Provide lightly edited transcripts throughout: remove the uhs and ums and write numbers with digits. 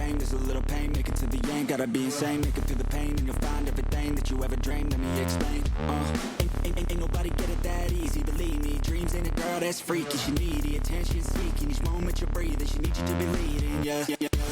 game, there's a little pain. Make it to the end, gotta be insane. Make it through the pain and you'll find everything that you ever dreamed. Let me explain. Ain't nobody get it that easy, believe me. Dreams ain't a girl that's freaky. She needy, attention seeking. Each moment you're breathing, she needs you to be leading, yeah.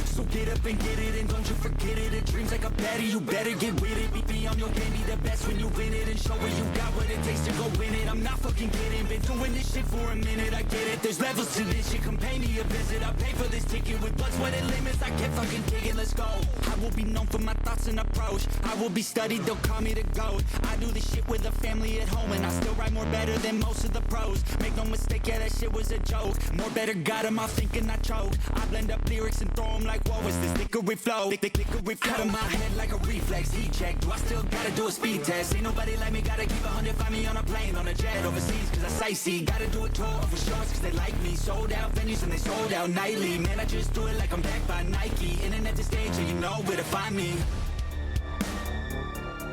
So get up and get it, and don't you forget it. A dream's like a batter, you better get with it. Be on your game, be the best when you win it. And show her you got what it takes to go win it. I'm not fucking kidding, been doing this shit for a minute. I get it, there's levels to this shit. Come pay me a visit, I pay for this ticket. With blood, sweat, and limits, I kept fucking digging, let's go. I will be known for my thoughts and approach. I will be studied, they'll call me the GOAT. I do this shit with a family at home, and I still write more better than most of the pros. Make no mistake, yeah, that shit was a joke. More better got 'em, I thinking I choke. I blend up lyrics and throw 'em like, whoa, is this liquid flow? Liquid flow. Out of my head like a reflex, heat check. Do I still gotta do a speed test? Ain't nobody like me, gotta keep 100, find me on a plane, on a jet, overseas, cause I sightsee. Gotta do a tour for shorts, cause they like me. Sold out venues and they sold out nightly. Man, I just do it like I'm backed by Nike. Internet to stage, and you know where to find me.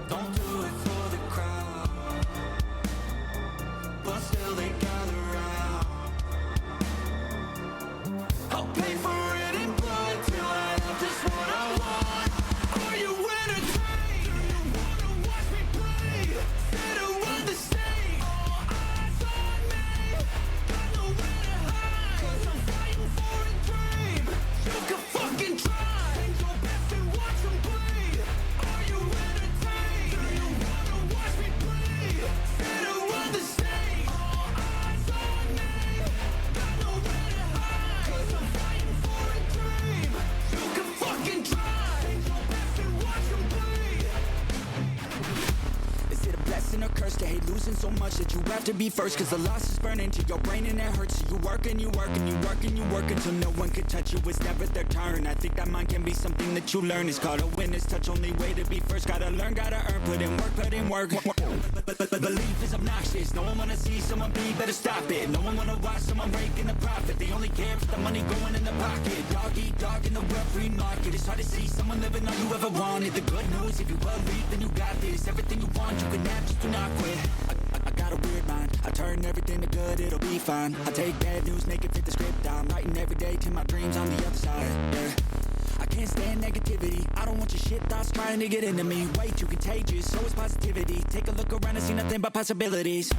Don't do it for the crowd, but still they gather round. I'll pay for it in blood till I have just what I want. Are you entertained? Do you wanna watch me play? Sit around the stage, all eyes on me. Got nowhere to hide, cause I'm fighting for a dream. You can fucking try, change your best and watch them bleed. Are you entertained? Do you wanna watch me play? Sit around the stage, all eyes on me. Got nowhere to hide, cause I'm fighting for a dream. You can fucking try, change your best and watch them bleed. Is it a blessing or curse to hate losing so much that you have to be first? Cause the loss is burning to your brain and it hurts. So you work and you work and you work and you work until no one can touch you. It's never their turn. I think that mine can be something that you learn. It's called a winner's touch, only way to be first. Gotta learn, gotta earn, put in work, put in work. But belief is obnoxious. No one wanna see someone bleed, better stop it. No one wanna watch someone breaking the profit. They only care if the money going in the pocket. Dog eat dog in the world free market. It's hard to see someone living all you ever wanted. The good news, if you believe, then you got this. Everything you want, you can have, just do not quit. I got a weird mind, I turn everything to good, it'll be fine. I take bad news, make it fit the script. I'm writing every day till my dreams on the other side, yeah. I can't stand negativity, I don't want your shit thoughts trying to get into me. Way too contagious, so is positivity. Take a look around and see nothing but possibilities.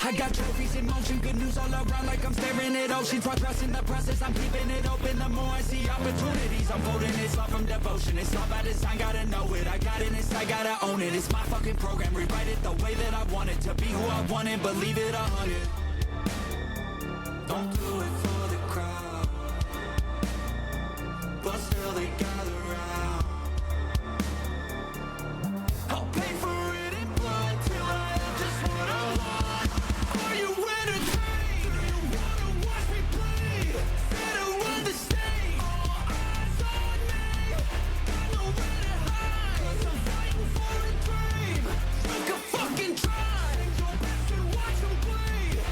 I got trophies in motion, good news all around like I'm staring at oceans. While trusting the process, I'm keeping it open. The more I see opportunities unfolding, it's all from devotion. It's all by design, gotta know it. I got it inside, gotta own it. It's my fucking program, rewrite it the way that I want it. To be who I want it, believe it 100. Don't do it for the crowd, but still they gather round. I'll pay for it in blood till I have just what I want. Are you entertained? Do you wanna watch me play? Sit around the stage, all eyes on me. Got nowhere to hide, cause I'm fighting for a dream. You can fucking try, change your best and watch them bleed.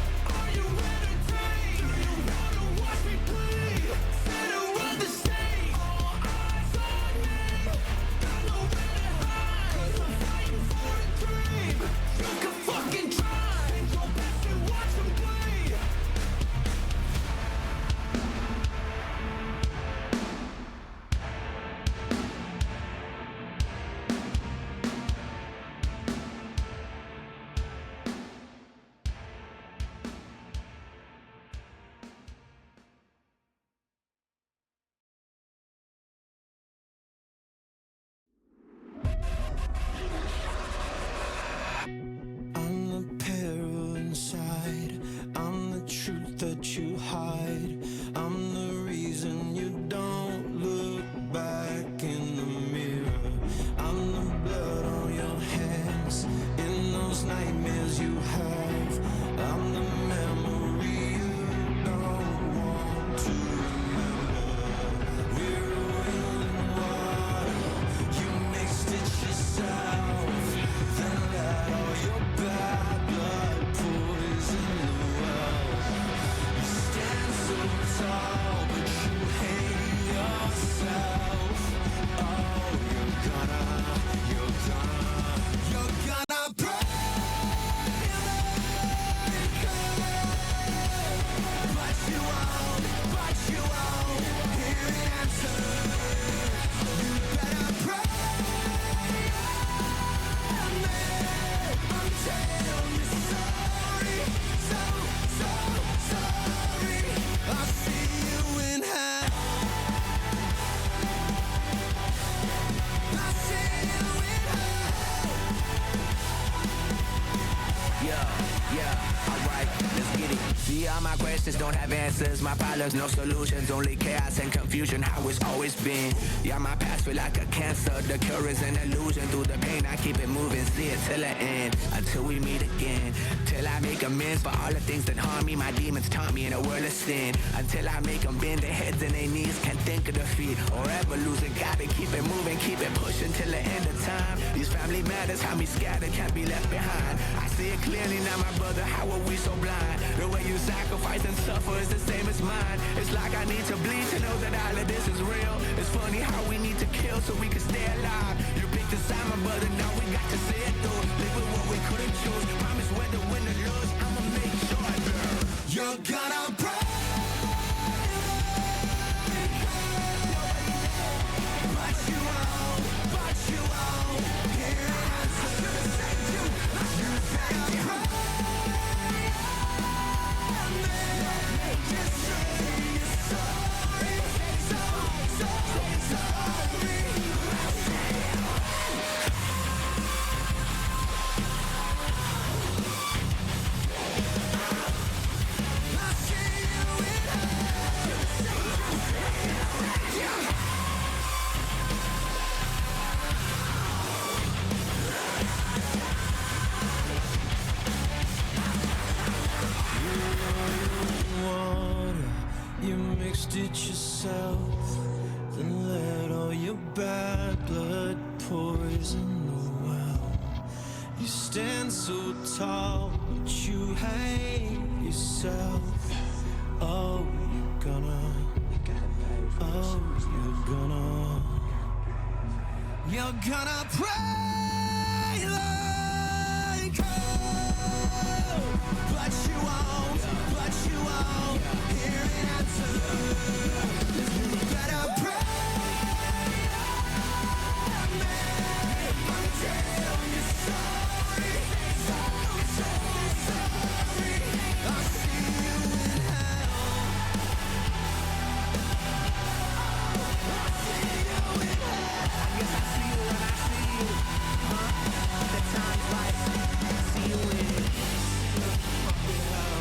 questions, don't have answers. My problems, no solutions, only chaos and confusion. How it's always been. Yeah, my past feel like a cancer. The cure is an illusion. Through the pain, I keep it moving. See it till the end, until we meet again. Till I make amends for all the things that harm me. My demons taunt me in a world of sin. Until I make them bend their heads and their knees. Can't think of defeat or ever losing. Gotta keep it moving, keep it pushing till the end of time. These family matters, how me scattered, can't be left behind. I see it clearly now, my brother, how are we so blind? The way you sacrifice and suffer is the same as mine. It's like I need to bleed to know that all of this is real. It's funny how we need to kill so we can stay alive. You picked a side, my brother, now we got to see it through. Live with what we couldn't choose. Promise whether win or lose, I'ma make sure you're gonna break. You mixed it yourself, then let all your bad blood poison the well. You stand so tall, but you hate yourself. Oh, you're gonna pray like hell, but you won't hear an answer. You better pray until you're sorry. I'll see you in hell. I'll see you in hell. I guess I see you when I see you. The time's right. See you in fucking hell.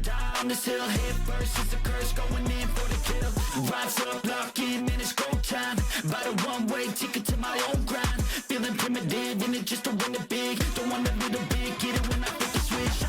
die on this hill. Head first, it's a curse, going in for the kill. Rise up, lock in, man, it's go time. Buy the one-way ticket to my own grind. Feeling primitive, in it just to win it big. Don't want a little bit, get it when I flip the switch. I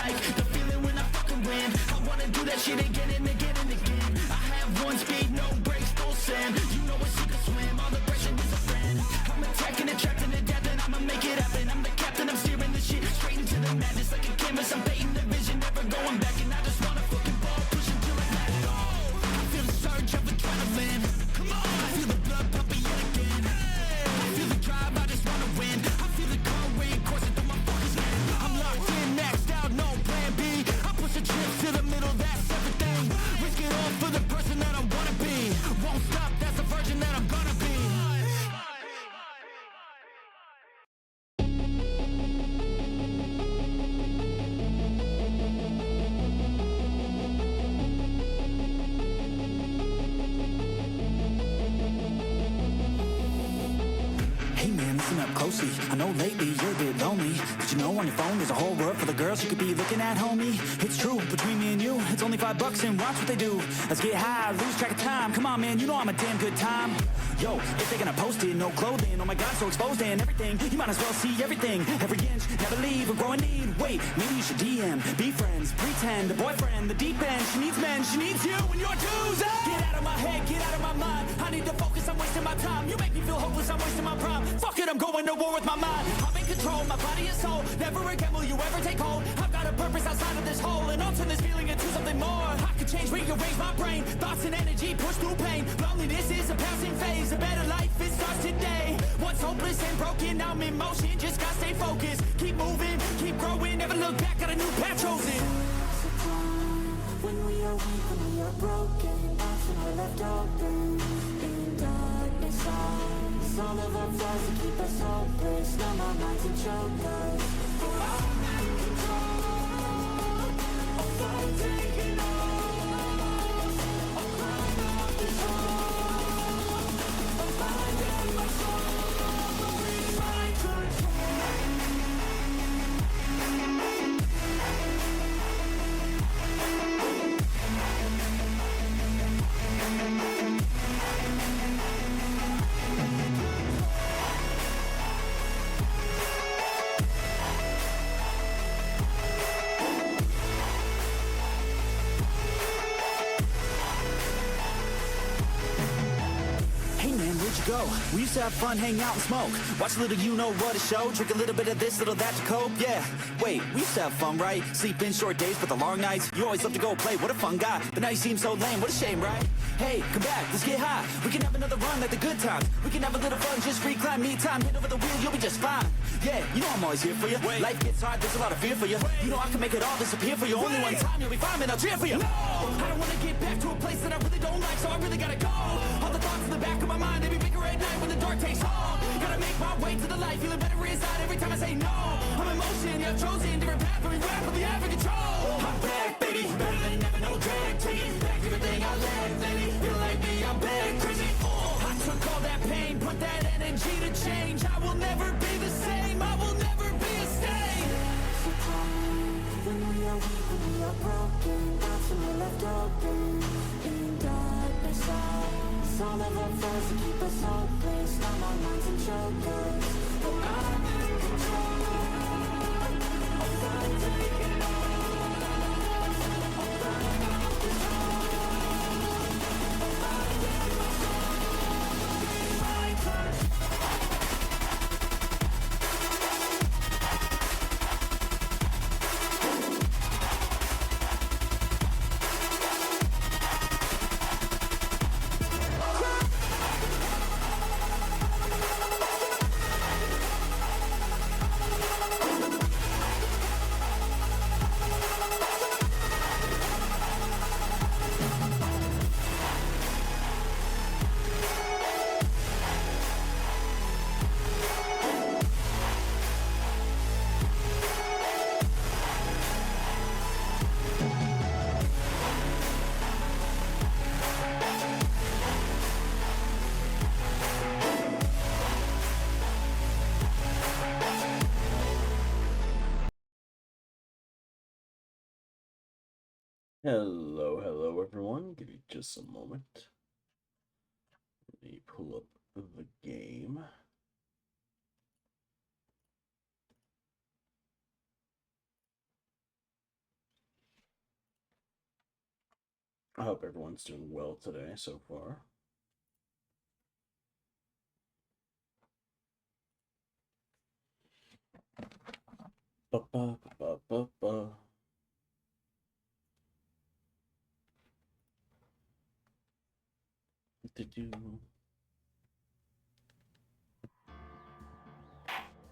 like the feeling when I fucking win. I wanna do that shit again and again and again. I have one speed, no brakes, full send. You know it's sink or swim, all the pressure is a friend. I'm attacking it, trapped in the depth, and I'ma make it happen. I'm the captain, I'm steering the shit straight into the madness. Like a canvas, I'm painting the vision, never going back. And I just wanna fucking ball, push until I let go. I feel the surge of adrenaline. Come on, I feel the blood pumping yet again. I feel the drive, I just wanna win. I feel the car ring coursing through my fucking skin. I'm locked in, maxed out, no plan B. I push the chips to the middle, that's everything. Risk it all for the person that I wanna be. Won't stop, that's the version that I'm gonna be. Hey man, listen up closely. I know lately you're a bit lonely. Did you know on your phone there's a whole world full of girls you could be looking at, homie? It's true, between me and you, it's only $5 and watch what they do. Let's get high, lose track of time. Come on man, you know I'm a damn good time. Yo, if they're gonna post it, no clothing. Oh my god, so exposed and everything. You might as well see everything. Every inch, never leave or grow in need. Wait, maybe you should DM, be friends, pretend, a boyfriend, the deep end. She needs men, she needs you and your twos. Get out of my head, get out of my mind. I need to focus, I'm wasting my time. You make me feel hopeless, I'm wasting my prime. Fuck it, I'm going to war with my mind. I'm in control, my body and soul. Never again will you ever take hold. I've got a purpose outside of this hole, and I'll turn this feeling into something more. I could change, rearrange my brain. Thoughts and energy push through pain. Loneliness is a passing phase. A better life, it starts today. Once hopeless and broken, I'm in motion. Just gotta stay focused. Keep moving, keep growing. Never look back, got a new path chosen. When we are weak, when we are broken, often we're left open in darkness. All of our flaws that keep us hopeless. Numb our minds and choke us. I'm in control of what I'm taking on. I'll climb up this wall. My mind and my soul. Reach my control. Go. We used to have fun, hang out and smoke. Watch a little you know what a show. Drink a little bit of this, little that to cope. Yeah, wait, we used to have fun, right? Sleep in short days, but the long nights. You always love to go play, what a fun guy. But now you seem so lame, what a shame, right? Hey, come back, let's get high. We can have another run like the good times. We can have a little fun, just recline, me time. Hit over the wheel, you'll be just fine. Yeah, you know I'm always here for you. Life gets hard, there's a lot of fear for you. You know I can make it all disappear for you. Only one time you'll be fine, man, I'll cheer for you. No, I don't wanna get back to a place that I really don't like, so I really gotta go. All the thoughts in the back of my mind, they be bigger at night when the dark takes hold. Gotta make my way to the light, feeling better inside every time I say no. I'm in motion, yeah, I've chosen different path, but we rapidly have control. I'm back, baby, better than ever, no drag. Taking back everything I lacked lately. Feel like me, I'm back, crazy. I took all that pain, put that energy to change. I will never be the same, I will never be a stain. When we are weak, when we are broken, often we're left open in darkness. All of our flaws that keep us hopeless. Numb our minds and choke us. But I'm in control of what I'm taking on. I'll climb up this wall. My mind and my soul. Be my control. Hello everyone. Give me just a moment. Let me pull up the game. I hope everyone's doing well today so far. Ba-ba-ba-ba-ba.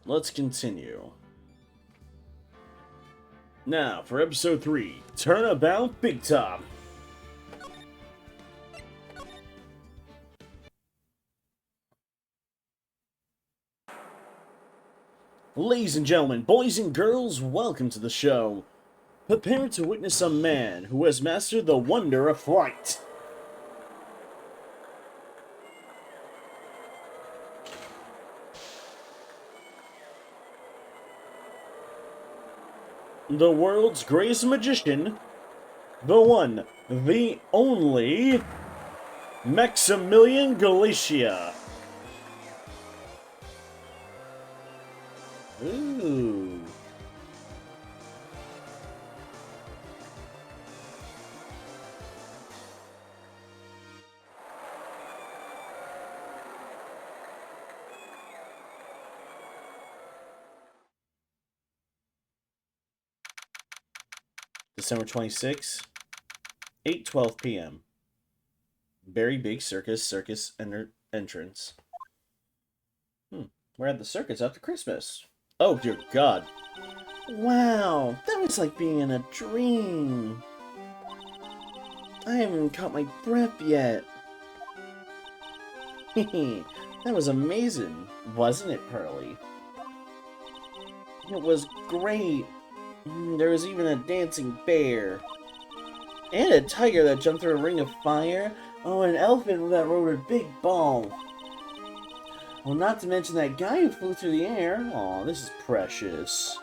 Let's continue. Now, for episode 3, Turnabout Big Top. Ladies and gentlemen, boys and girls, welcome to the show. Prepare to witness a man who has mastered the wonder of flight. The world's greatest magician, the one, the only, Maximilian Galicia. Ooh. December 26th, 8:12 p.m. Very big circus entrance. We're at the circus after Christmas. Oh dear God. Wow, that was like being in a dream. I haven't even caught my breath yet. That was amazing, wasn't it, Pearly? It was great. There was even a dancing bear. And a tiger that jumped through a ring of fire. Oh, an elephant that rode a big ball. Well, not to mention that guy who flew through the air. Aw, this is precious.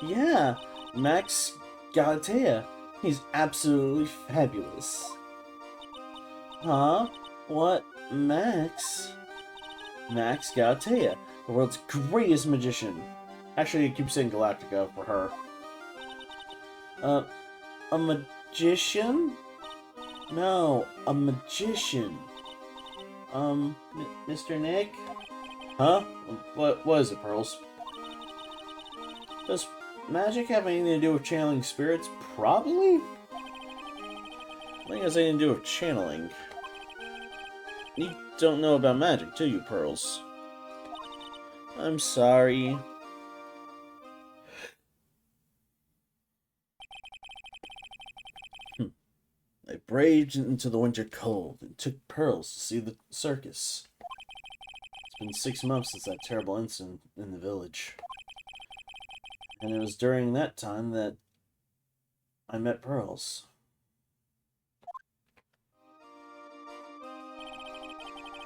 Yeah, Max Galatea. He's absolutely fabulous. Huh? What? Max? Max Galatea, the world's greatest magician. Actually, I keep saying Galactica for her. A magician? No, a magician. Mr. Nick? Huh? What is it, Pearls? Does magic have anything to do with channeling spirits? Probably? I think it has anything to do with channeling. You don't know about magic, do you, Pearls? I'm sorry. I braved into the winter cold and took Pearls to see the circus. It's been 6 months since that terrible incident in the village. And it was during that time that I met Pearls.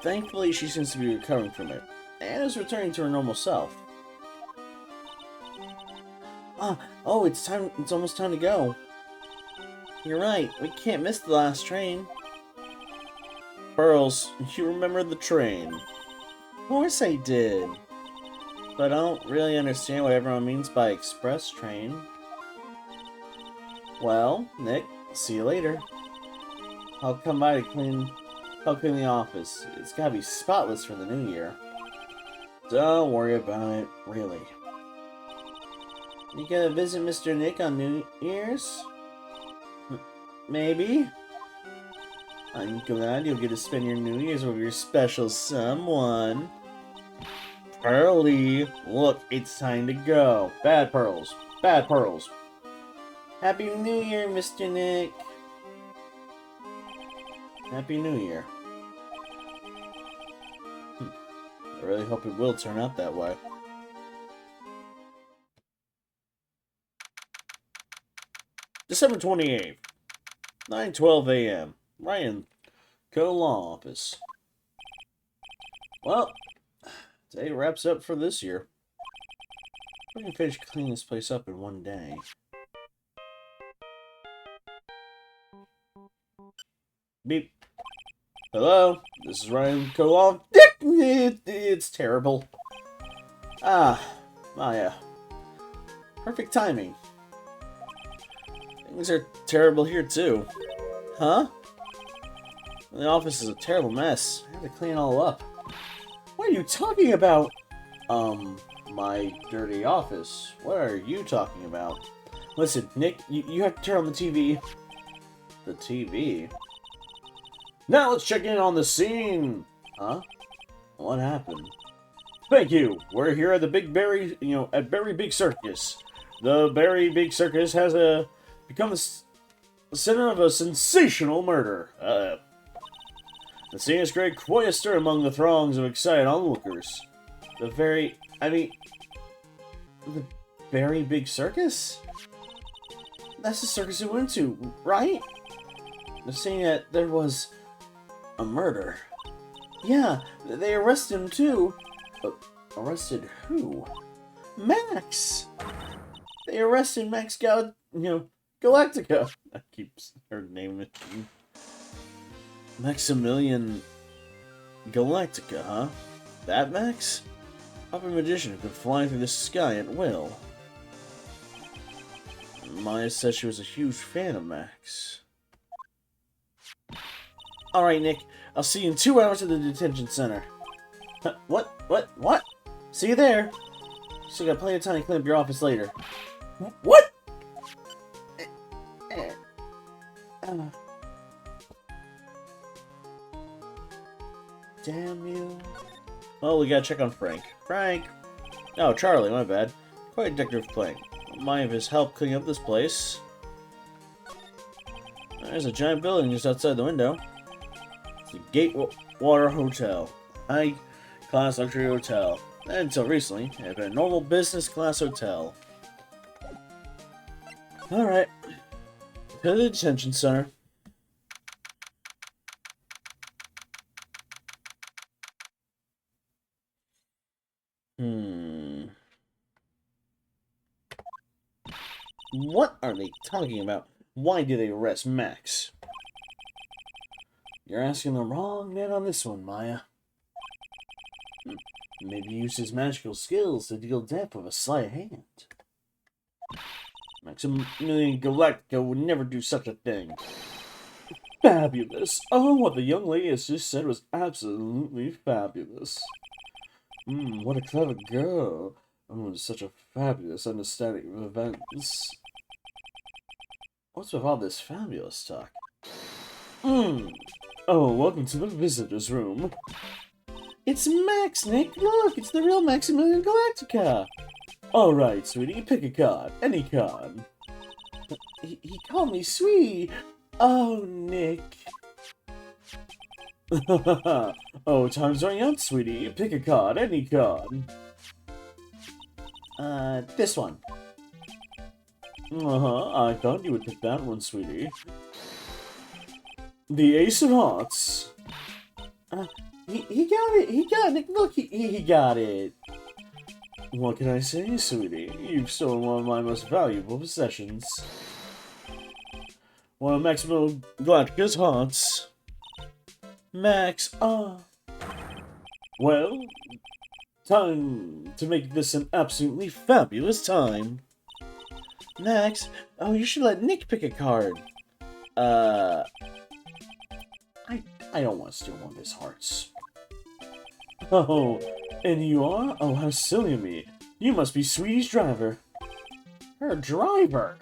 Thankfully, she seems to be recovering from it, and is returning to her normal self. Oh, it's almost time to go. You're right, we can't miss the last train. Pearls, you remember the train? Of course I did. But I don't really understand what everyone means by express train. Well, Nick, see you later. I'll come by to clean the office. It's gotta be spotless for the new year. Don't worry about it, really. You gonna visit Mr. Nick on New Year's? Maybe? I'm glad you'll get to spend your New Year's with your special someone. Pearly, look, it's time to go. Bad pearls. Bad pearls. Happy New Year, Mr. Nick. Happy New Year. I really hope it will turn out that way. December 28th, 9:12 a.m. Ryan, Co Law Office. Well, today wraps up for this year. We can finish cleaning this place up in one day. Beep. Hello? This is Ryan Colon. It's terrible. Yeah. Perfect timing. Things are terrible here, too. Huh? The office is a terrible mess. I have to clean it all up. What are you talking about? My dirty office. What are you talking about? Listen, Nick, you have to turn on the TV. The TV? Now let's check in on the scene! Huh? What happened? Thank you! We're here at the at Berry Big Circus. The Berry Big Circus has become the center of a sensational murder. The scene has created quite a stir among the throngs of excited onlookers. The Berry Big Circus? That's the circus we went to, right? They're saying that there was a murder. Yeah, they arrested him too. Arrested who? Max! They arrested Max Galactica. I keep her name. Maximilian Galactica, huh? That Max? Puppet magician who could fly through the sky at will. Maya said she was a huge fan of Max. Alright, Nick. I'll see you in 2 hours at the detention center. What? See you there. Still got plenty of time to clean up your office later. What? Damn you. Well, we gotta check on Frank. Frank! Oh, Charlie, my bad. Quite decorative playing. Don't mind of his help cleaning up this place. There's a giant building just outside the window. It's the Gatewater Hotel. High-class luxury hotel. And until recently, it had been a normal business-class hotel. Alright. To the detention center. What are they talking about? Why did they arrest Max? You're asking the wrong man on this one, Maya. Maybe he used his magical skills to deal death with a sleight of hand. Maximilian Galactica would never do such a thing. Fabulous! Oh, what the young lady has just said was absolutely fabulous. What a clever girl. Oh, such a fabulous understanding of events. What's with all this fabulous talk? Oh, welcome to the visitor's room. It's Max, Nick. Look, it's the real Maximilian Galactica. Alright, sweetie, pick a card. Any card. He called me sweetie. Oh, Nick. Oh, time's running out, sweetie. Pick a card. Any card. This one. I thought you would pick that one, sweetie. The Ace of Hearts. He got it. He got it. Look, he got it. What can I say, sweetie? You've stolen one of my most valuable possessions. One of Maximilian Galactica's hearts. Max, well, time to make this an absolutely fabulous time. Max, you should let Nick pick a card. I don't want to steal one of his hearts. Oh, and you are? Oh, how silly of me. You must be Sweetie's driver. Her driver?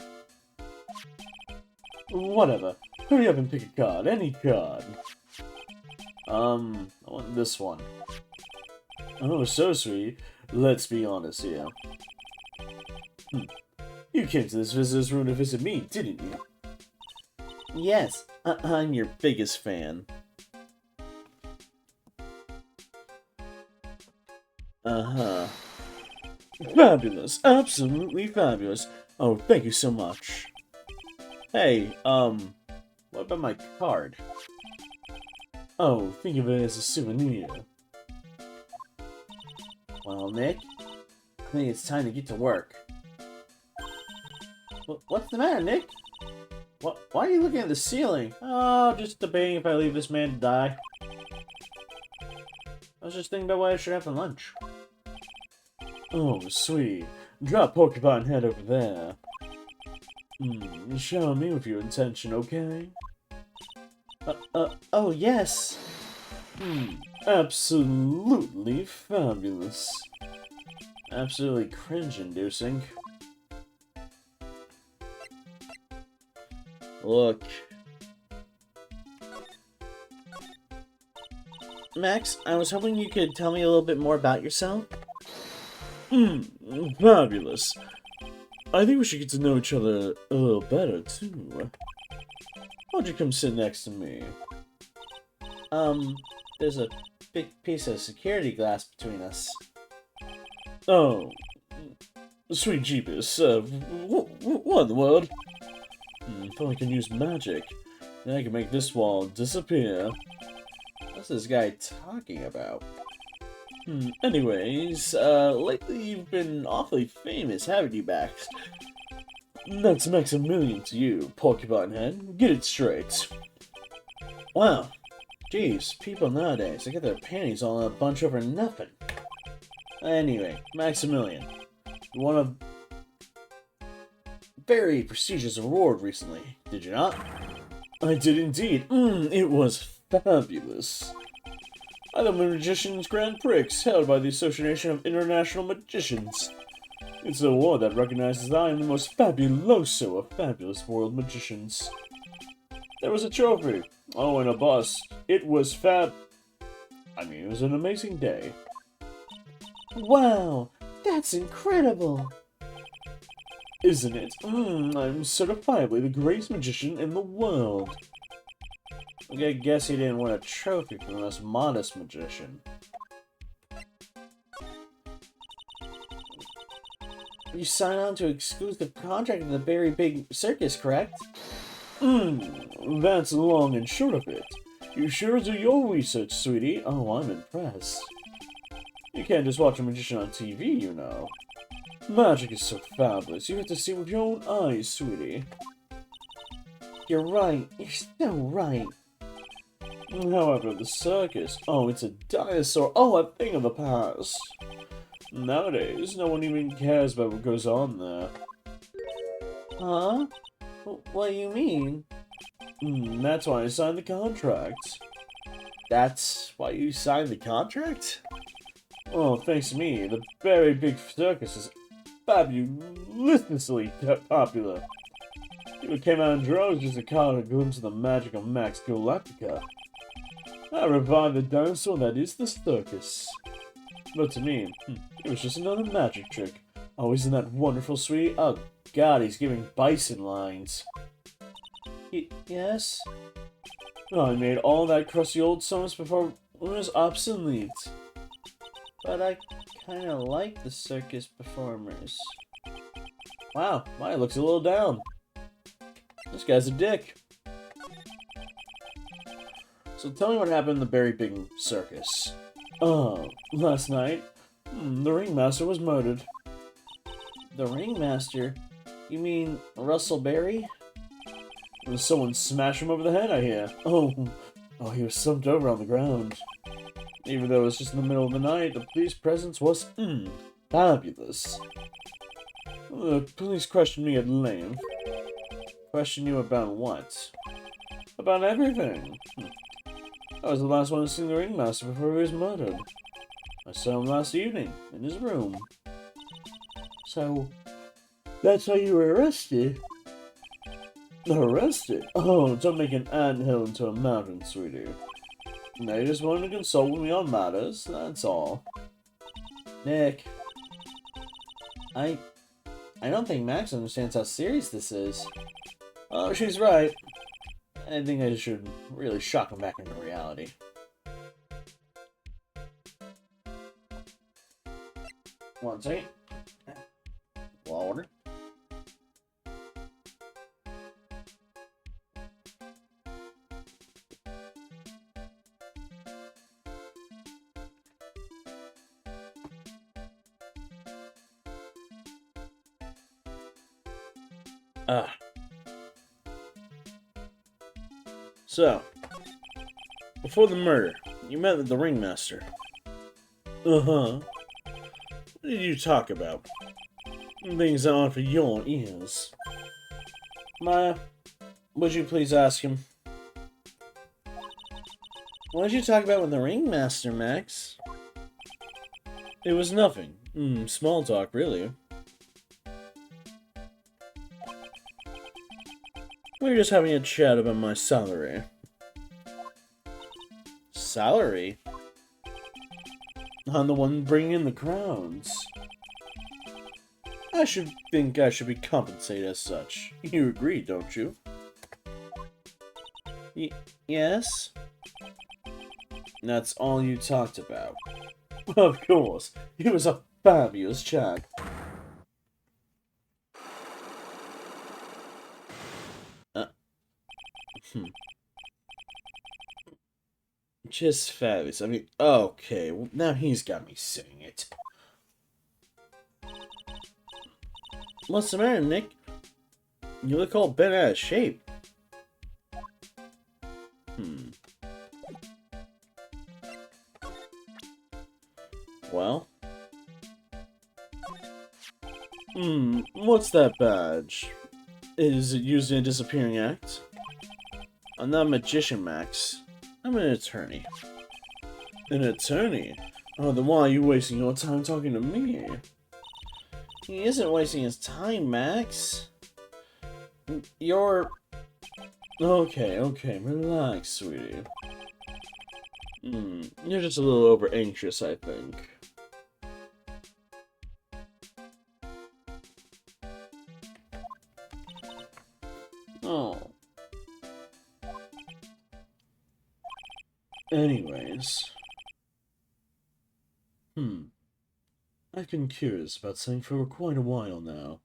Whatever. Hurry up and pick a card. Any card. I want this one. Oh, so sweet. Let's be honest here. You came to this visitor's room to visit me, didn't you? Yes, I'm your biggest fan. Fabulous. Absolutely fabulous. Oh, thank you so much. Hey, what about my card? Oh, think of it as a souvenir. Well, Nick, I think it's time to get to work. What's the matter, Nick? What? Why are you looking at the ceiling? Oh, just debating if I leave this man to die. I was just thinking about what I should have for lunch. Oh, sweet. Drop porcupine head over there. Shower me with your attention, okay? Oh, yes! Absolutely fabulous. Absolutely cringe-inducing. Look. Max, I was hoping you could tell me a little bit more about yourself. Fabulous. I think we should get to know each other a little better, too. Why don't you come sit next to me? There's a big piece of security glass between us. Oh, sweet Jeebus. What in the world? If I can use magic, then I can make this wall disappear. What's this guy talking about? Anyways, lately you've been awfully famous, haven't you, Max? That's Maximilian to you, Porcupine Head. Get it straight. Wow. Jeez, people nowadays, they get their panties all in a bunch over nothing. Anyway, Maximilian, you won a very prestigious award recently, did you not? I did indeed. It was fabulous. I won the Magician's Grand Prix, held by the Association of International Magicians. It's an award that recognizes that I am the most fabuloso of fabulous world magicians. There was a trophy. Oh, and a bus. It was it was an amazing day. Wow, that's incredible! Isn't it? I'm certifiably the greatest magician in the world. I guess he didn't win a trophy for the most modest magician. You signed on to an exclusive contract with the Very Big Circus, correct? That's long and short of it. You sure do your research, sweetie. Oh, I'm impressed. You can't just watch a magician on TV, you know. Magic is so fabulous, you have to see it with your own eyes, sweetie. You're right. You're so right. However, the circus, oh, it's a dinosaur, oh, a thing of the past. Nowadays, no one even cares about what goes on there. Huh? What do you mean? That's why I signed the contract. That's why you signed the contract? Oh, thanks to me, the Very Big Circus is fabulously popular. People came out in droves just to catch a glimpse of the magic of Max Galactica. I revived the dinosaur that is the circus. But to me, it was just another magic trick. Oh, isn't that wonderful, sweetie? Oh, God, he's giving bison lines. Yes? Oh, I made all that crusty old songs before it was obsolete. But I kinda like the circus performers. Wow, mine looks a little down. This guy's a dick. So tell me what happened in the Very Big Circus. Oh, last night, the ringmaster was murdered. The ringmaster? You mean Russell Berry? Someone smashed him over the head, I hear. Oh, he was slumped over on the ground. Even though it was just in the middle of the night, the police presence was, fabulous. The police questioned me at length. Question you about what? About everything. I was the last one to see the ringmaster before he was murdered. I saw him last evening, in his room. So, that's how you were arrested? Arrested? Oh, don't make an anthill into a mountain, sweetie. They just wanted to consult with me on matters, that's all. Nick, I don't think Max understands how serious this is. Oh, she's right. I think I should really shock him back into reality. One second. Law order. So, before the murder, you met with the ringmaster. Uh-huh. What did you talk about? Things that aren't for your ears. Maya, would you please ask him? What did you talk about with the ringmaster, Max? It was nothing. Small talk, really. We were just having a chat about my salary. Salary? I'm the one bringing in the crowns. I should think I should be compensated as such. You agree, don't you? Yes? That's all you talked about. Of course. It was a fabulous chat. Just fabulous. I mean, okay, well, now he's got me saying it. What's the matter, Nick? You look all bent out of shape. Well? What's that badge? Is it used in a disappearing act? I'm not a magician, Max. I'm an attorney. An attorney? Oh, then why are you wasting your time talking to me? He isn't wasting his time, Max. You're... Okay, relax, sweetie. You're just a little over anxious, I think. Oh. Anyways. I've been curious about something for quite a while now.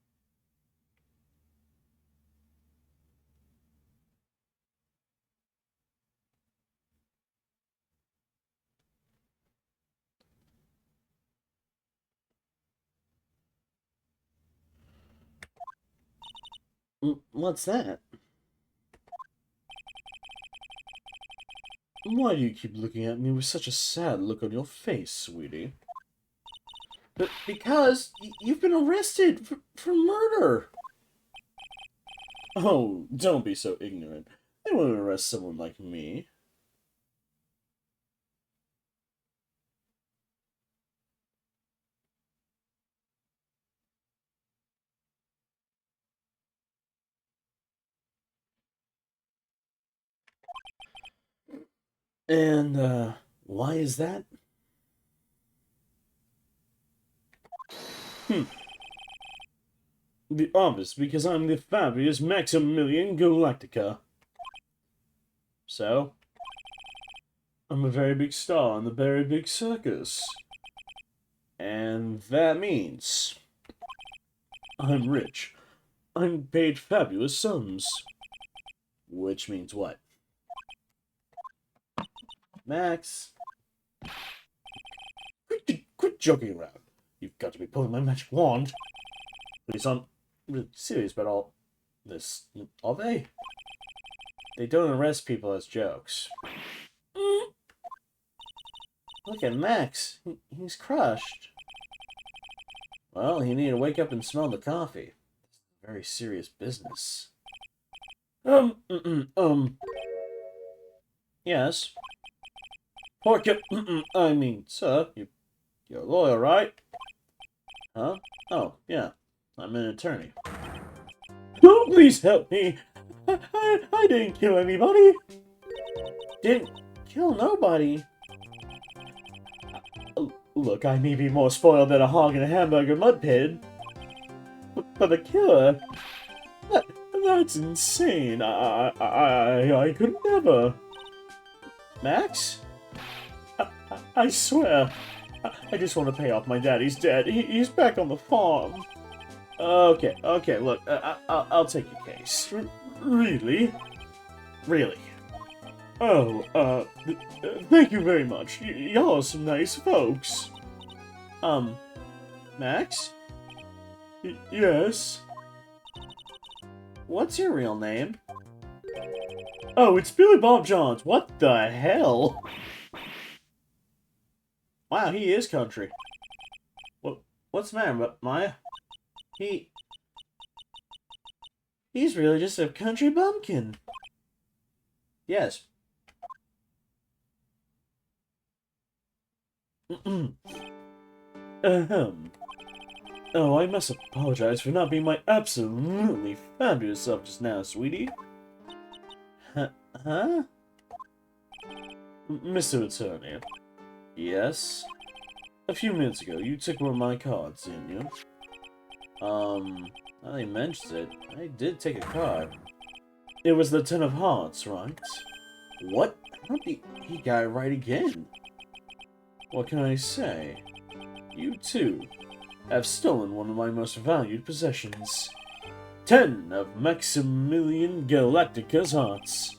What's that? Why do you keep looking at me with such a sad look on your face, sweetie? But because you've been arrested for murder. Oh, don't be so ignorant. They won't arrest someone like me. And, why is that? The obvious, because I'm the fabulous Maximilian Galactica. So? I'm a very big star in the very big circus. And that means... I'm rich. I'm paid fabulous sums. Which means what? Max. Quit joking around. You've got to be pulling my magic wand. Please, I'm really serious about all this. Are they? They don't arrest people as jokes. Look at Max. He's crushed. Well, he needed to wake up and smell the coffee. Very serious business. Yes. Porky, I mean, sir, you're a lawyer, right? Huh? Oh, yeah. I'm an attorney. Oh, please help me. I didn't kill anybody. Didn't kill nobody. Look, I may be more spoiled than a hog in a hamburger mud pit. But the killer... That's insane. I could never. Max? I swear. I just want to pay off my daddy's debt. He's back on the farm. Okay, look, I'll take your case. Really? Really? Oh, thank you very much. Y'all are some nice folks. Max? Yes? What's your real name? Oh, it's Billy Bob Johns. What the hell? Wow, he is country. What's the matter, Maya? He's really just a country bumpkin. Yes. Ahem. Oh, I must apologize for not being my absolutely fabulous self just now, sweetie. Huh? Mr. Attorney. Yes? A few minutes ago, you took one of my cards, didn't you? Now that you mentioned it, I did take a card. It was the Ten of Hearts, right? What? He got it right again. What can I say? You, too, have stolen one of my most valued possessions. 10 of Maximilian Galactica's hearts.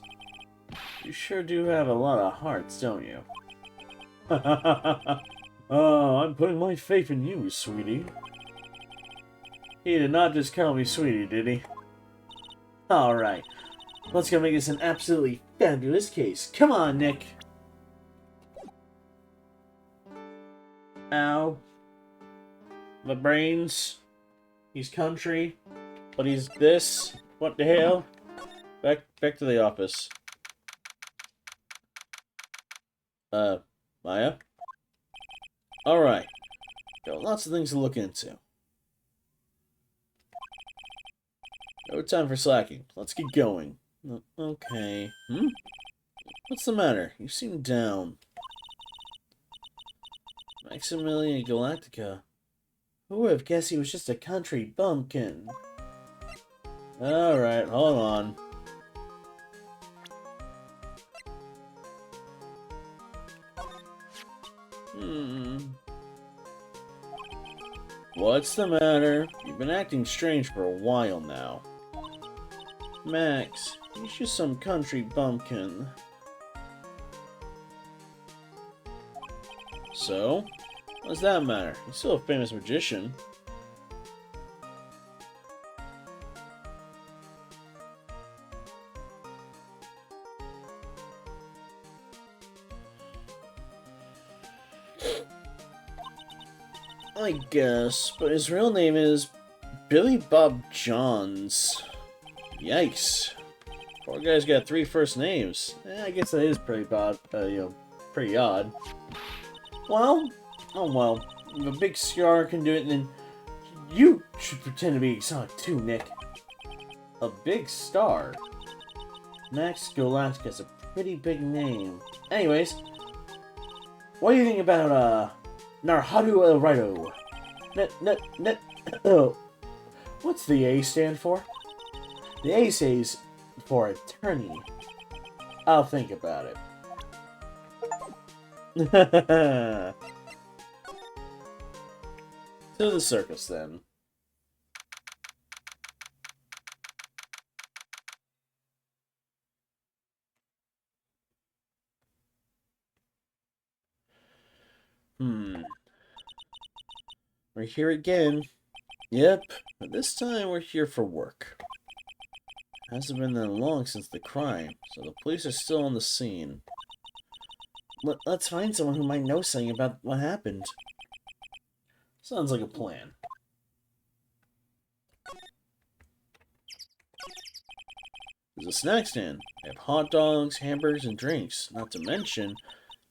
You sure do have a lot of hearts, don't you? Oh, I'm putting my faith in you, sweetie. He did not just call me sweetie, did he? Alright, let's go make this an absolutely fabulous case. Come on, Nick. Ow. The brains. He's country. But he's this. What the hell? Back to the office. Maya? Alright. Got lots of things to look into. No time for slacking. Let's get going. Okay. What's the matter? You seem down. Maximilian Galactica. Who would have guessed he was just a country bumpkin? Alright, hold on. What's the matter? You've been acting strange for a while now. Max, he's just some country bumpkin. So? What does that matter? He's still a famous magician. I guess, but his real name is Billy Bob Johns. Yikes. Poor guy's got 3 first names. I guess that is pretty odd, pretty odd. Well, oh well. If a big star can do it, then you should pretend to be exotic too, Nick. A big star? Max Galactica's a pretty big name. Anyways, what do you think about, Narhadu El Rido? Oh. What's the A stand for? The A stands for attorney. I'll think about it. To the circus, then. We're here again. Yep, but this time we're here for work. Hasn't been that long since the crime, so the police are still on the scene. Let's find someone who might know something about what happened. Sounds like a plan. There's a snack stand. They have hot dogs, hamburgers, and drinks. Not to mention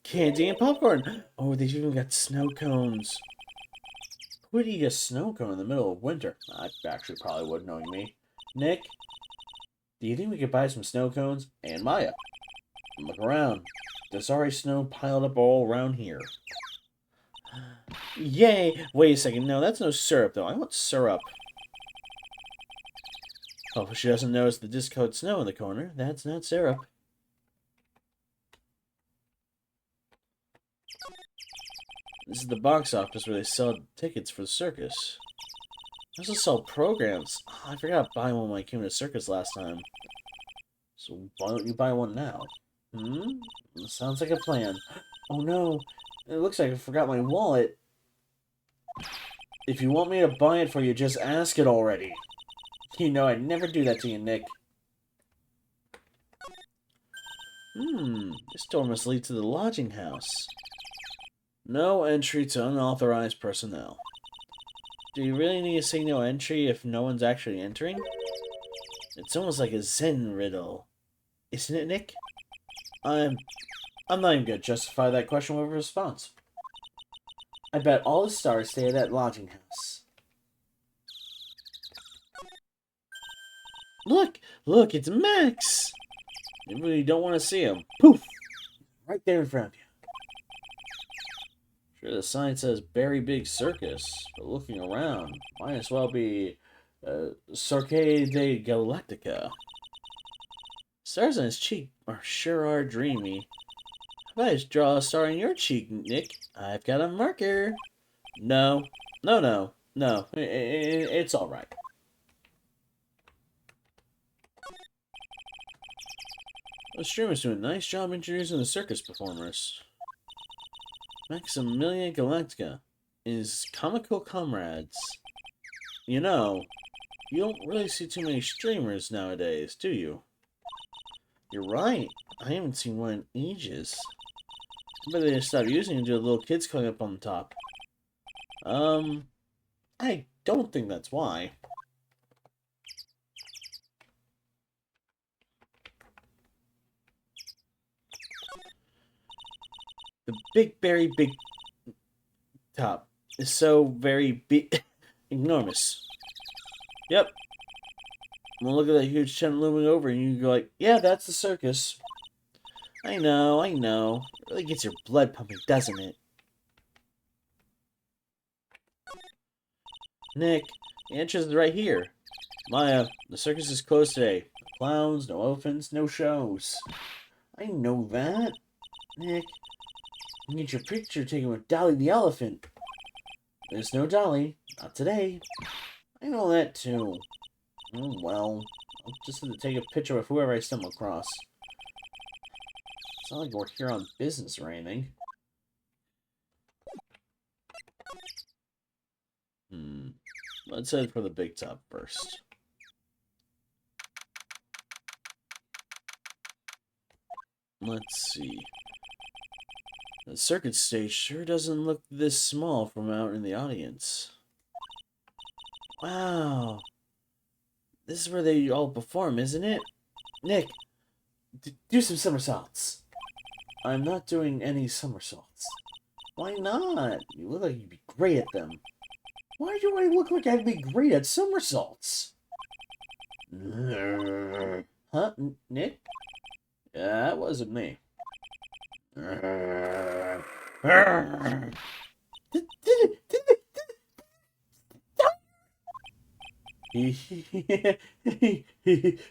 candy and popcorn. Oh, they've even got snow cones. Who would eat a snow cone in the middle of winter? I actually probably would, knowing me. Nick, do you think we could buy some snow cones? And Maya, look around. There's already snow piled up all around here. Yay! Wait a second. No, that's no syrup, though. I want syrup. Hopefully she doesn't notice the discolored snow in the corner. That's not syrup. This is the box office where they sell tickets for the circus. They also sell programs. Oh, I forgot to buy one when I came to the circus last time. So why don't you buy one now? Sounds like a plan. Oh no, it looks like I forgot my wallet. If you want me to buy it for you, just ask it already. You know I'd never do that to you, Nick. This door must lead to the lodging house. No entry to unauthorized personnel. Do you really need to say no entry if no one's actually entering? It's almost like a Zen riddle. Isn't it, Nick? I'm not even gonna justify that question with a response. I bet all the stars stay at that lodging house. Look! Look, it's Max! You really don't want to see him. Poof! Right there in front of you. Sure, the sign says Berry Big Circus, but looking around, might as well be Cirque de Galactica. Stars on his cheek sure are dreamy. How about I just draw a star on your cheek, Nick? I've got a marker. No. It's alright. The streamer's doing a nice job introducing the circus performers. Maximilian Galactica is comical comrades. You know, you don't really see too many streamers nowadays, do you? You're right. I haven't seen one in ages. I bet they just stopped using it due to the little kids coming up on the top. I don't think that's why. The Big Berry Big Top is so very big, enormous. Yep. Well, look at that huge tent looming over, and you go like, yeah, that's the circus. I know. It really gets your blood pumping, doesn't it? Nick, the entrance is right here. Maya, the circus is closed today. No clowns, no elephants, no shows. I know that. Nick, you need your picture taken with Dolly the elephant. There's no Dolly. Not today. I know that too. Oh, well. I'll just have to take a picture with whoever I stumble across. It's not like we're here on business or anything. Let's head for the big top first. Let's see. The circuit stage sure doesn't look this small from out in the audience. Wow. This is where they all perform, isn't it? Nick, do some somersaults. I'm not doing any somersaults. Why not? You look like you'd be great at them. Why do I look like I'd be great at somersaults? Huh, Nick? Yeah, that wasn't me.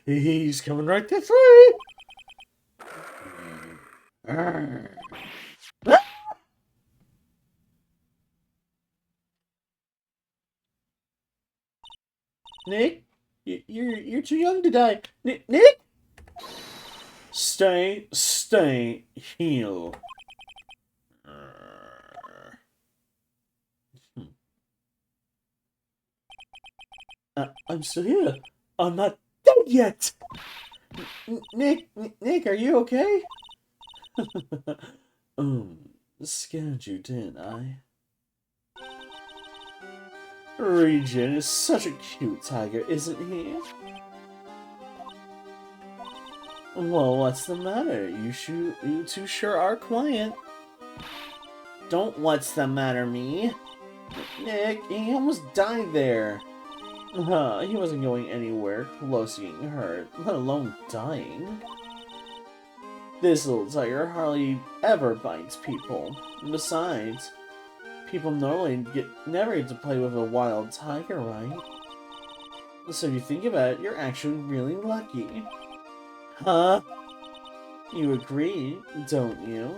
He's coming right this way. Nick, you're too young to die. Nick. Stay, heal. I'm still here. I'm not dead yet. Nick, are you okay? Scared you, didn't I? Regent is such a cute tiger, isn't he? Well, what's the matter? You two sure are quiet. Don't what's the matter me. Nick, he almost died there. He wasn't going anywhere close to getting hurt, let alone dying. This little tiger hardly ever bites people. And besides, people normally never get to play with a wild tiger, right? So if you think about it, you're actually really lucky. Huh? You agree, don't you?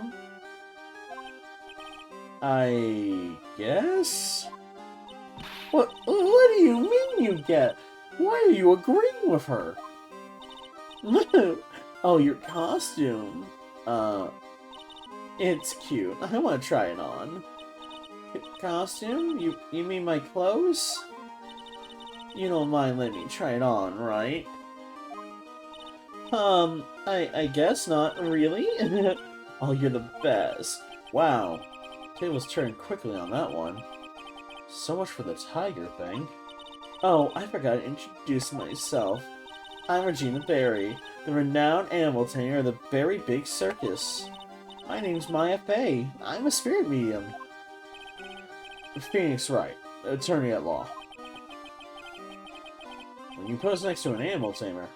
I guess? What do you mean you get? Why are you agreeing with her? Oh, your costume. It's cute. I want to try it on. Costume? You mean my clothes? You don't mind letting me try it on, right? I guess not, really? Oh, you're the best. Wow. Tables turned quickly on that one. So much for the tiger thing. Oh, I forgot to introduce myself. I'm Regina Berry, the renowned animal tamer of the Berry Big Circus. My name's Maya Fey. I'm a spirit medium. Phoenix Wright, attorney at law. When you pose next to an animal tamer,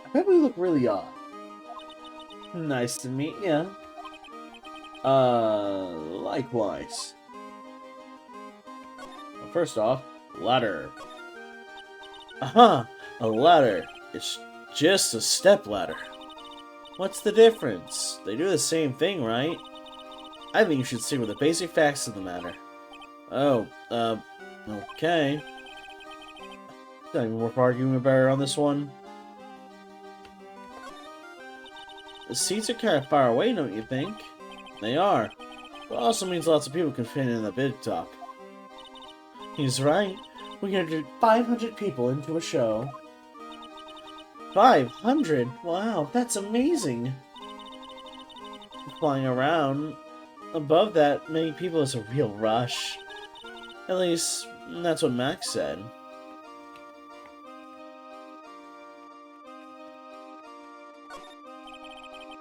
I bet we look really odd. Nice to meet ya. Likewise. Well, first off, ladder. Aha! A ladder. It's just a step ladder. What's the difference? They do the same thing, right? I think you should stick with the basic facts of the matter. Oh, okay. Not even worth arguing about her on this one. The seats are kind of far away, don't you think? They are. But it also means lots of people can fit in the big top. He's right. We can get 500 people into a show. 500? Wow, that's amazing. Flying around above that many people is a real rush. At least, that's what Max said.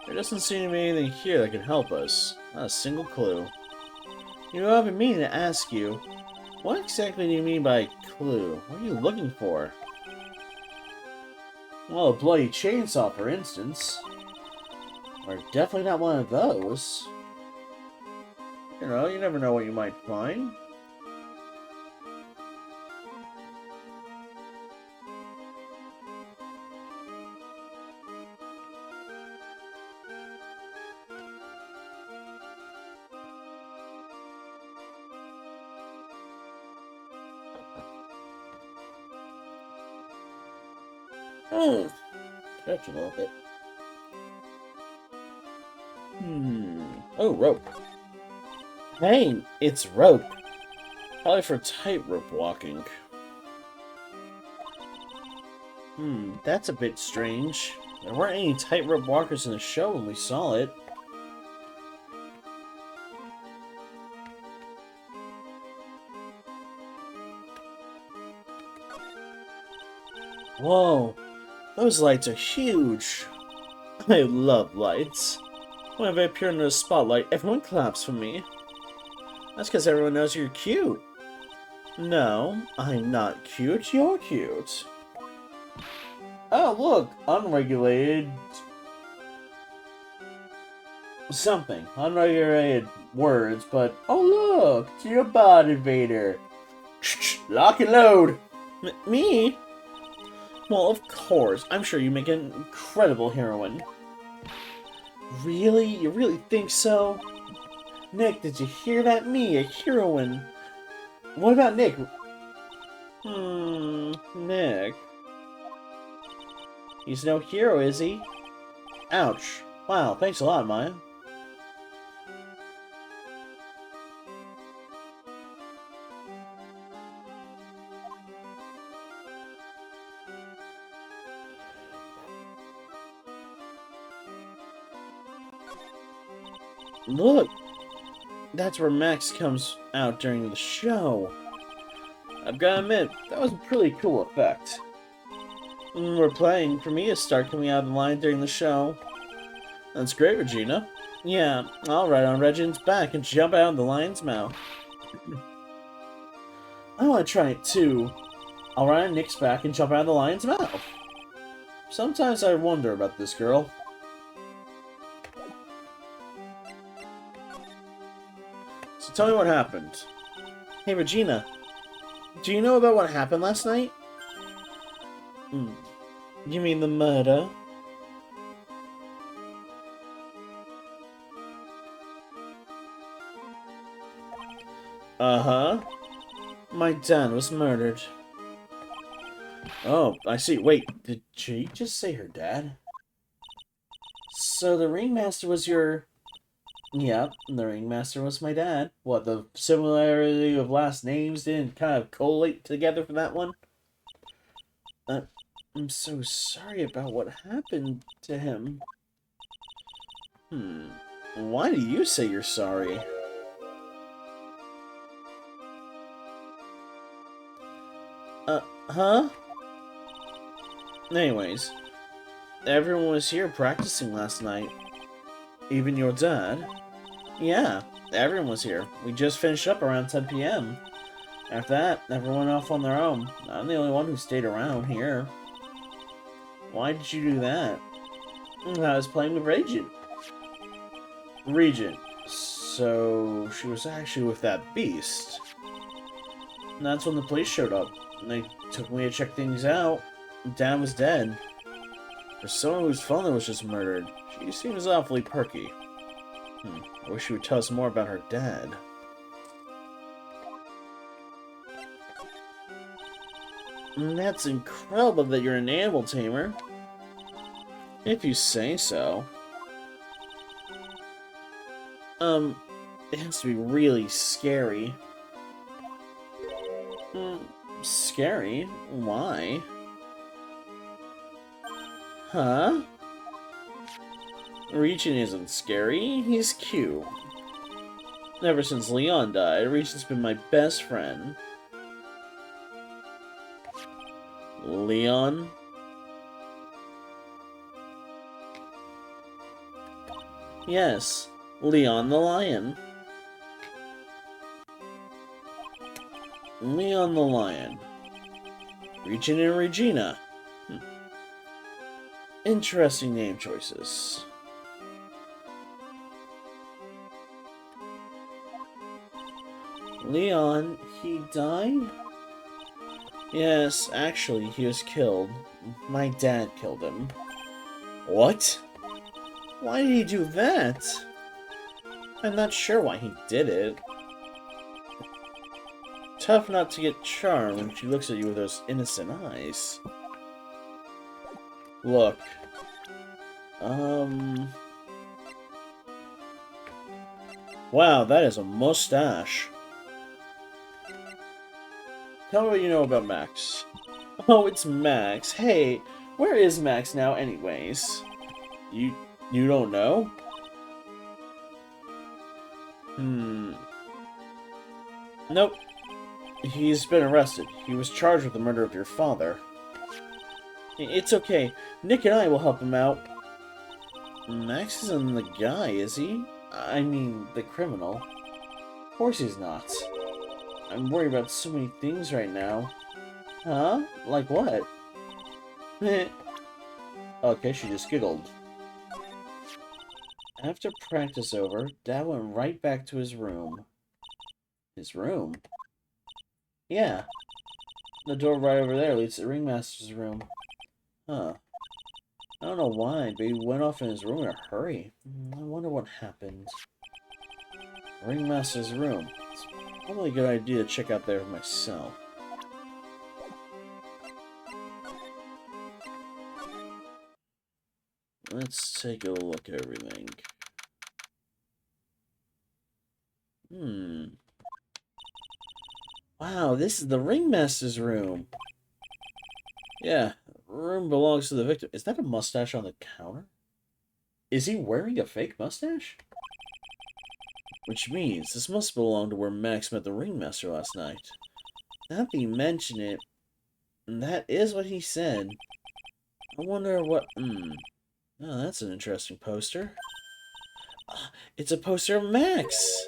There doesn't seem to be anything here that can help us. Not a single clue. You know, I've been meaning to ask you, what exactly do you mean by clue? What are you looking for? Well, a bloody chainsaw, for instance. We're definitely not one of those. You know, you never know what you might find. Stretch a little bit. Oh, rope. Hey, it's rope. Probably for tightrope walking. That's a bit strange. There weren't any tightrope walkers in the show when we saw it. Whoa, those lights are huge. I love lights. Whenever I appear in the spotlight, everyone claps for me. That's because everyone knows you're cute. No, I'm not cute, you're cute. Oh, look, unregulated... something. Unregulated words, but... oh, look, it's your body invader. Lock and load. Me? Well, of course. I'm sure you make an incredible heroine. Really? You really think so? Nick, did you hear that? Me, a heroine. What about Nick? Nick. He's no hero, is he? Ouch. Wow, thanks a lot, Maya. Look! That's where Max comes out during the show. I've gotta admit, that was a pretty cool effect. We're playing for me to start coming out of the line during the show. That's great, Regina. Yeah, I'll ride on Regin's back and jump out of the lion's mouth. I want to try it too. I'll ride on Nick's back and jump out of the lion's mouth. Sometimes I wonder about this girl. So tell me what happened. Hey, Regina. Do you know about what happened last night? You mean the murder? Uh-huh. My dad was murdered. Oh, I see. Wait, did she just say her dad? So the ringmaster was your... Yep, the ringmaster was my dad. What, the similarity of last names didn't kind of collate together for that one? I'm so sorry about what happened to him. Why do you say you're sorry? Huh? Anyways, everyone was here practicing last night. Even your dad? Yeah, everyone was here. We just finished up around 10 p.m. After that, everyone went off on their own. I'm the only one who stayed around here. Why did you do that? I was playing with Regent. Regent. So, she was actually with that beast. And that's when the police showed up. And they took me to check things out. Dad was dead. For someone whose father was just murdered, she seems awfully perky. I wish she would tell us more about her dad. That's incredible that you're an animal tamer. If you say so. It has to be really scary. Scary? Why? Huh? Regent isn't scary, he's cute. Ever since Leon died, Regent's been my best friend. Leon? Yes, Leon the lion. Leon the lion. Regent and Regina. Interesting name choices. Leon, he died? Yes, actually, he was killed. My dad killed him. What? Why did he do that? I'm not sure why he did it. Tough not to get charmed when she looks at you with those innocent eyes. Look. Wow, that is a mustache. Tell me what you know about Max. Oh, it's Max. Hey, where is Max now anyways? You don't know? Nope. He's been arrested. He was charged with the murder of your father. It's okay. Nick and I will help him out. Max isn't the guy, is he? I mean, the criminal. Of course he's not. I'm worried about so many things right now. Huh? Like what? Okay, she just giggled. After practice over, Dad went right back to his room. His room? Yeah. The door right over there leads to the ringmaster's room. Huh. I don't know why, but he went off in his room in a hurry. I wonder what happened. Ringmaster's room. It's probably a good idea to check out there myself. Let's take a look at everything. Wow, this is the ringmaster's room. Yeah, room belongs to the victim. Is that a mustache on the counter? Is he wearing a fake mustache? Which means this must belong to where Max met the ringmaster last night. Now that you mention it, that is what he said. I wonder what... Oh, that's an interesting poster. It's a poster of Max!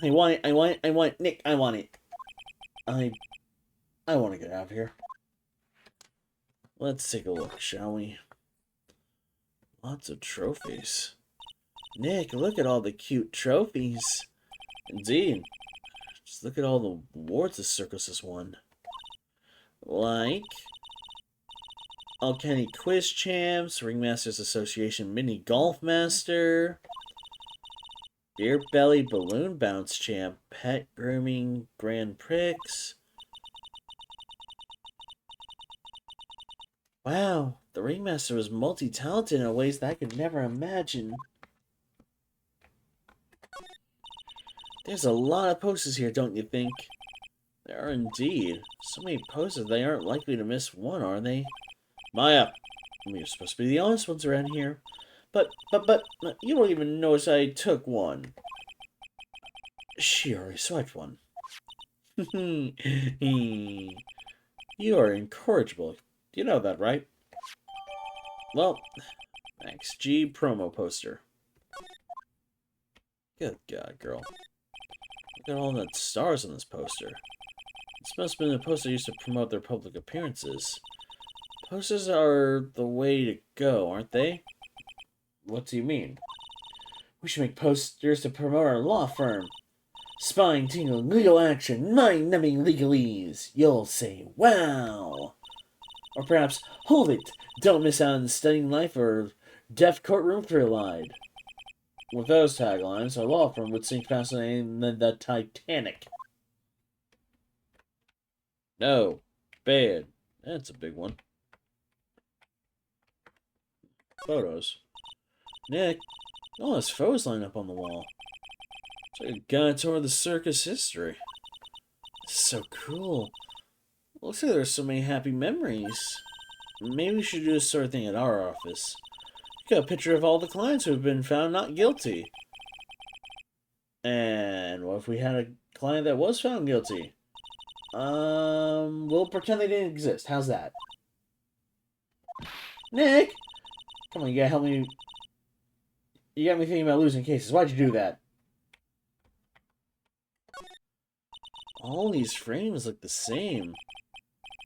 I want it, I want it, I want it. Nick, I want it. I want to get out of here. Let's take a look, shall we? Lots of trophies. Nick, look at all the cute trophies. Indeed. Just look at all the awards the circus has won. Like... Alkenny Quiz Champs, Ringmasters Association Mini Golf Master, Beer Belly Balloon Bounce Champ, Pet Grooming Grand Prix. Wow, the Ringmaster was multi-talented in ways that I could never imagine. There's a lot of posters here, don't you think? There are indeed. So many posters, they aren't likely to miss one, are they? Maya, we're supposed to be the honest ones around here. But, you don't even notice I took one. She already swiped one. You are incorrigible. You know that, right? Well, Max G promo poster. Good God, girl. Look at all the stars on this poster. This must have been the poster used to promote their public appearances. Posters are the way to go, aren't they? What do you mean? We should make posters to promote our law firm. Spine-tingling legal action, mind-numbing legalese. You'll say, wow! Or perhaps, hold it! Don't miss out on studying life or deaf courtroom thrill-eyed. With those taglines, our law firm would sink faster than the Titanic. No. Bad. That's a big one. Photos. Nick, all his photos lined up on the wall. It's like a guide tour the circus history. This is so cool. Looks like there's so many happy memories. Maybe we should do this sort of thing at our office. Got a picture of all the clients who have been found not guilty. And what if we had a client that was found guilty? We'll pretend they didn't exist. How's that? Nick! Come on, you gotta help me. You got me thinking about losing cases. Why'd you do that? All these frames look the same.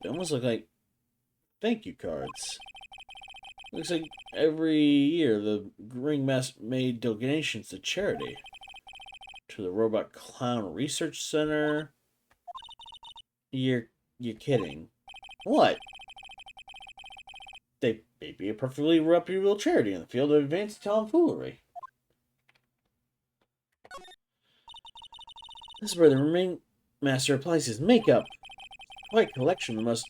They almost look like thank you cards. Looks like every year the Ringmaster made donations to charity. To the Robot Clown Research Center. You're kidding. What? They may be a perfectly reputable charity in the field of advanced tomfoolery. This is where the Ringmaster applies his makeup. Quite a collection of the most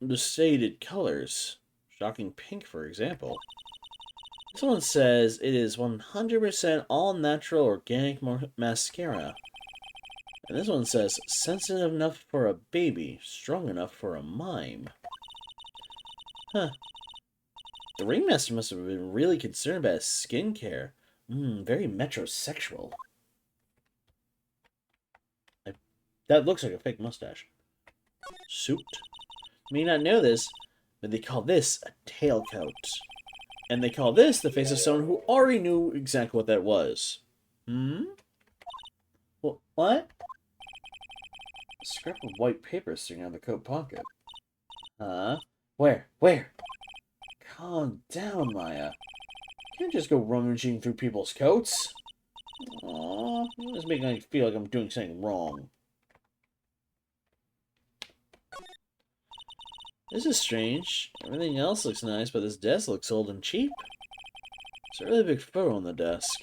understated colors. Shocking pink, for example. This one says it is 100% all-natural organic mascara. And this one says, sensitive enough for a baby, strong enough for a mime. Huh. The Ringmaster must have been really concerned about his skincare. Very metrosexual. That looks like a fake mustache. Suit. You may not know this, but they call this a tailcoat. And they call this the face of someone who already knew exactly what that was. What? A scrap of white paper sticking out of the coat pocket. Huh? Where? Calm down, Maya. You can't just go rummaging through people's coats. Aww, you're just making me feel like I'm doing something wrong. This is strange. Everything else looks nice, but this desk looks old and cheap. There's a really big photo on the desk.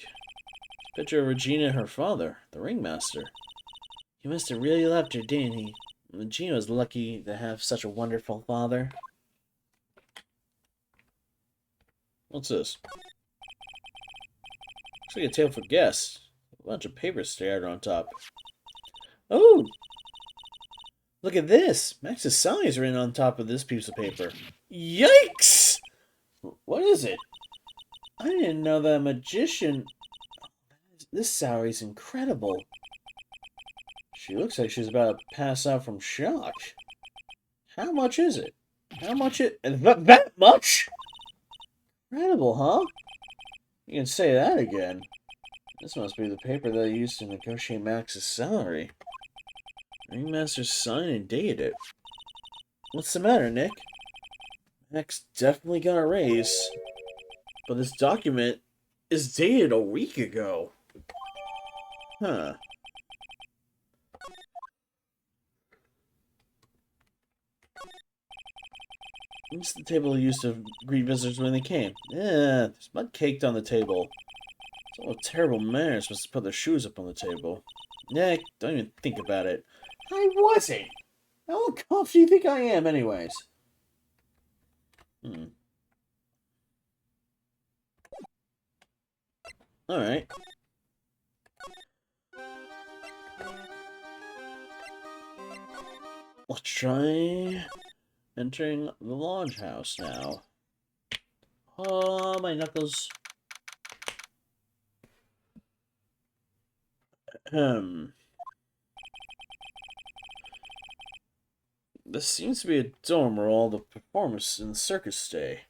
Picture of Regina and her father, the Ringmaster. He must have really loved her, didn't he? Regina was lucky to have such a wonderful father. What's this? Looks like a table for guests. A bunch of papers stared on top. Oh! Look at this! Max's salaries are written on top of this piece of paper. Yikes! What is it? I didn't know that a magician... This salary's incredible. She looks like she's about to pass out from shock. How much is it? How much it... That much?! Incredible, huh? You can say that again. This must be the paper that I used to negotiate Max's salary. Ringmaster signed and dated it. What's the matter, Nick? Max definitely got a raise. But this document is dated a week ago. Huh. This is the table used to greet visitors when they came. Yeah, there's mud caked on the table. It's all terrible manners must have put their shoes up on the table. Nick, don't even think about it. I wasn't! How confident do you think I am, anyways? Alright. Let's try entering the launch house now. Oh, my knuckles. This seems to be a dorm where all the performers in the circus stay.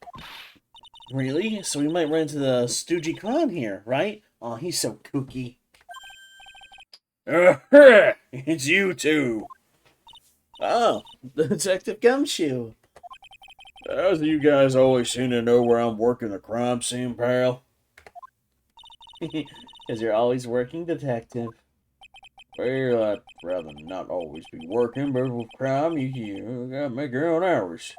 Really? So we might run into the Stoogie Clown here, right? Oh, he's so kooky. It's you two. Oh, Detective Gumshoe. How's you guys always seem to know where I'm working the crime scene, pal? Because you're always working, Detective. Well, I'd rather not always be working, but with crime, you gotta make your own hours.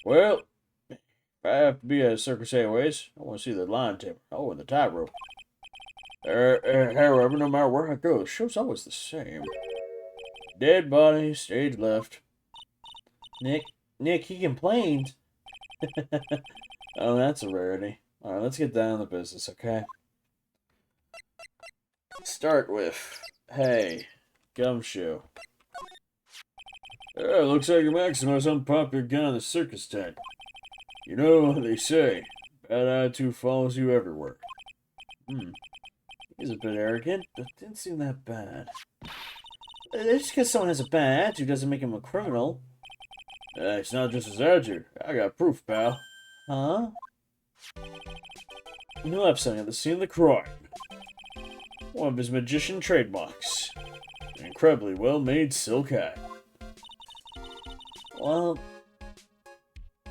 Well, if I have to be at a circus anyways, I want to see the lion tamer. Oh, and the tightrope. However, no matter where I go, the show's always the same. Dead body, stage left. Nick, he complained. Oh, that's a rarity. Alright, let's get down to business, okay? Start with, hey, Gumshoe. Looks like you're Max's most unpopular guy in the circus tent. You know what they say, bad attitude follows you everywhere. He's a bit arrogant, but didn't seem that bad. Just because someone has a bad attitude doesn't make him a criminal. It's not just his attitude. I got proof, pal. Huh? You have something at the scene of the crime. One of his magician trademarks. An incredibly well-made silk hat. Well,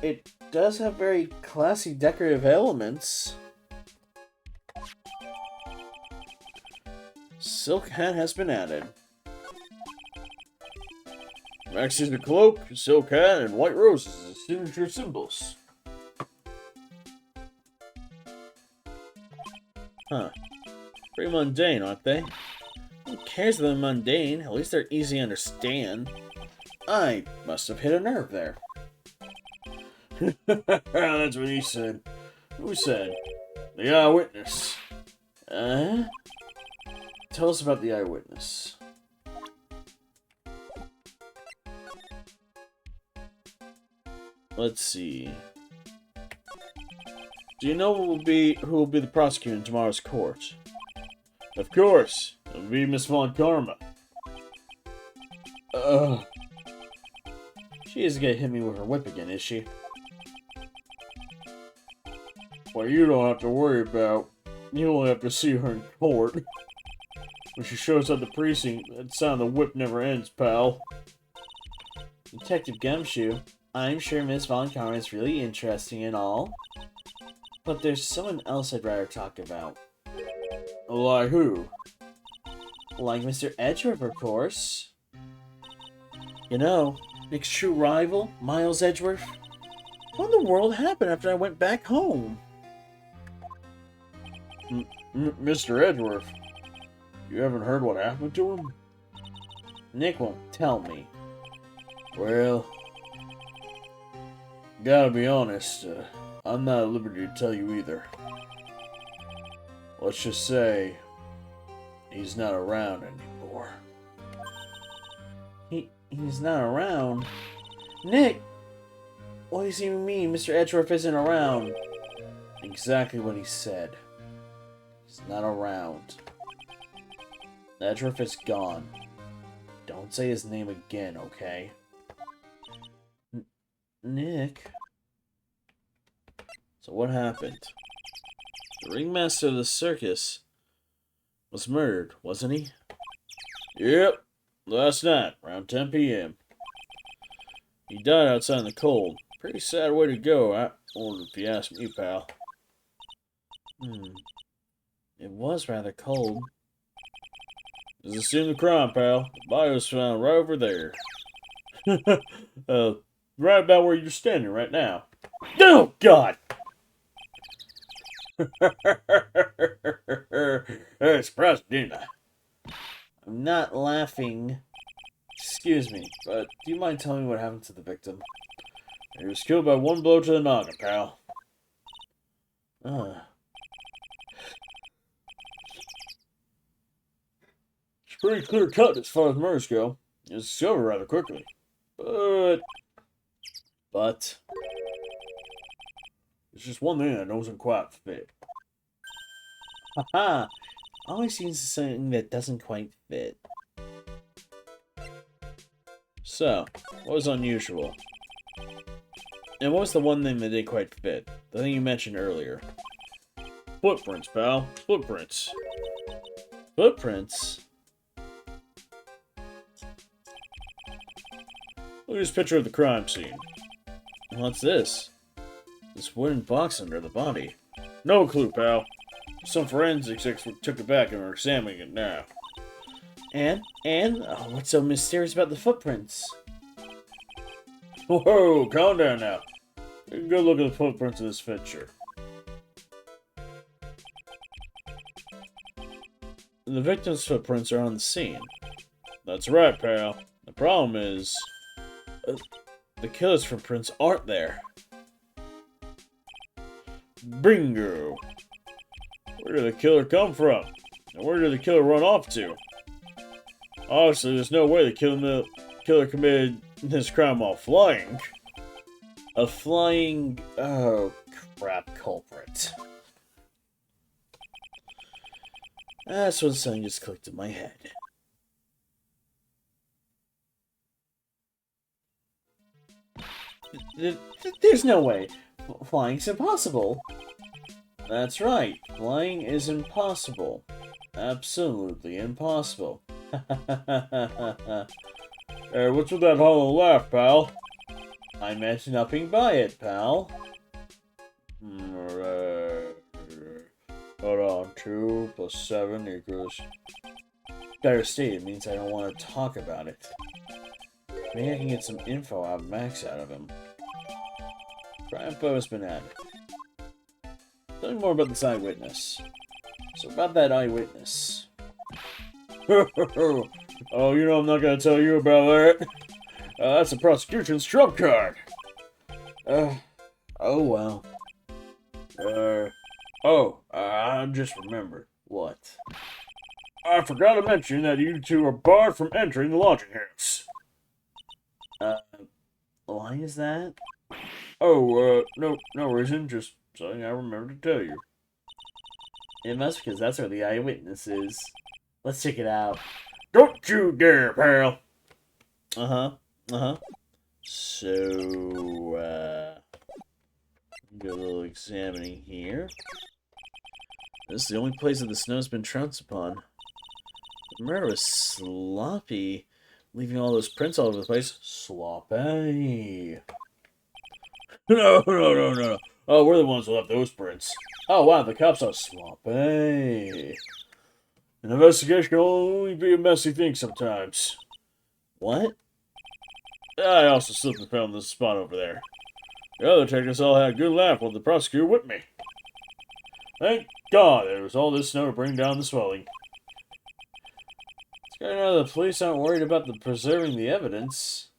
it does have very classy decorative elements. Silk hat has been added. Max is the cloak, silk hat, and white roses as his signature symbols. Huh. Pretty mundane, aren't they? Who cares if they're mundane? At least they're easy to understand. I must have hit a nerve there. That's what he said. Who said? The eyewitness. Tell us about the eyewitness. Let's see. Do you know who will be the prosecutor in tomorrow's court? Of course. It'll be Miss Von Karma. She isn't gonna hit me with her whip again, is she? Well, you don't have to worry about. You only have to see her in court. When she shows up the precinct, that sound of the whip never ends, pal. Detective Gumshoe, I'm sure Miss Von Karma is really interesting and all. But there's someone else I'd rather talk about. Like who? Like Mr. Edgeworth, of course. You know, Nick's true rival, Miles Edgeworth. What in the world happened after I went back home? Mr. Edgeworth. You haven't heard what happened to him? Nick won't tell me. Well, gotta be honest, I'm not at liberty to tell you either. Let's just say, he's not around anymore. He's not around? Nick! What does he mean Mr. Edgeworth isn't around? Exactly what he said. He's not around. Edgeworth is gone. Don't say his name again, okay? Nick? So what happened? The ringmaster of the circus was murdered, wasn't he? Yep, last night, around 10 p.m. He died outside in the cold. Pretty sad way to go, if you ask me, pal. It was rather cold. This is the scene of the crime, pal. The body was found right over there. Right about where you're standing right now. Oh, God! Hey, surprised, didn't I? I'm not laughing. Excuse me, but do you mind telling me what happened to the victim? He was killed by one blow to the noggin, pal. It's pretty clear cut as far as murders go. It was discovered rather quickly. But there's just one thing that doesn't quite fit. Haha! Always seems something that doesn't quite fit. So, what was unusual? And what was the one thing that didn't quite fit? The thing you mentioned earlier. Footprints, pal. Footprints. Footprints? Look at this picture of the crime scene. What's this? This wooden box under the body. No clue, pal. Some forensics experts took it back and are examining it now. And what's so mysterious about the footprints? Whoa, calm down now. Take a good look at the footprints of this picture. The victim's footprints are on the scene. That's right, pal. The problem is... the killer's footprints aren't there. Bingo! Where did the killer come from? And where did the killer run off to? Obviously, there's no way the killer committed this crime while flying. A flying... oh, crap culprit. That's when something just clicked in my head. There's no way. Flying's impossible. That's right. Flying is impossible. Absolutely impossible. Hey, what's with that hollow laugh, pal? I meant nothing by it, pal. Hold on, 2 + 7 equals... Better stated means I don't want to talk about it. Maybe I can get some info out of Max out of him. Crime info has been added. Tell me more about this eyewitness. So about that eyewitness. Oh, you know I'm not gonna tell you about that. That's the prosecution's trump card. Oh well. I just remembered. What? I forgot to mention that you two are barred from entering the lodging house. Why is that? Oh, no reason, just something I remembered to tell you. It must because that's where the eyewitness is. Let's check it out. Don't you dare, pal! So, do a little examining here. This is the only place that the snow's been trounced upon. The murder was sloppy, leaving all those prints all over the place. Sloppy. No. Oh, we're the ones who left those prints. Oh wow, the cops are sloppy. An investigation can only be a messy thing sometimes. What? I also slipped and fell in this spot over there. The other detectives all had a good laugh while the prosecutor whipped me. Thank God there was all this snow to bring down the swelling. It's good to know the police aren't worried about preserving the evidence.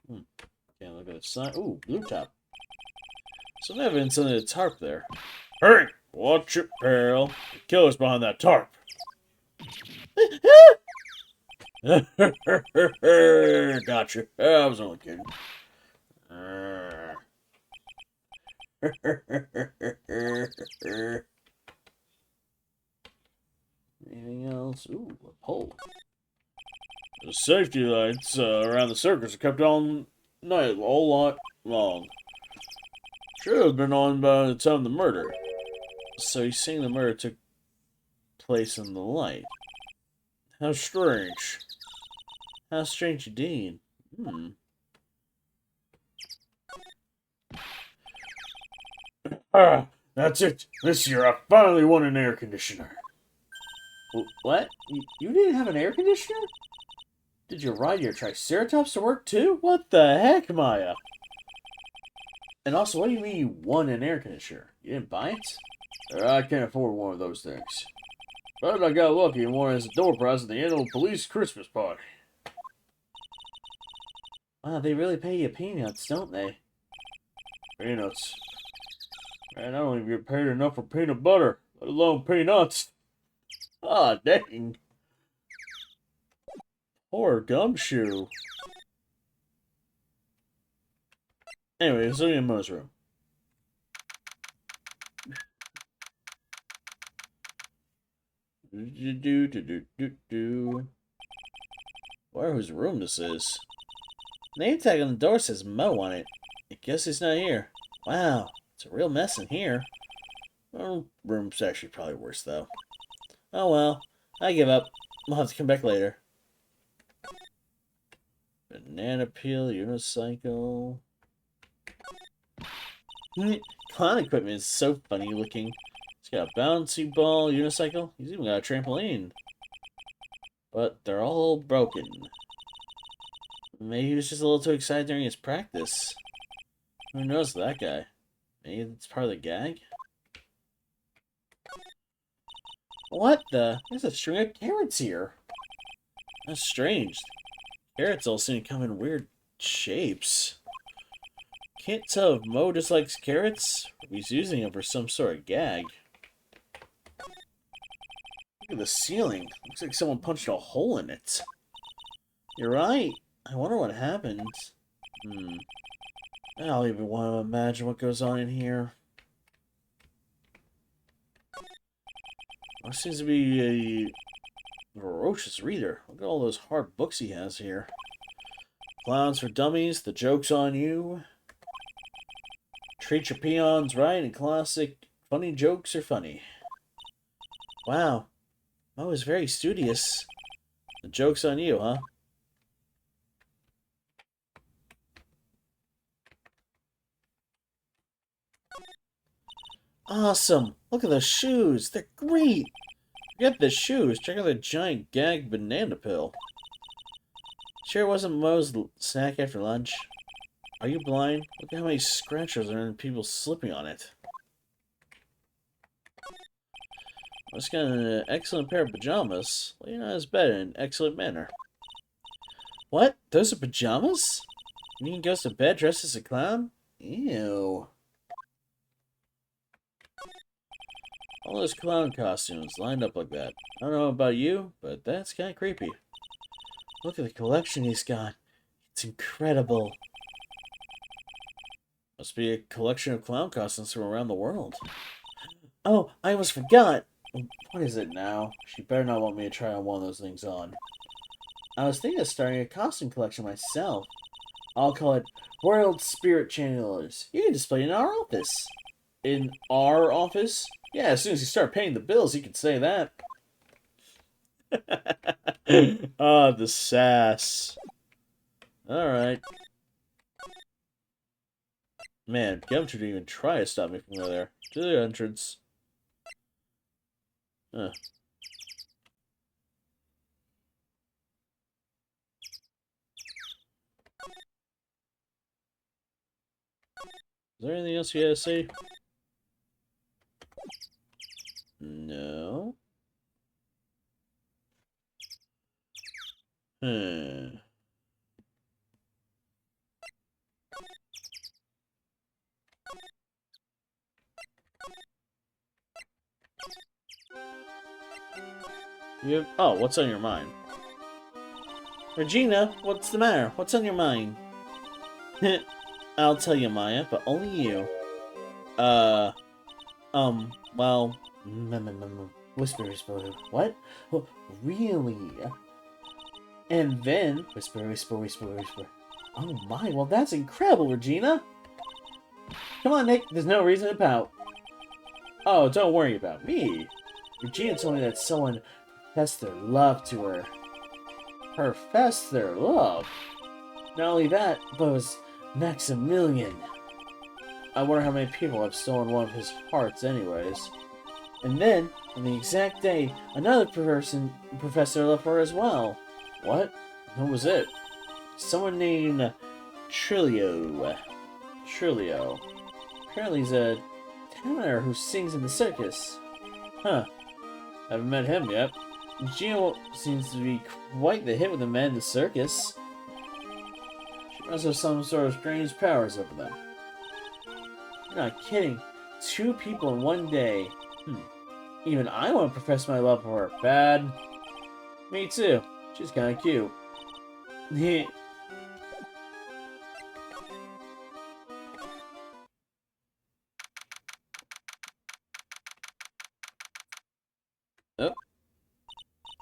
Can't look at the sign. Ooh, blue top. Some evidence under the tarp there. Hurry! Watch it, pal. The killer's behind that tarp. Gotcha. I was only kidding. Anything else? Ooh, a pole. The safety lights around the circus are kept on night all night long. Should have been on by the time of the murder. So you're saying the murder took place in the light? How strange. How strange indeed. That's it. This year I finally won an air conditioner. What? You didn't have an air conditioner? Did you ride your Triceratops to work too? What the heck, Maya? And also, what do you mean you won an air conditioner? You didn't buy it? I can't afford one of those things. But I got lucky and won as a door prize at the annual police Christmas party. Wow, they really pay you peanuts, don't they? Peanuts. Man, I don't even get paid enough for peanut butter, let alone peanuts. Ah, dang. Or gumshoe. Anyway, it's only in Mo's room. Wonder whose room this is. Name tag on the door says Mo on it. I guess he's not here. Wow, it's a real mess in here. Our room's actually probably worse, though. Oh well, I give up. We'll have to come back later. Banana peel, unicycle. Clown equipment is so funny looking. He's got a bouncy ball, unicycle. He's even got a trampoline. But they're all broken. Maybe he was just a little too excited during his practice. Who knows that guy? Maybe it's part of the gag? What the? There's a string of carrots here. That's strange. Carrots all seem to come in weird shapes. Can't tell if Mo dislikes carrots or if he's using them for some sort of gag. Look at the ceiling. Looks like someone punched a hole in it. You're right. I wonder what happened. I don't even want to imagine what goes on in here. He seems to be a ferocious reader. Look at all those hard books he has here. Clowns for Dummies, The Joke's on You. Treat Your Peons Right, and classic Funny Jokes Are Funny. Wow. Mo is very studious. The joke's on you, huh? Awesome! Look at those shoes! They're great! Forget the shoes. Check out the giant gag banana pill. Sure it wasn't Mo's snack after lunch? Are you blind? Look at how many scratches are in people slipping on it. Mo's got an excellent pair of pajamas. Laying on his bed in an excellent manner. What? Those are pajamas? You mean he goes to bed dressed as a clown? Ew. All those clown costumes lined up like that. I don't know about you, but that's kind of creepy. Look at the collection he's got. It's incredible. Must be a collection of clown costumes from around the world. Oh, I almost forgot. What is it now? She better not want me to try on one of those things on. I was thinking of starting a costume collection myself. I'll call it World Spirit Channelers. You can display it in our office. In our office? Yeah, as soon as you start paying the bills, you can say that. Ah, the sass. Alright. Man, Gumtree didn't even try to stop me from going there. To the entrance. Huh. Is there anything else you gotta say? No. Hmm. Oh, what's on your mind? Regina, what's the matter? What's on your mind? I'll tell you, Maya, but only you. Well... Whisper, whisper. What? Oh, really? And then... Whisper, whisper, whisper, whisper. Oh my, well that's incredible, Regina! Come on, Nick, there's no reason to pout. Oh, don't worry about me. Regina told me that someone professed their love to her. Professed their love? Not only that, but it was Maximilian. I wonder how many people have stolen one of his hearts anyways. And then, on the exact day, another person professed their love for her as well. What? Who was it? Someone named Trilio. Trilio. Apparently he's a tenor who sings in the circus. Huh. Haven't met him yet. Gino seems to be quite the hit with the men in the circus. She must have some sort of strange powers over them. You're not kidding. 2 people in one day. Even I want to profess my love for her. Bad. Me too. She's kind of cute. Oh,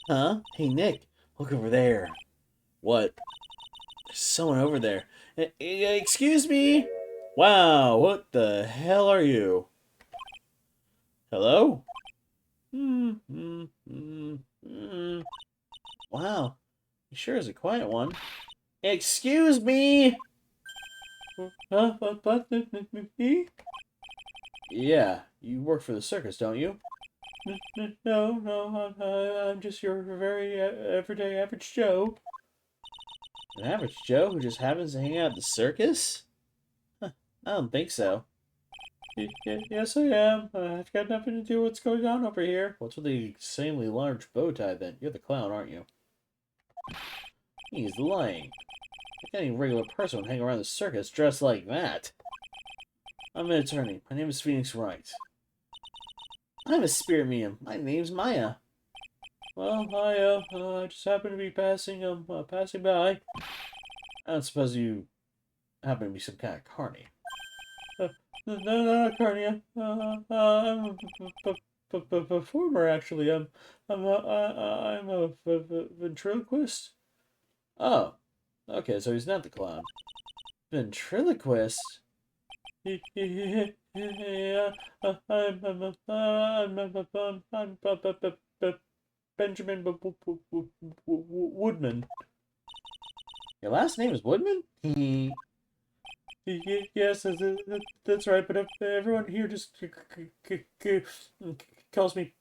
huh? Hey, Nick, look over there. What? There's someone over there. Excuse me? Wow, what the hell are you? Hello? Wow, he sure is a quiet one. Excuse me? Me? Yeah, you work for the circus, don't you? No, I'm just your very everyday average Joe. An average Joe who just happens to hang out at the circus? Huh, I don't think so. Yes, I am. I've got nothing to do with what's going on over here. What's with the insanely large bow tie, then? You're the clown, aren't you? He's lying. Like any regular person would hang around the circus dressed like that. I'm an attorney. My name is Phoenix Wright. I'm a spirit medium. My name's Maya. Well, I just happen to be passing by. I don't suppose you happen to be some kind of carny. No, not a carny. I'm a performer, actually. I'm a ventriloquist. Oh, okay, so he's not the clown. Ventriloquist? Yeah, I'm Benjamin Woodman. Your last name is Woodman? Yes, that's right, but everyone here just calls me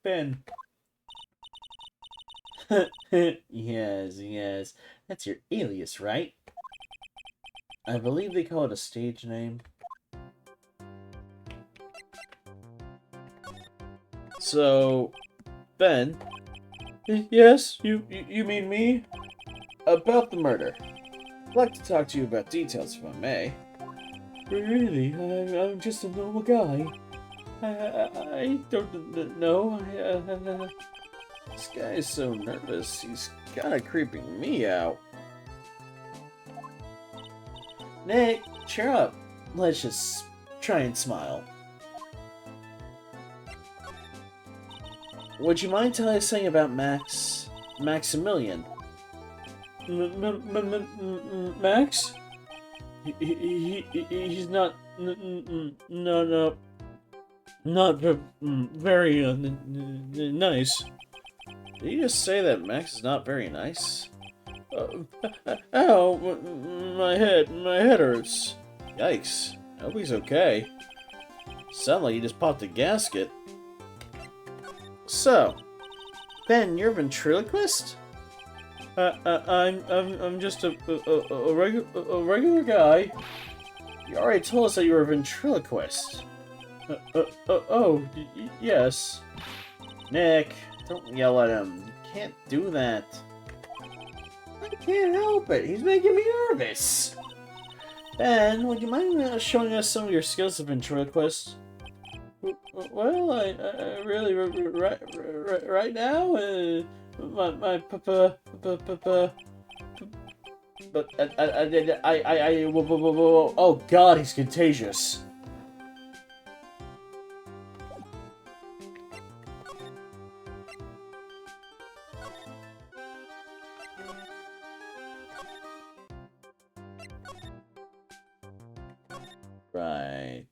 Ben. Yes, that's your alias, right? I believe they call it a stage name. So, Ben? Yes, you mean me? About the murder. I'd like to talk to you about details if I may. Really? I'm just a normal guy. I don't know. This guy is so nervous. He's kind of creeping me out. Nick, cheer up. Let's just try and smile. Would you mind telling us something about Maximilian? Max? He's not very nice. Did you just say that Max is not very nice? Ow, my head hurts. Yikes, I hope he's okay. Sound like he just popped a gasket. So, Ben, you're a ventriloquist? I'm just a regular guy. You already told us that you were a ventriloquist. Yes. Nick, don't yell at him. You can't do that. I can't help it. He's making me nervous. Ben, would you mind showing us some of your skills as a ventriloquist? Well, I really right now, my but oh God, he's contagious. Right.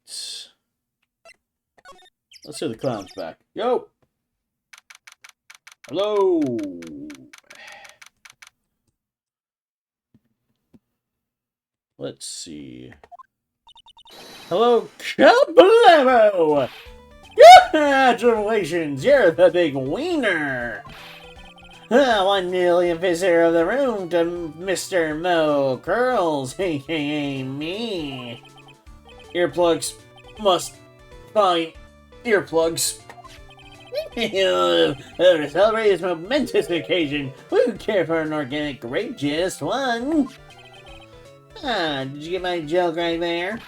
Let's see the clown's back. Yo! Hello! Let's see. Hello, Kablamo! Congratulations, you're the big wiener! 1 million visitor of the room to Mr. Mo Curls, aka me. Earplugs must find earplugs. To celebrate this momentous occasion, we would care for an organic grape, just one. Did you get my joke right there?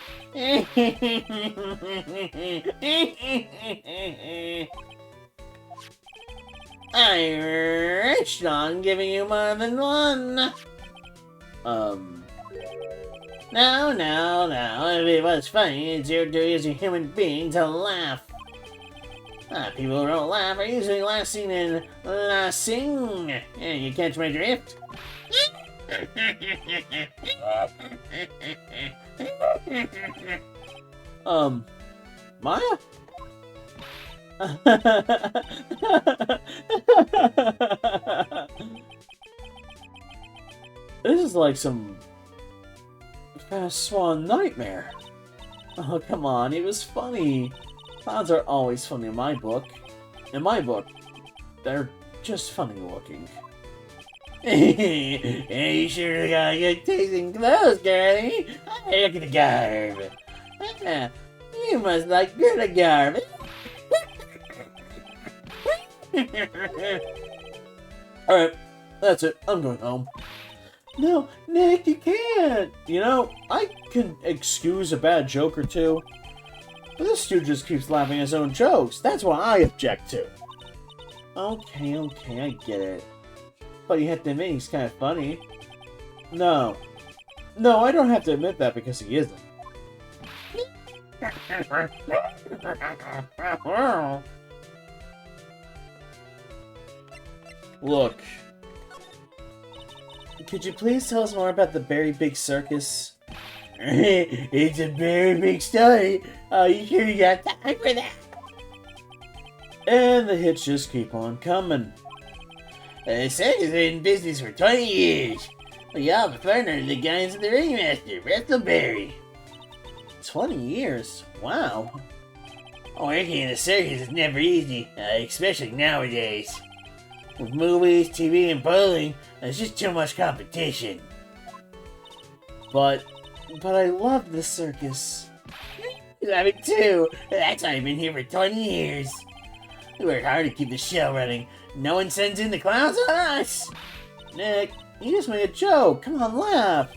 I'm rich on giving you more than one. No, no, no. If it was funny, it's your duty as a human being to laugh. People who don't laugh are usually last seen in laughing. You catch my drift? Maya? This is like some fast swan nightmare. Oh, come on, it was funny. Clowns are always funny in my book. In my book, they're just funny looking. Hey, you sure got good tasting clothes, girlie. Look at the garb. You must like good garb. Alright, that's it. I'm going home. No, Nick, you can't. You know, I can excuse a bad joke or two. But this dude just keeps laughing at his own jokes. That's what I object to. Okay, I get it. But you have to admit he's kind of funny. No. No, I don't have to admit that because he isn't. Look. Could you please tell us more about the Very Big Circus? It's a very big story. You sure you got time for that? And the hits just keep on coming. The circus has been in business for 20 years. We all prefer under the guidance of the ringmaster, Bristleberry. 20 years? Wow. Working in a circus is never easy, especially nowadays. With movies, TV, and bowling, there's just too much competition. But I love the circus. I love it too. That's why I've been here for 20 years. We work hard to keep the show running. No one sends in the clowns on us. Nick, you just made a joke. Come on, laugh.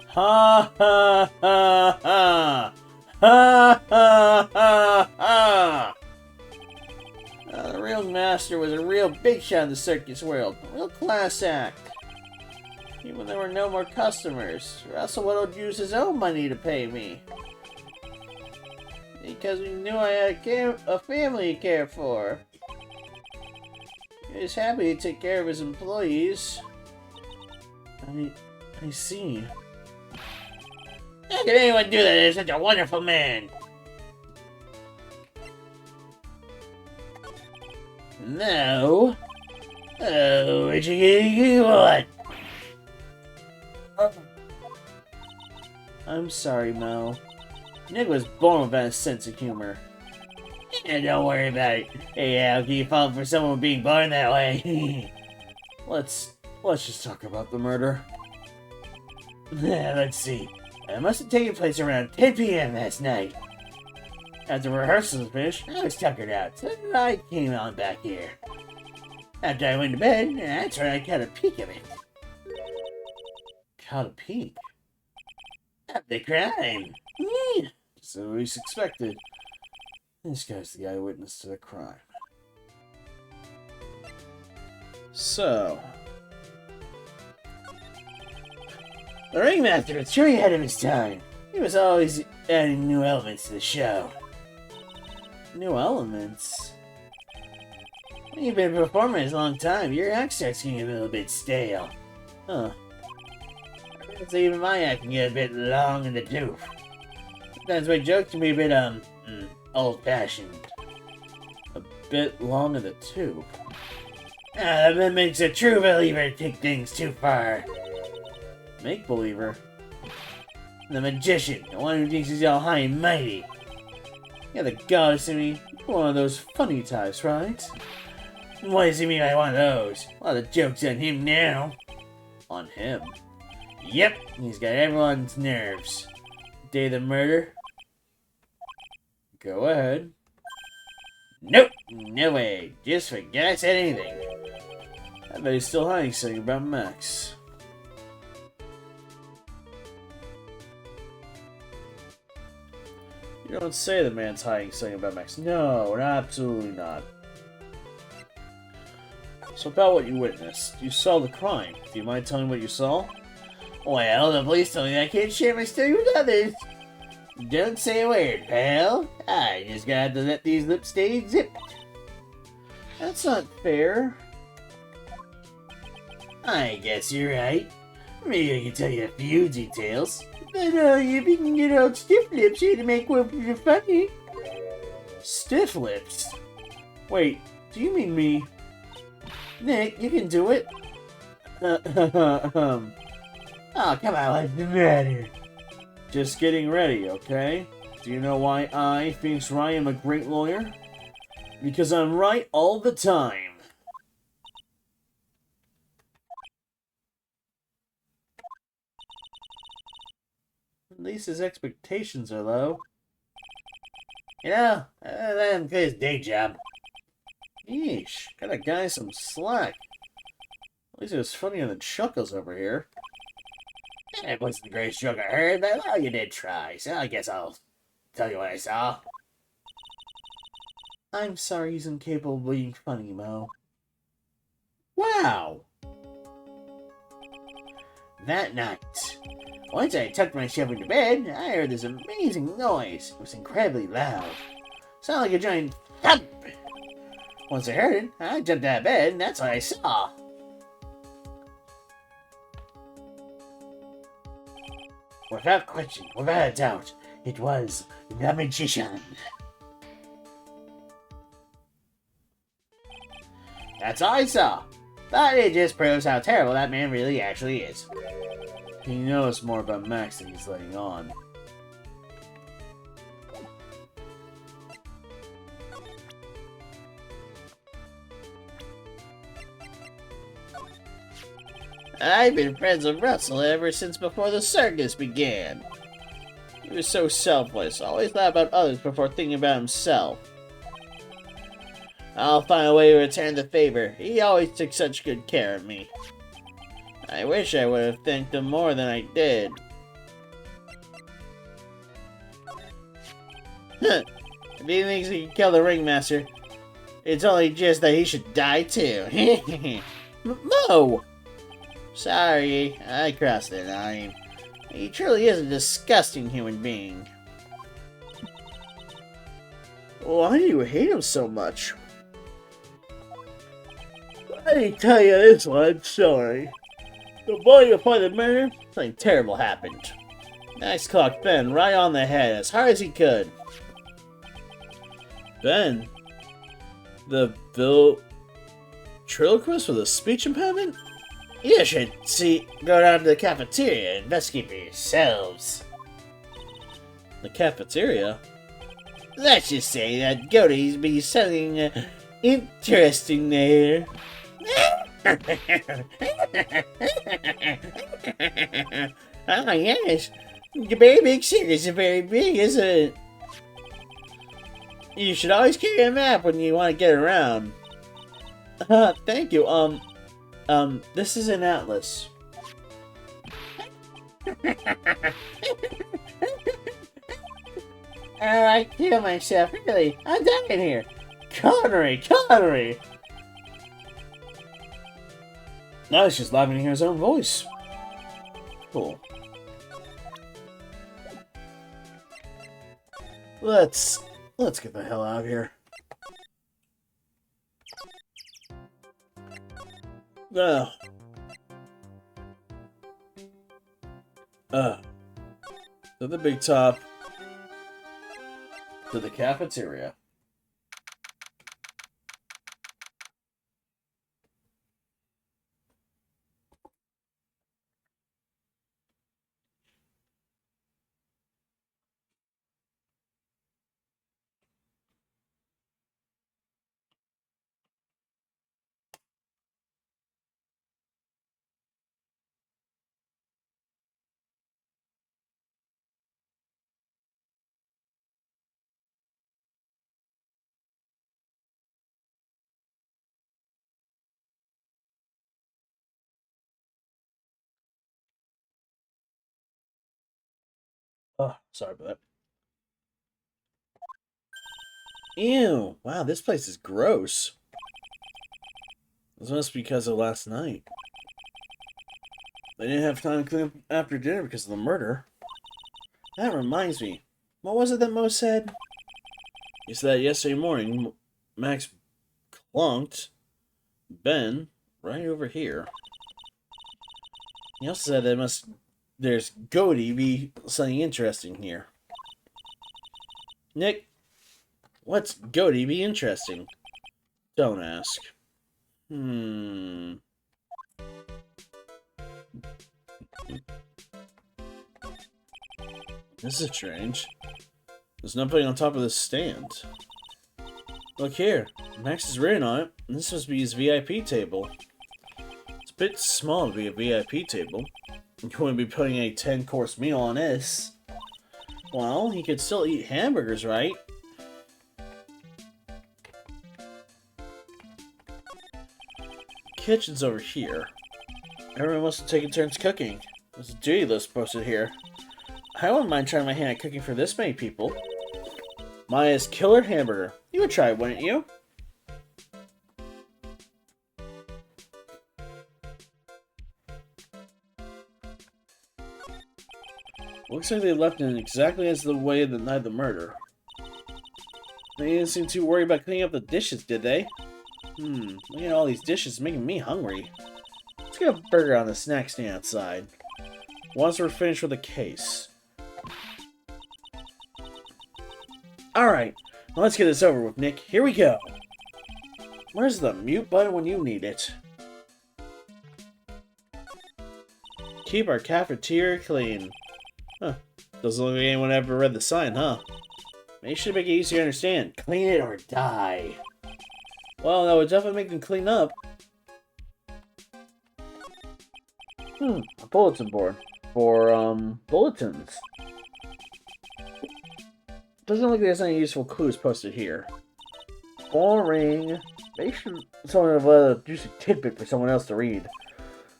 Ha ha ha ha. Ha ha ha ha. The real master was a real big shot in the circus world. A real class act. Even when there were no more customers, Russell would use his own money to pay me. Because he knew I had a family to care for. He was happy to take care of his employees. I see. How could anyone do that? He's such a wonderful man. No. Oh, what you want? I'm sorry, Mo. Nick was born without a sense of humor. Yeah, don't worry about it. Hey, how can you fall for someone being born that way? Let's just talk about the murder. Let's see. It must have taken place around 10 p.m. last night. After rehearsals finished, I was tuckered out, so I came on back here. After I went to bed, that's when I caught a peek of it. Caught a peek? Of the crime. So we expected. This guy's the eyewitness to the crime. So, the ringmaster was truly ahead of his time. He was always adding new elements to the show. New elements? When you've been performing a long time, your act starts getting a little bit stale. Huh. So even my act can get a bit long in the tooth. Sometimes my jokes can be a bit, old-fashioned. A bit long in the tooth? That makes a true believer take things too far. Make-believer? The magician, the one who thinks he's all high and mighty. You're the goddess in me. You're one of those funny types, right? What does he mean by one of those? A lot of jokes on him now. On him? Yep, he's got everyone's nerves. Day of the murder? Go ahead. Nope, no way. Just forget I said anything. I bet he's still hiding something about Max. You don't say the man's hiding something about Max. No, absolutely not. So about what you witnessed. You saw the crime. Do you mind telling me what you saw? Well, the police told me I can't share my story with others. Don't say a word, pal. I just got to let these lips stay zipped. That's not fair. I guess you're right. Maybe I can tell you a few details. But if you can get all stiff lips here to make one funny. Stiff lips? Wait, do you mean me? Nick, you can do it. Oh, come on, what's the matter? Just getting ready, okay? Do you know why I, Phoenix Wright, am a great lawyer? Because I'm right all the time. At least his expectations are low. You know, let him quit his day job. Yeesh, got a guy some slack. At least it was funnier than Chuckles over here. It wasn't the greatest joke I heard, but well, you did try, so I guess I'll tell you what I saw. I'm sorry he's incapable of being funny, Mo. Wow! That night, once I tucked myself into bed, I heard this amazing noise. It was incredibly loud. Sounded like a giant thump. Once I heard it, I jumped out of bed, and that's what I saw. Without question, without a doubt, it was the magician. That's all I saw. But it just proves how terrible that man really actually is. He knows more about Max than he's letting on. I've been friends with Russell ever since before the circus began. He was so selfless, always thought about others before thinking about himself. I'll find a way to return the favor. He always took such good care of me. I wish I would have thanked him more than I did. Huh. If he thinks he can kill the ringmaster, it's only just that he should die too. Mo! Sorry, I crossed the line. He truly is a disgusting human being. Why do you hate him so much? Let me tell you this one story. The boy you find the murder, something terrible happened. Nice clock Ben right on the head as hard as he could. Ben? The ventriloquist with a speech impediment? You should go down to the cafeteria and investigate for yourselves. The cafeteria? Let's just say that Goaty's be something interesting there. Ah, yes. The very big circus is very big, isn't it? You should always carry a map when you want to get around. Thank you. This is an atlas. I kill myself, really. I'm dying here. Connery! Now he's just laughing to hear his own voice. Cool. Let's get the hell out of here. To the big top. To the cafeteria. Oh, sorry about that. Ew, wow, this place is gross. This must be because of last night. They didn't have time to clean up after dinner because of the murder. That reminds me. What was it that Mo said? He said that yesterday morning, Max clunked Ben right over here. He also said there's Goaty be something interesting here. Nick, what's Goaty be interesting? Don't ask. This is strange. There's nothing on top of this stand. Look here. Max is written on it, and this must be his VIP table. It's a bit small to be a VIP table. You wouldn't be putting a 10-course meal on this. Well, he could still eat hamburgers, right? Kitchen's over here. Everyone must have taken turns cooking. There's a duty list posted here. I wouldn't mind trying my hand at cooking for this many people. Maya's killer hamburger. You would try it, wouldn't you? Looks like they left it exactly as the way the night of the murder. They didn't seem too worried about cleaning up the dishes, did they? Looking at all these dishes is making me hungry. Let's get a burger on the snack stand outside. Once we're finished with the case. Alright, let's get this over with, Nick. Here we go. Where's the mute button when you need it? Keep our cafeteria clean. Huh. Doesn't look like anyone ever read the sign, huh? Maybe should make it easier to understand. Clean it or die. Well, that would definitely make them clean up. A bulletin board. For, bulletins. Doesn't look like there's any useful clues posted here. Boring. Maybe someone have a juicy tidbit for someone else to read.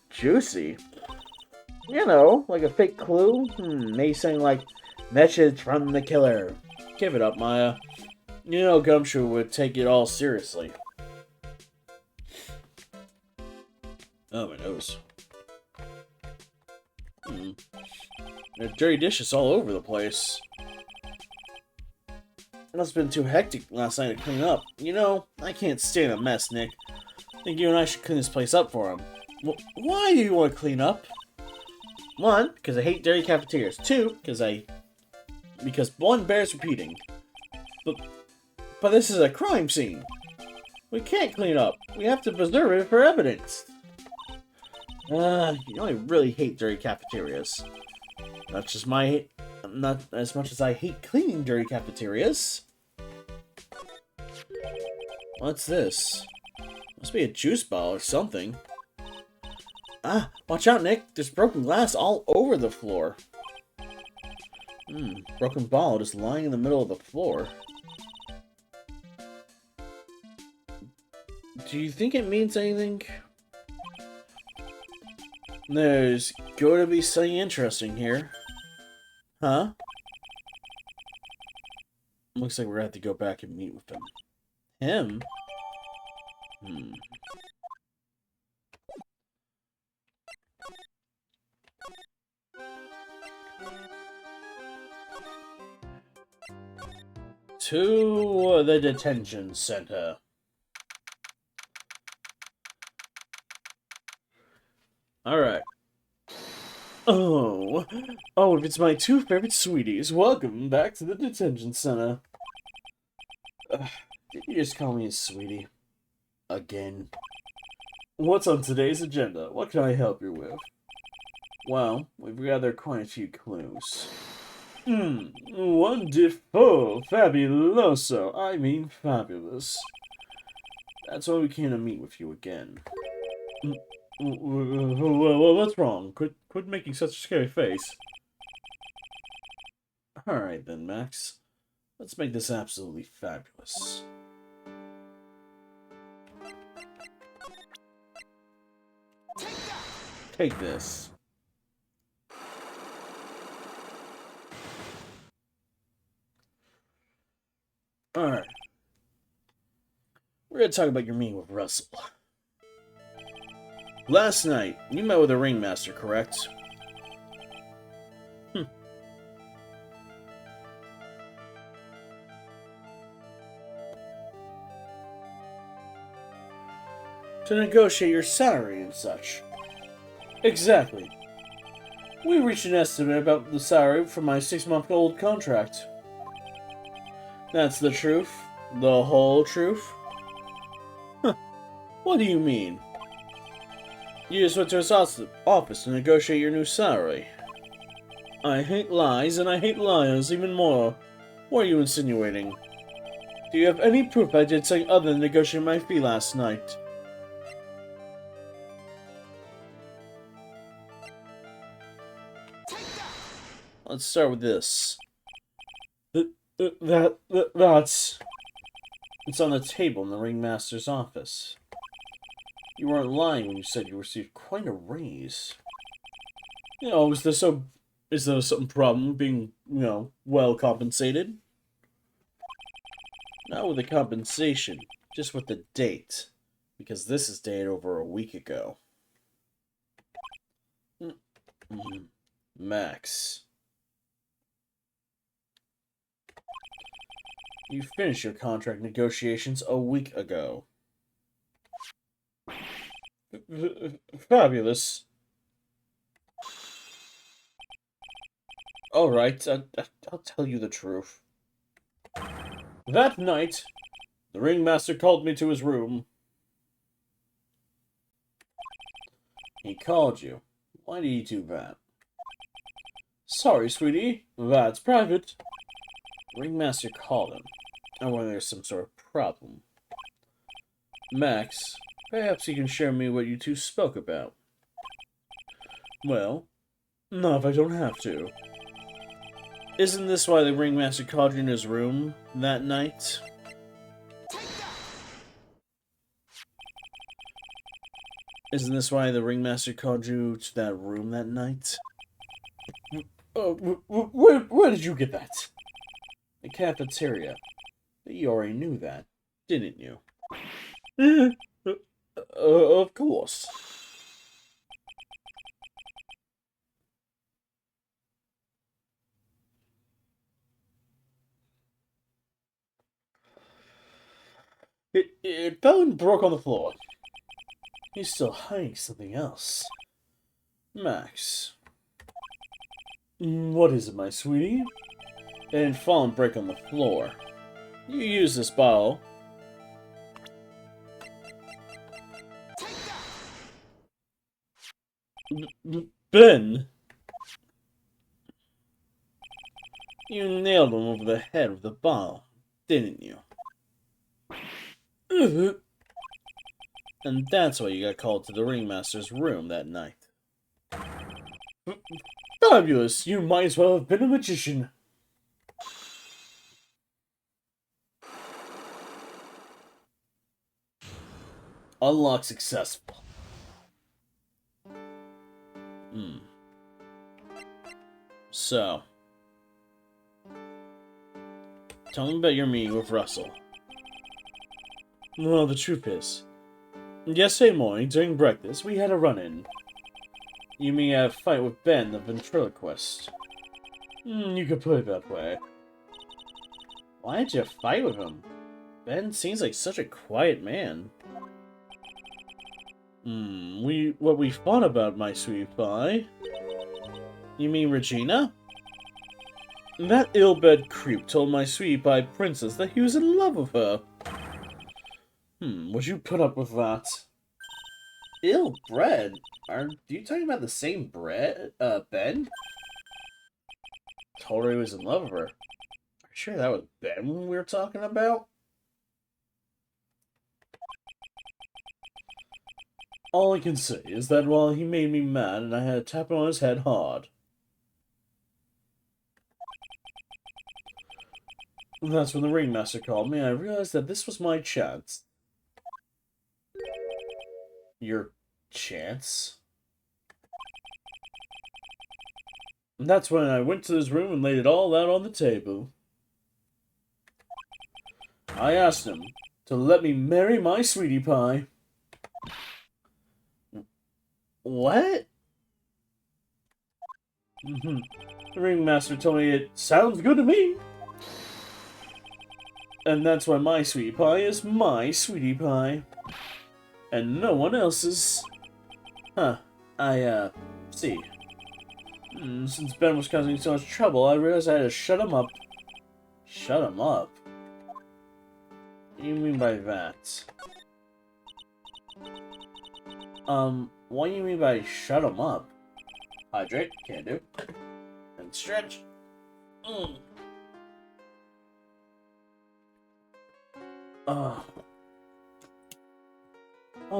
Juicy? You know, like a fake clue? Maybe something like, message from the killer. Give it up, Maya. You know Gumshoe would take it all seriously. Oh, my nose. There are dirty dishes all over the place. It must have been too hectic last night to clean up. You know, I can't stand a mess, Nick. I think you and I should clean this place up for him. Why do you want to clean up? 1, because I hate dirty cafeterias. 2, because one bears repeating. But this is a crime scene. We can't clean up. We have to preserve it for evidence. You know I really hate dirty cafeterias. Not as much as I hate cleaning dirty cafeterias. What's this? Must be a juice bottle or something. Watch out, Nick. There's broken glass all over the floor. Broken bottle just lying in the middle of the floor. Do you think it means anything? There's going to be something interesting here. Huh? Looks like we're going to have to go back and meet with him. Him? To the detention center. Alright. Oh, if it's my 2 favorite sweeties, welcome back to the detention center. Did you just call me a sweetie? Again? What's on today's agenda? What can I help you with? Well, we've gathered quite a few clues. Wonderful, fabuloso, I mean fabulous. That's why we came to meet with you again. What's wrong? Quit making such a scary face. Alright then, Max. Let's make this absolutely fabulous. Take this. Alright. We're gonna talk about your meeting with Russell. Last night, you met with the ringmaster, correct? To negotiate your salary and such. Exactly. We reached an estimate about the salary for my 6-month-old contract. That's the truth? The whole truth? Huh. What do you mean? You just went to his office to negotiate your new salary. I hate lies, and I hate liars even more. What are you insinuating? Do you have any proof I did something other than negotiate my fee last night? Let's start with this. That's... It's on the table in the ringmaster's office. You weren't lying when you said you received quite a raise. You know, is there some problem with being, well compensated? Not with the compensation, just with the date. Because this is dated over a week ago. Max. You finished your contract negotiations a week ago. Fabulous. Alright, I'll tell you the truth. That night, the ringmaster called me to his room. He called you. Why did he do that? Sorry, sweetie. That's private. Ringmaster called him. I wonder there's some sort of problem. Max, perhaps you can share me what you two spoke about. Well, not if I don't have to. Isn't this why the ringmaster called you in his room that night? Isn't this why the ringmaster called you to that room that night? Where did you get that? The cafeteria. You already knew that, didn't you? Of course. It fell and broke on the floor. He's still hiding something else. Max. What is it, my sweetie? It didn't fall and break on the floor. You use this bottle. Ben! You nailed him over the head with the bottle, didn't you? And that's why you got called to the ringmaster's room that night. Fabulous! You might as well have been a magician. Unlock successful. So. Tell me about your meeting with Russell. Well, the truth is, yesterday morning, during breakfast, we had a run-in. You mean a fight with Ben, the ventriloquist? You could put it that way. Why did you fight with him? Ben seems like such a quiet man. What we fought about, my sweet pie? You mean Regina? That ill-bred creep told my sweet pie princess that he was in love with her. Would you put up with that? Ill-bred? Are you talking about the same Ben? Told her he was in love with her. Are you sure that was Ben we were talking about? All I can say is that while he made me mad and I had to tap him on his head hard. That's when the ringmaster called me and I realized that this was my chance. Your chance? And that's when I went to his room and laid it all out on the table. I asked him to let me marry my sweetie pie. What? The ringmaster told me it sounds good to me. And that's why my sweetie pie is my sweetie pie. And no one else's. Huh. See. Since Ben was causing so much trouble, I realized I had to shut him up. Shut him up? What do you mean by that? What do you mean by shut him up? Hydrate, can do. And stretch. Oh,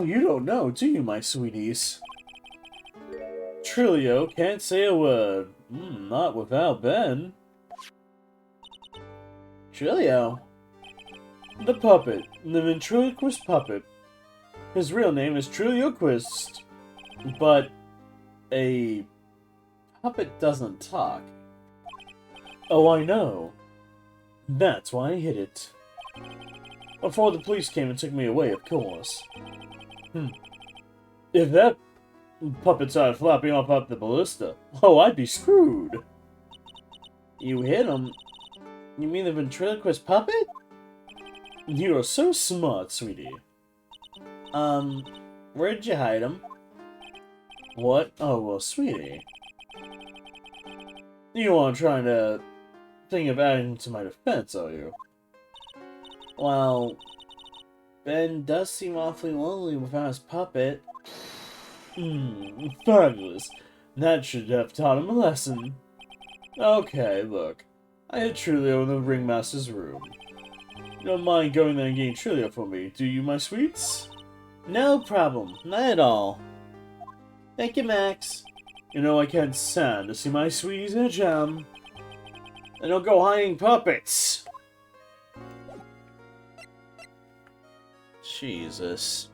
you don't know, do you, my sweeties? Trilio can't say a word. Not without Ben. Trilio? The puppet. The ventriloquist puppet. His real name is Trilioquist. But a puppet doesn't talk. Oh, I know. That's why I hid it. Before the police came and took me away, of course. If that puppet started flapping off up the ballista, oh, I'd be screwed. You hit him? You mean the ventriloquist puppet? You are so smart, sweetie. Where'd you hide him? What? Oh, well, sweetie. You aren't trying to think of adding to my defense, are you? Well, Ben does seem awfully lonely without his puppet. Fabulous. That should have taught him a lesson. Okay, look. I had Trilio in the ringmaster's room. You don't mind going there and getting Trilio for me, do you, my sweets? No problem. Not at all. Thank you, Max. You know I can't stand to see my sweeties in a jam. And don't go hiding puppets! Jesus.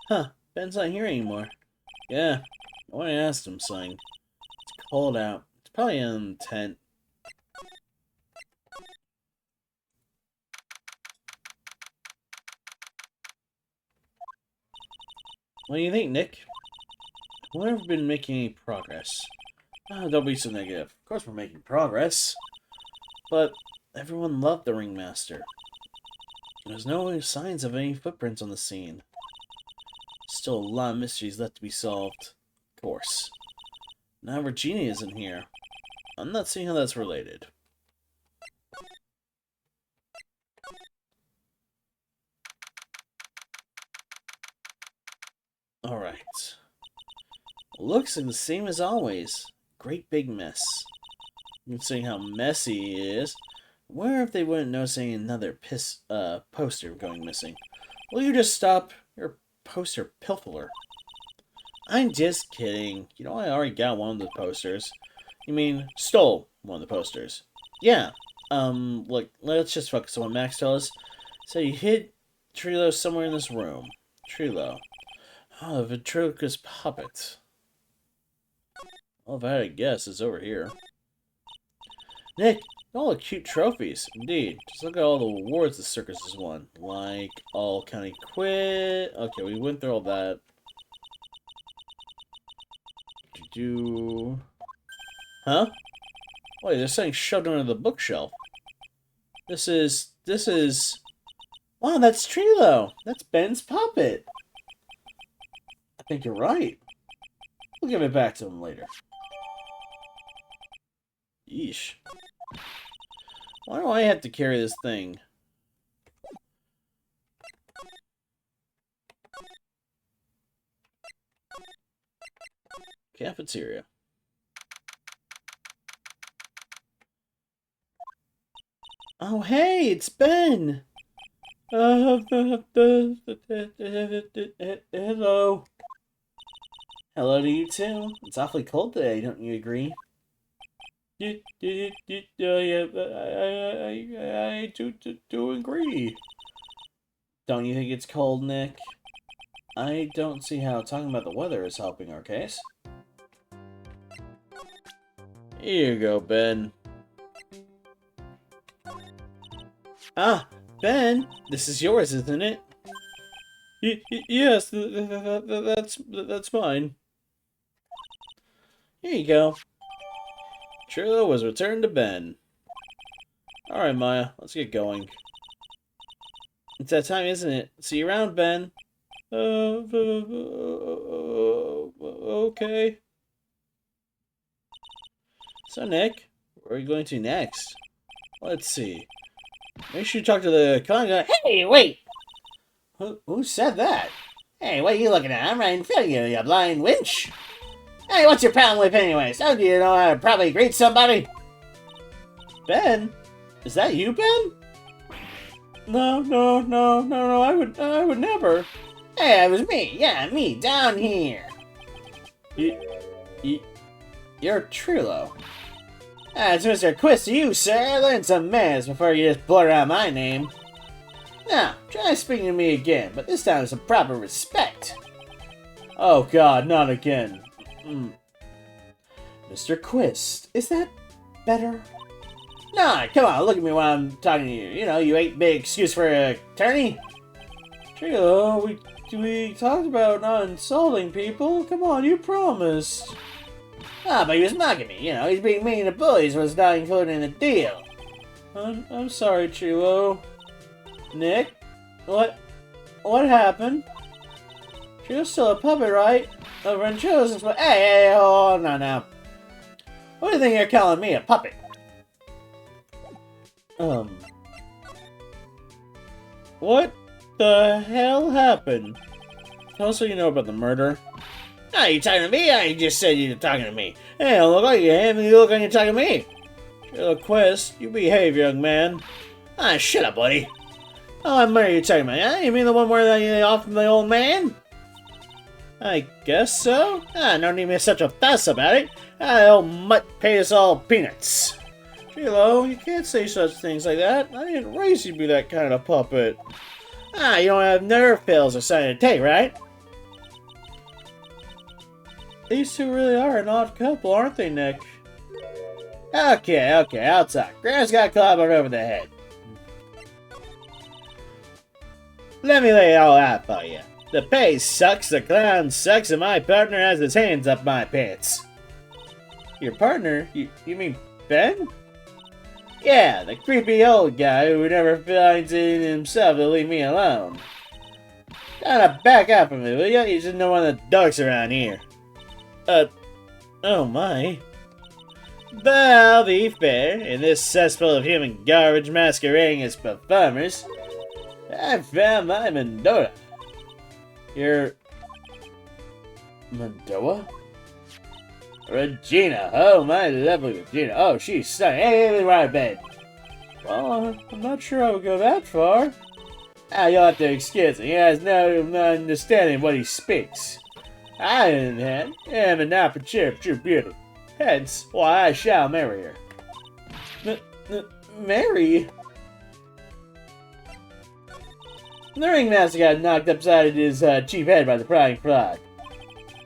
Huh, Ben's not here anymore. Yeah, I want to ask him something. It's cold out. It's probably in the tent. What do you think, Nick? Have we ever been making any progress? Oh, don't be so negative. Of course we're making progress. But everyone loved the ringmaster. There's no signs of any footprints on the scene. Still a lot of mysteries left to be solved. Of course. Now Regina isn't here. I'm not seeing how that's related. Alright. Looks like the same as always. Great big mess. Considering how messy it is, I wonder if they wouldn't notice another poster going missing. Will you just stop? You're a poster pilferer. I'm just kidding. You know, I already got one of the posters. You mean, stole one of the posters. Yeah. Look, let's just focus on what Max told us. So you hid Trilo somewhere in this room. Trilo. Oh, the ventriloquist puppet. Well, if I had to guess, it's over here. Nick, all the cute trophies. Indeed. Just look at all the awards the circus has won. Like, all county quit. Okay, we went through all that. Huh? Wait, there's something shoved under the bookshelf. This is... Wow, that's Trilo. That's Ben's puppet. I think you're right. We'll give it back to him later. Yeesh. Why do I have to carry this thing? Cafeteria. Oh, hey, it's Ben! Hello. Hello to you too. It's awfully cold today, don't you agree? Yeah, I do agree. Don't you think it's cold, Nick? I don't see how talking about the weather is helping our case. Here you go, Ben. Ah, Ben, this is yours, isn't it? Yes, that's mine. Here you go. Trillo was returned to Ben. Alright, Maya, let's get going. It's that time, isn't it? See you around, Ben. Okay. So, Nick, where are you going to next? Let's see. Make sure you talk to the con guy. Hey, wait! Who said that? Hey, what are you looking at? I'm right in front of you, you blind winch! Hey, what's your problem with anyways? Oh, do you know how to probably greet somebody? Ben? Is that you, Ben? No, I would never. Hey, it was me. Yeah, me, down here. You're Trillo. It's Mr. Quist to you, sir. Learn some manners before you just blurt out my name. Now, try speaking to me again, but this time with some proper respect. Oh God, not again. Mr. Quist, is that better? Nah, come on, look at me while I'm talking to you. You know, you ain't big excuse for an attorney. Trillo, we talked about not insulting people. Come on, you promised. Ah, but he was mocking me. You know, he's being mean to bullies was not included in the deal. I'm sorry, Trillo. Nick, what happened? Trillo's still a puppet, right? Rancho's is hey, hold on now. What do you think you're calling me, a puppet? What the hell happened? Tell us what you know about the murder. Ah, you talking to me? I just said you were talking to me. Hey, don't look like you, and you look like you're talking to me. Trillo Quist, you behave, young man. Ah, shut up, buddy. Oh, what murder are you talking about? Huh? You mean the one where they off from the old man? I guess so. Ah, no need to make such a fuss about it. Ah, the old mutt paid us all peanuts. Trillo, you can't say such things like that. I didn't raise you to be that kind of puppet. Ah, you don't have nerve pills or something to take, right? These two really are an odd couple, aren't they, Nick? Okay, I'll talk. Grand's got clobbered over the head. Let me lay it all out for you. The pay sucks, the clown sucks, and my partner has his hands up my pants. Your partner? You mean Ben? Yeah, the creepy old guy who never finds it in himself to leave me alone. Kinda back up from me, will ya? He's just one of the ducks around here. Oh my. But I'll be fair, in this cesspool of human garbage masquerading as performers, I found my Mandora. Your... Mandoa? Regina, oh my lovely Regina. Oh, she's stunning. Hey, right bed. Well, I'm not sure I would go that far. Ah, you'll have to excuse me. He has no understanding of what he speaks. I, in hand, am an aperture of true beauty. Hence, why I shall marry her. Mary? The ringmaster got knocked upside his cheap head by the prying frog.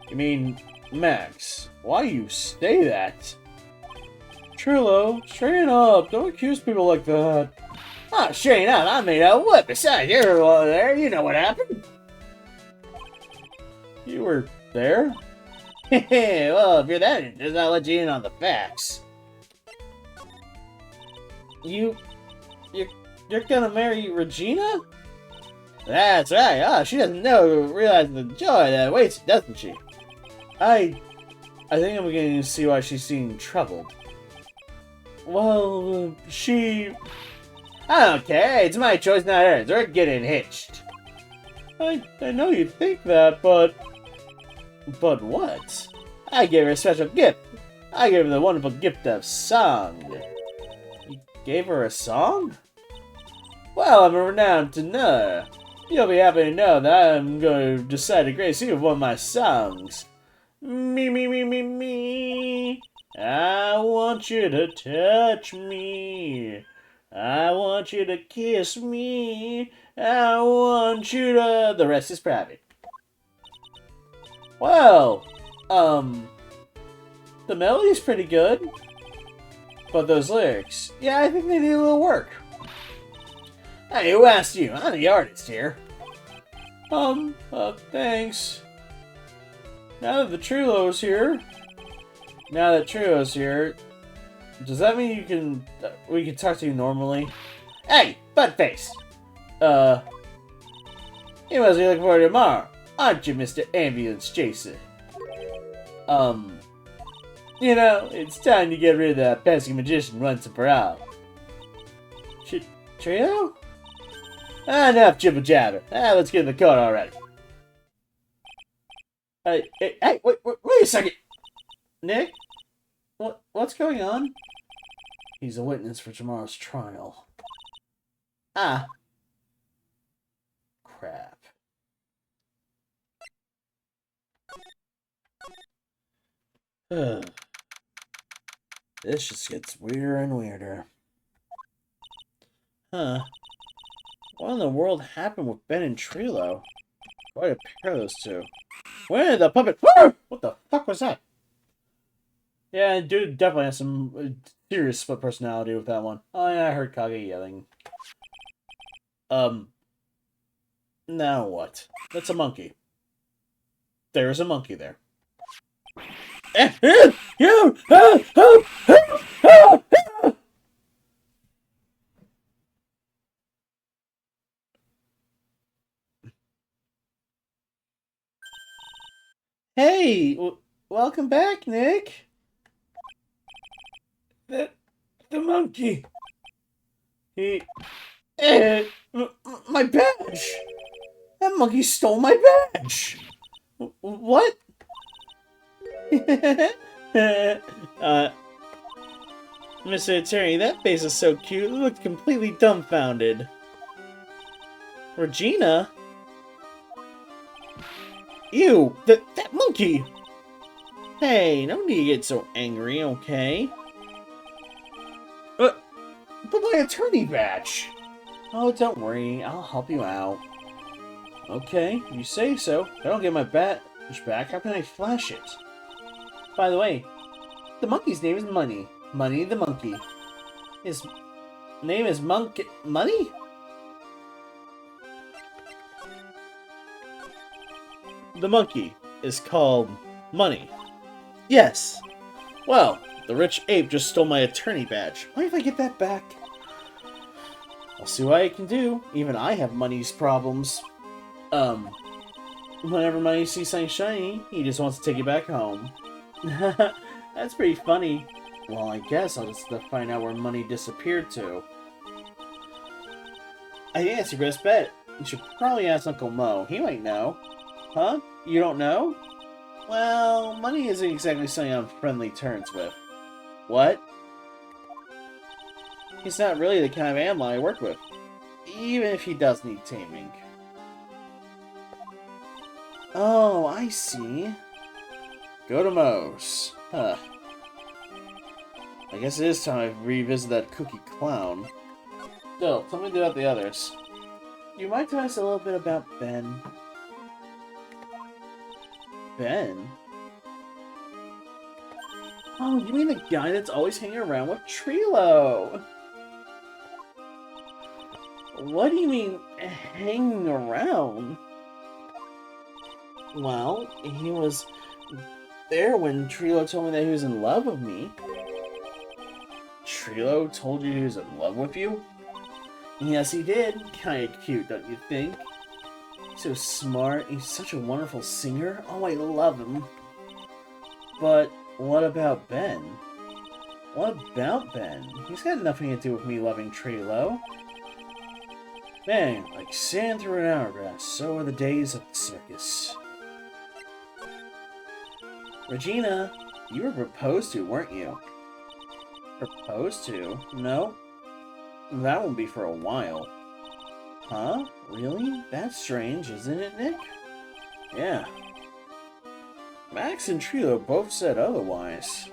You mean Max? Why do you say that? Trillo, straighten up. Don't accuse people like that. Oh, straighten up. I made a what? Besides, you're over there. You know what happened. You were there? Well, if you're that interested, I'll let you in on the facts. You're gonna marry Regina? That's right. Oh, she doesn't realize the joy that awaits, doesn't she? I think I'm beginning to see why she seemed troubled. Well, she... I don't care. It's my choice, not hers. We're getting hitched. I know you think that, but... But what? I gave her a special gift. I gave her the wonderful gift of song. You gave her a song? Well, I'm a renowned tenor. You'll be happy to know that I'm going to decide to grace you with one of my songs. Me. I want you to touch me. I want you to kiss me. I want you to... The rest is private. Well, the melody's pretty good. But those lyrics, yeah, I think they need a little work. Hey, who asked you? I'm the artist here. Thanks. Now that Trilo's here, does that mean we can talk to you normally? Hey, buttface! You must be looking for tomorrow, aren't you, Mr. Ambulance Chaser? You know, it's time to get rid of that pesky magician once and for all. Trio? Enough jibber jabber. Let's get in the car already. Hey, wait a second! Nick? What's going on? He's a witness for tomorrow's trial. Ah. Crap. This just gets weirder and weirder. Huh. What in the world happened with Ben and Trilo? Quite a pair of those two. Where did the puppet... What the fuck was that? Yeah, dude definitely has some serious split personality with that one. Oh yeah, I heard Kage yelling. Now what? That's a monkey. There's a monkey there. Hey, welcome back, Nick. The monkey. My badge. That monkey stole my badge. What? Mr. Attorney, that face is so cute. It looked completely dumbfounded. Regina? Ew! That monkey! Hey, no need to get so angry, okay? But my attorney badge! Oh, don't worry. I'll help you out. Okay, you say so. If I don't get my badge back, how can I flash it? By the way, the monkey's name is Money. Money the monkey. His name is Money? The monkey is called Money. Yes. Well, the rich ape just stole my attorney badge. Mind if I get that back? I'll see what I can do. Even I have Money's problems. Whenever Money sees something shiny, he just wants to take it back home. That's pretty funny. Well, I guess I'll just have to find out where Money disappeared to. I think that's your best bet. You should probably ask Uncle Mo. He might know. Huh? You don't know? Well, Money isn't exactly something on friendly terms with. What? He's not really the kind of animal I work with. Even if he does need taming. Oh, I see. Go to Moe's. Huh. I guess it is time I revisit that cookie clown. Still, tell me about the others. You might tell us a little bit about Ben. Ben? Oh, you mean the guy that's always hanging around with Trilo? What do you mean, hanging around? Well, he was there when Trilo told me that he was in love with me. Trilo told you he was in love with you? Yes, he did. Kinda cute, don't you think? He's so smart. He's such a wonderful singer. Oh, I love him. But what about Ben? What about Ben? He's got nothing to do with me loving Trilo. Man, like sand through an hourglass, so are the days of the circus. Regina, you were proposed to, weren't you? Proposed to? No. That won't be for a while. Huh? Really? That's strange, isn't it, Nick? Yeah. Max and Trilo both said otherwise.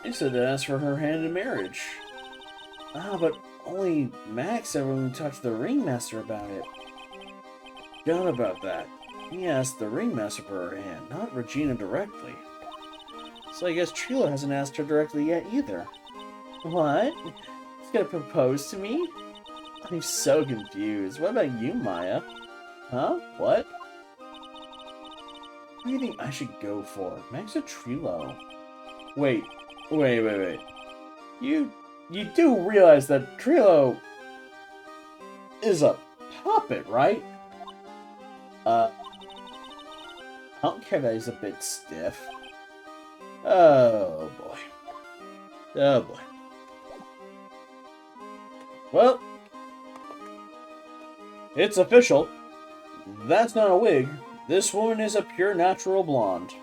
They said to ask for her hand in marriage. Ah, but only Max ever talked to the ringmaster about it. Forgot about that. He asked the ringmaster for her hand, not Regina directly. So I guess Trilo hasn't asked her directly yet either. What? He's gonna propose to me? I'm so confused. What about you, Maya? Huh? What? What do you think I should go for? Max or Trilo? Wait. You do realize that Trilo is a puppet, right? I don't care that he's a bit stiff. Oh boy. Oh boy. Well, it's official. That's not a wig. This woman is a pure natural blonde.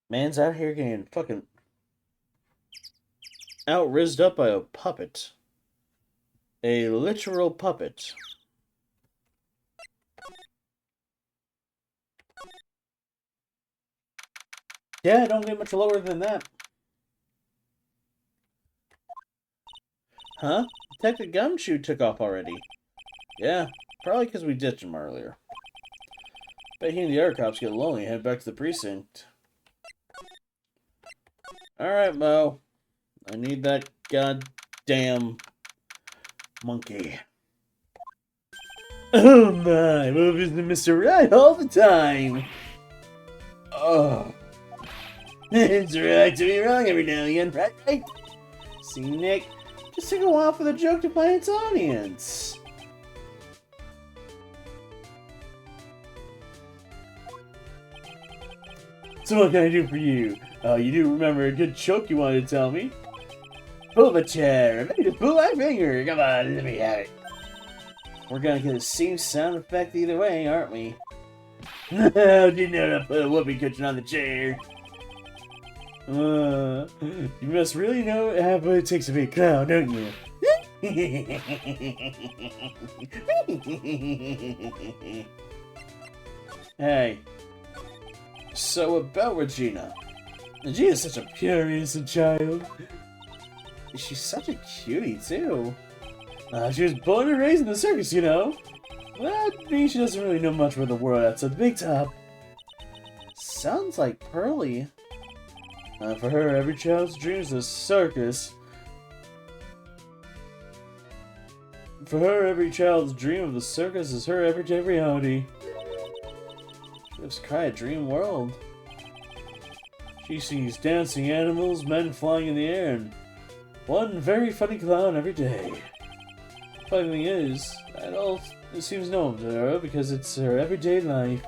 Man's out here getting fucking out-rizzed up by a puppet. A literal puppet. Yeah, don't get much lower than that. Huh? Detective Gumshoe took off already. Yeah, probably because we ditched him earlier. Bet he and the other cops get lonely and head back to the precinct. Alright, Mo. I need that goddamn monkey. Oh my, Mo isn't Mr. Right all the time. Oh. It's right to be wrong every now and again, right? See, Nick, just took a while for the joke to find its audience. So what can I do for you? You do remember a good joke you wanted to tell me? Pull the chair, maybe just pull my finger. Come on, let me have it. We're gonna get the same sound effect either way, aren't we? How do you know to put a whoopee cushion on the chair? You must really know what it takes to be a clown, don't you? Hey. So about Regina. Regina's such a pure, innocent child. She's such a cutie, too. She was born and raised in the circus, you know. Well, that means she doesn't really know much about the world outside the big top. Sounds like Pearly. For her, every child's dream is a circus. For her, every child's dream of the circus is her everyday reality. She lives quite a dream world. She sees dancing animals, men flying in the air, and one very funny clown every day. Funny thing is, that all seems normal to her because it's her everyday life.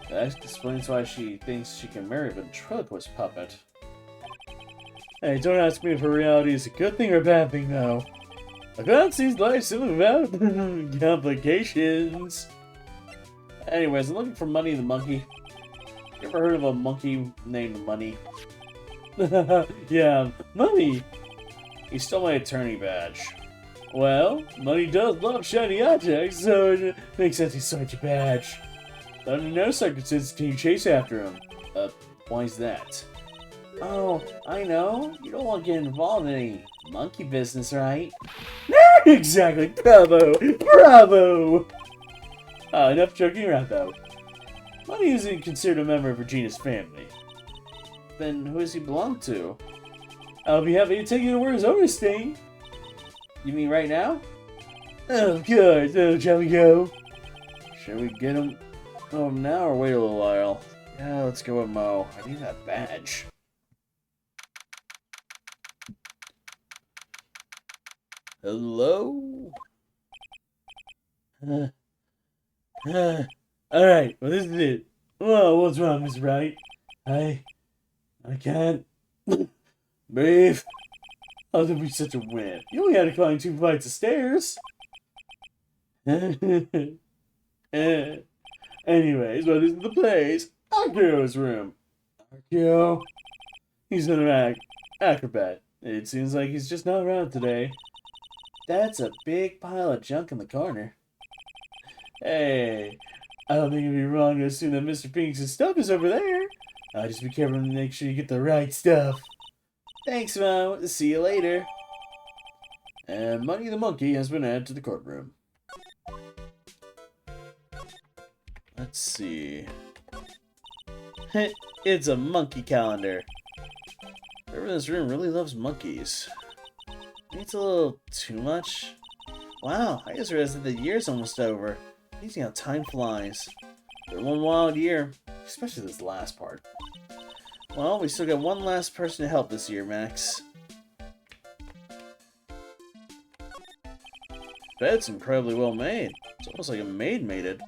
That explains why she thinks she can marry a ventriloquist puppet. Hey, don't ask me if her reality is a good thing or a bad thing, though. A clown sees life simply without complications. Anyways, I'm looking for Money the Monkey. You ever heard of a monkey named Money? Yeah, Money! He stole my attorney badge. Well, Money does love shiny objects, so it makes sense he stole your badge. But under no circumstances can you chase after him. Why's that? Oh, I know. You don't want to get involved in any monkey business, right? Exactly! Bravo! Bravo! Enough joking around, though. Money isn't considered a member of Regina's family. Then who does he belong to? I'll be happy to take you to where his owners stay. You mean right now? Oh, good. Oh, shall we go? Should we get him now or wait a little while? Yeah, let's go with Mo. I need that badge. Hello? Alright, well this is it. Whoa, what's wrong, Mr. Wright? I can't breathe. How did we such a wimp? You only had to climb 2 flights of stairs. Anyways, well, this is the place. Akio's room. Akio? He's an acrobat. It seems like he's just not around today. That's a big pile of junk in the corner. Hey, I don't think it'd be wrong to assume that Mr. Phoenix's stuff is over there. Just be careful and make sure you get the right stuff. Thanks, Mo. See you later. And Money the Monkey has been added to the courtroom. Let's see. It's a monkey calendar. Whoever in this room really loves monkeys. It's a little too much. Wow, I just realized that the year's almost over. Amazing how time flies. But one wild year, especially this last part. Well, we still got one last person to help this year, Max. Bed's incredibly well made. It's almost like a maid made it.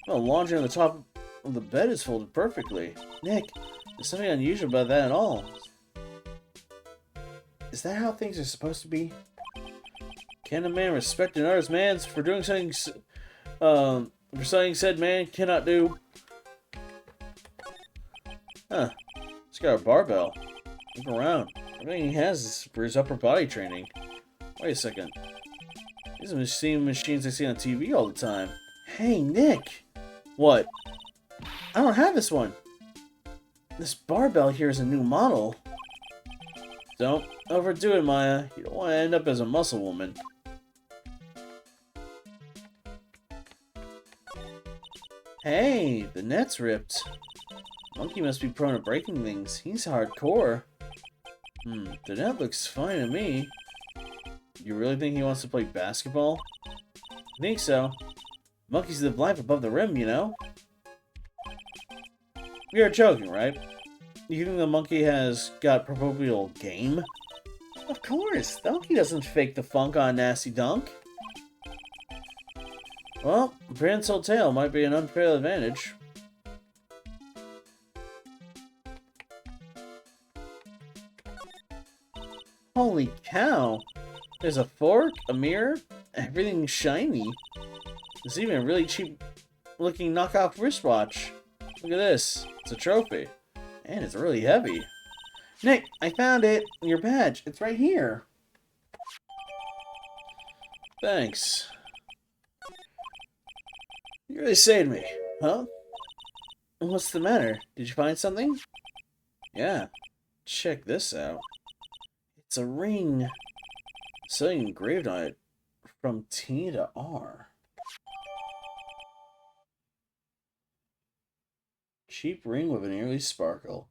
Well, laundry on the top of the bed is folded perfectly. Nick, there's something unusual about that at all. Is that how things are supposed to be? Can a man respect another's man for doing something, for something said man cannot do? Huh. He's got a barbell. Look around. Everything he has is for his upper body training. Wait a second. These are the same machines I see on TV all the time. Hey, Nick! What? I don't have this one. This barbell here is a new model. Don't overdo it, Maya. You don't want to end up as a muscle woman. Hey, the net's ripped. Monkey must be prone to breaking things. He's hardcore. The net looks fine to me. You really think he wants to play basketball? I think so. Monkeys live life above the rim, you know? You're joking, right? You think the monkey has got proverbial game? Of course! The monkey doesn't fake the funk on Nasty Dunk. Well, prehensile tail might be an unfair advantage. Holy cow! There's a fork, a mirror, everything's shiny. There's even a really cheap looking knockoff wristwatch. Look at this. It's a trophy. And it's really heavy. Nick, I found it! Your badge. It's right here. Thanks. You really saved me, huh? What's the matter? Did you find something? Yeah. Check this out. It's a ring. Something engraved on it. From T to R. Cheap ring with an eerie sparkle.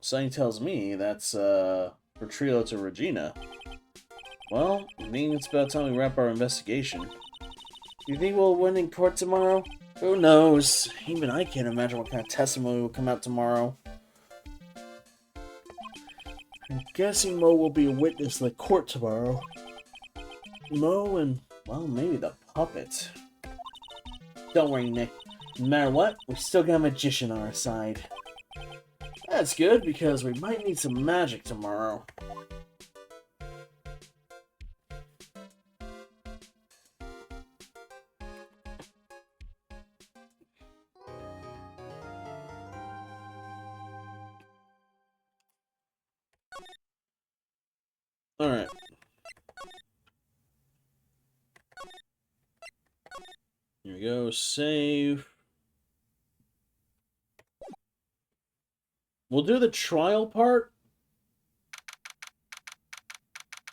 Something tells me that's, for Trio to Regina. Well, I think it's about time we wrap our investigation. You think we'll win in court tomorrow? Who knows? Even I can't imagine what kind of testimony will come out tomorrow. I'm guessing Mo will be a witness in the court tomorrow. Mo and, well, maybe the puppet. Don't worry, Nick. No matter what, we still got a magician on our side. That's good, because we might need some magic tomorrow. Alright. Here we go, save. We'll do the trial part.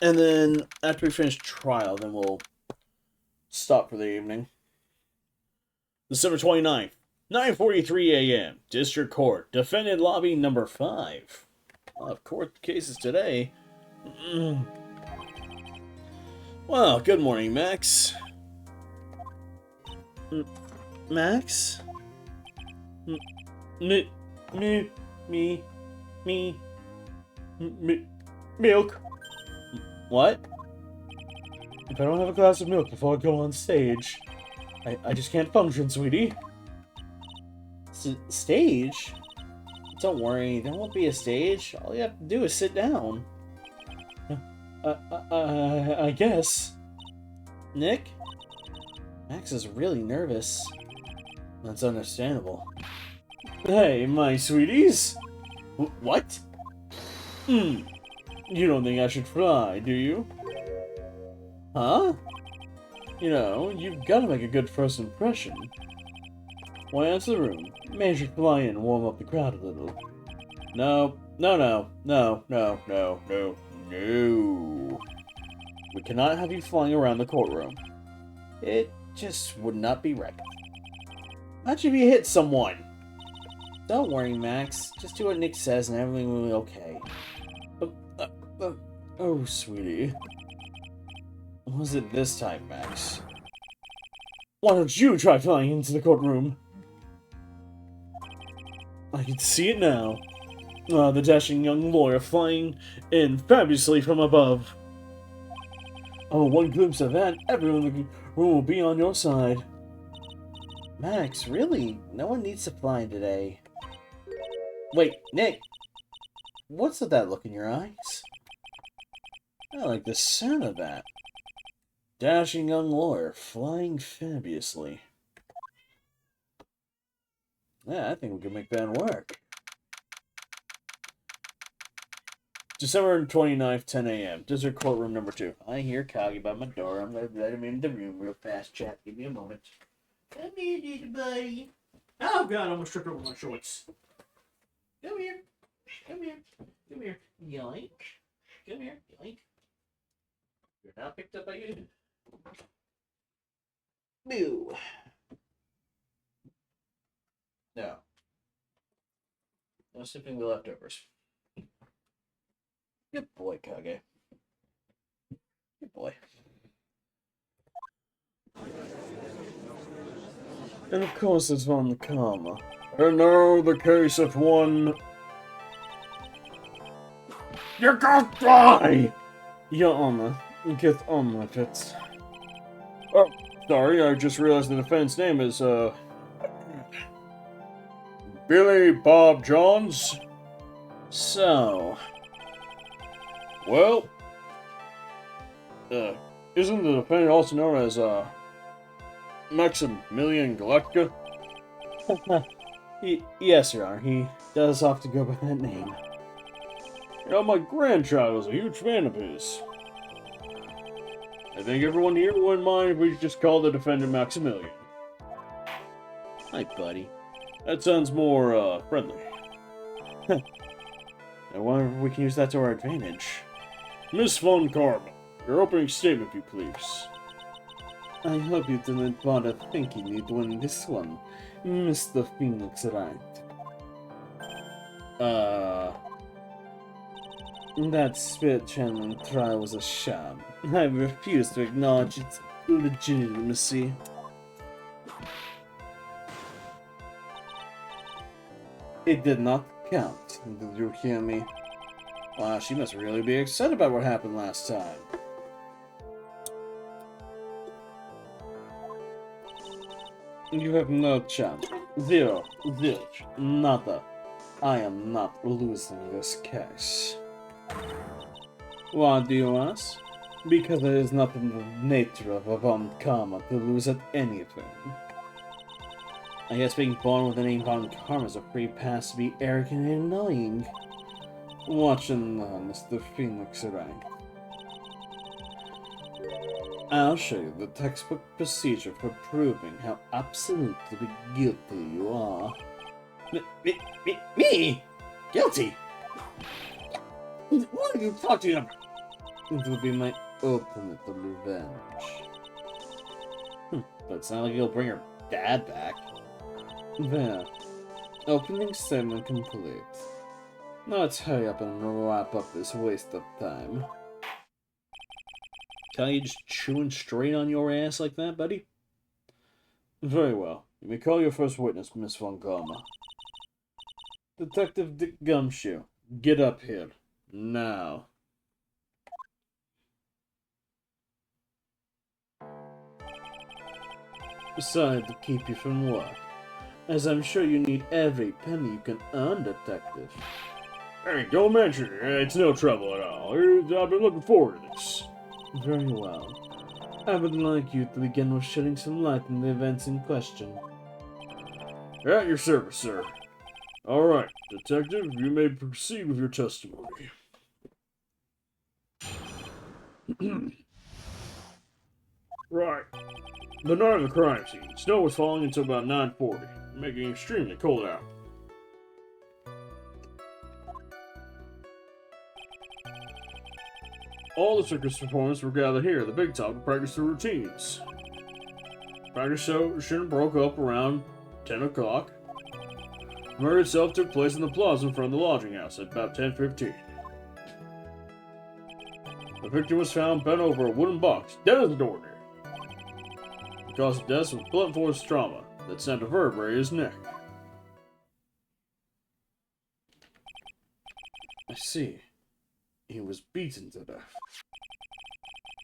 And then, after we finish trial, then we'll stop for the evening. December 29th, 9:43 a.m. District Court. Defendant Lobby number 5. A lot of court cases today. Well, good morning, Max. Max? Milk. What? If I don't have a glass of milk before I go on stage, I just can't function, sweetie. Stage? Don't worry, there won't be a stage. All you have to do is sit down. I guess. Nick? Max is really nervous. That's understandable. Hey, my sweeties. What? You don't think I should fly, do you? Huh? You know, you've got to make a good first impression. Why answer the room? Maybe you should fly in and warm up the crowd a little. No. We cannot have you flying around the courtroom. It just would not be right. Imagine if you hit someone. Don't worry, Max. Just do what Nick says and everything will be okay. Oh, sweetie. What was it this time, Max? Why don't you try flying into the courtroom? I can see it now. The dashing young lawyer flying in fabulously from above. Oh, one glimpse of that, everyone in the room will be on your side. Max, really? No one needs to fly today. Wait, Nick! What's with that look in your eyes? I like the sound of that. Dashing young lawyer, flying fabulously. Yeah, I think we can make that work. December 29th, 10 a.m. District Courtroom number 2. I hear Kagi by my door. I'm gonna let him in the room real fast, chat. Give me a moment. Come here, little buddy. Oh god, I almost tripped over my shorts. Come here. Come here. Come here. Yoink. Come here. Yoink. You're not picked up by you. Boo. No. No sipping the leftovers. Good boy, Kage. Good boy. And of course it's on the karma. And now the case of one... You can't die! Your Honor, get on with it. Oh, sorry, I just realized the defense name is, Billy Bob Johns. So... Well... isn't the defendant also known as, Maximilian Galactica? Yes, Your Honor, he does often go by that name. You know, my grandchild was a huge fan of his. I think everyone here wouldn't mind if we just call the defendant Maximilian. Hi, buddy. That sounds more, friendly. I wonder if we can use that to our advantage. Miss Von Karma, your opening statement, if you please. I hope you didn't bother thinking you'd win this one, Mr. Phoenix Wright. That spirit channeling trial was a sham. I refuse to acknowledge its legitimacy. It did not count. Did you hear me? Wow, she must really be excited about what happened last time. You have no chance. Zero. Zilch. Nada. I am not losing this case. Why do you ask? Because it is not in the nature of a Von Karma to lose at anything. I guess being born with the name Von Karma is a free pass to be arrogant and annoying. Watch and learn, Mr. Phoenix Wright. I'll show you the textbook procedure for proving how absolutely guilty you are. Me? Guilty? What are you talking about? It will be my ultimate revenge. But it's not like you'll bring her dad back. There. Opening statement complete. Now let's hurry up and wrap up this waste of time. Tell you just chewing straight on your ass like that, buddy? Very well. You may call your first witness, Miss Von Karma. Detective Dick Gumshoe, get up here. Now. Sorry to keep you from work, as I'm sure you need every penny you can earn, Detective. Hey, don't mention it. It's no trouble at all. I've been looking forward to this. Very well. I would like you to begin with shedding some light on the events in question. At your service, sir. Alright, Detective, you may proceed with your testimony. Right. The night of the crime scene. Snow was falling until about 9:40, making it extremely cold out. All the circus performers were gathered here at the big top to practice their routines. Practice session broke up around 10 o'clock. The murder itself took place in the plaza in front of the lodging house at about 10:15. The victim was found bent over a wooden box, dead as a doornail. The cause of death was blunt force trauma that sent a vertebrae in his neck. I see. He was beaten to death.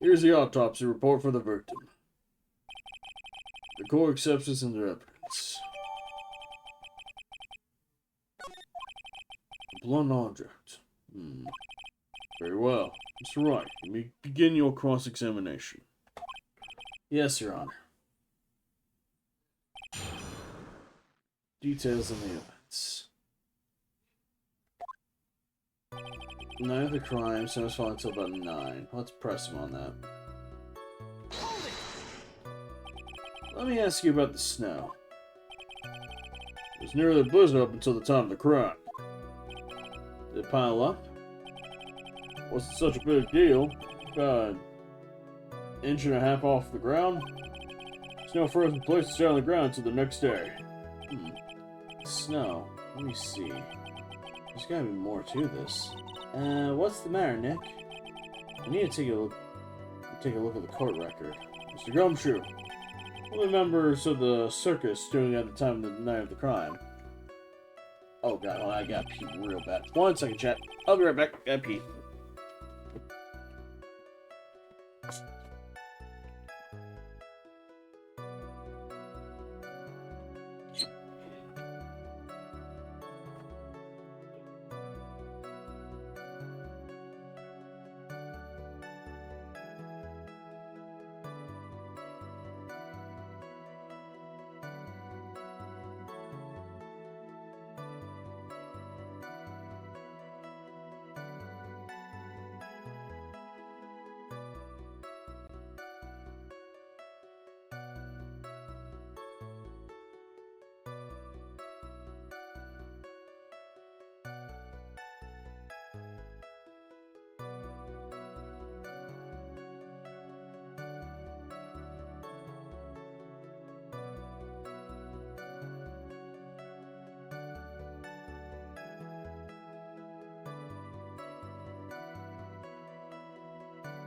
Here's the autopsy report for the victim. The court accepts this into evidence. A blunt object. Very well. Mr. Wright, you may begin your cross-examination. Yes, Your Honor. Details on the events. Night of the crime, so it's falling until about 9. Let's press him on that. Let me ask you about the snow. It was nearly a blizzard up until the time of the crime. Did it pile up? Wasn't such a big deal. About an inch and a half off the ground. Snow froze in place to stay on the ground until the next day. Snow. Let me see. There's gotta be more to this. What's the matter, Nick? I need to take a look at the court record. Mr. Gumshoe, what are the members of the circus doing at the time of the night of the crime? Oh god, I gotta pee real bad. 1 second, chat. I'll be right back. Gotta pee.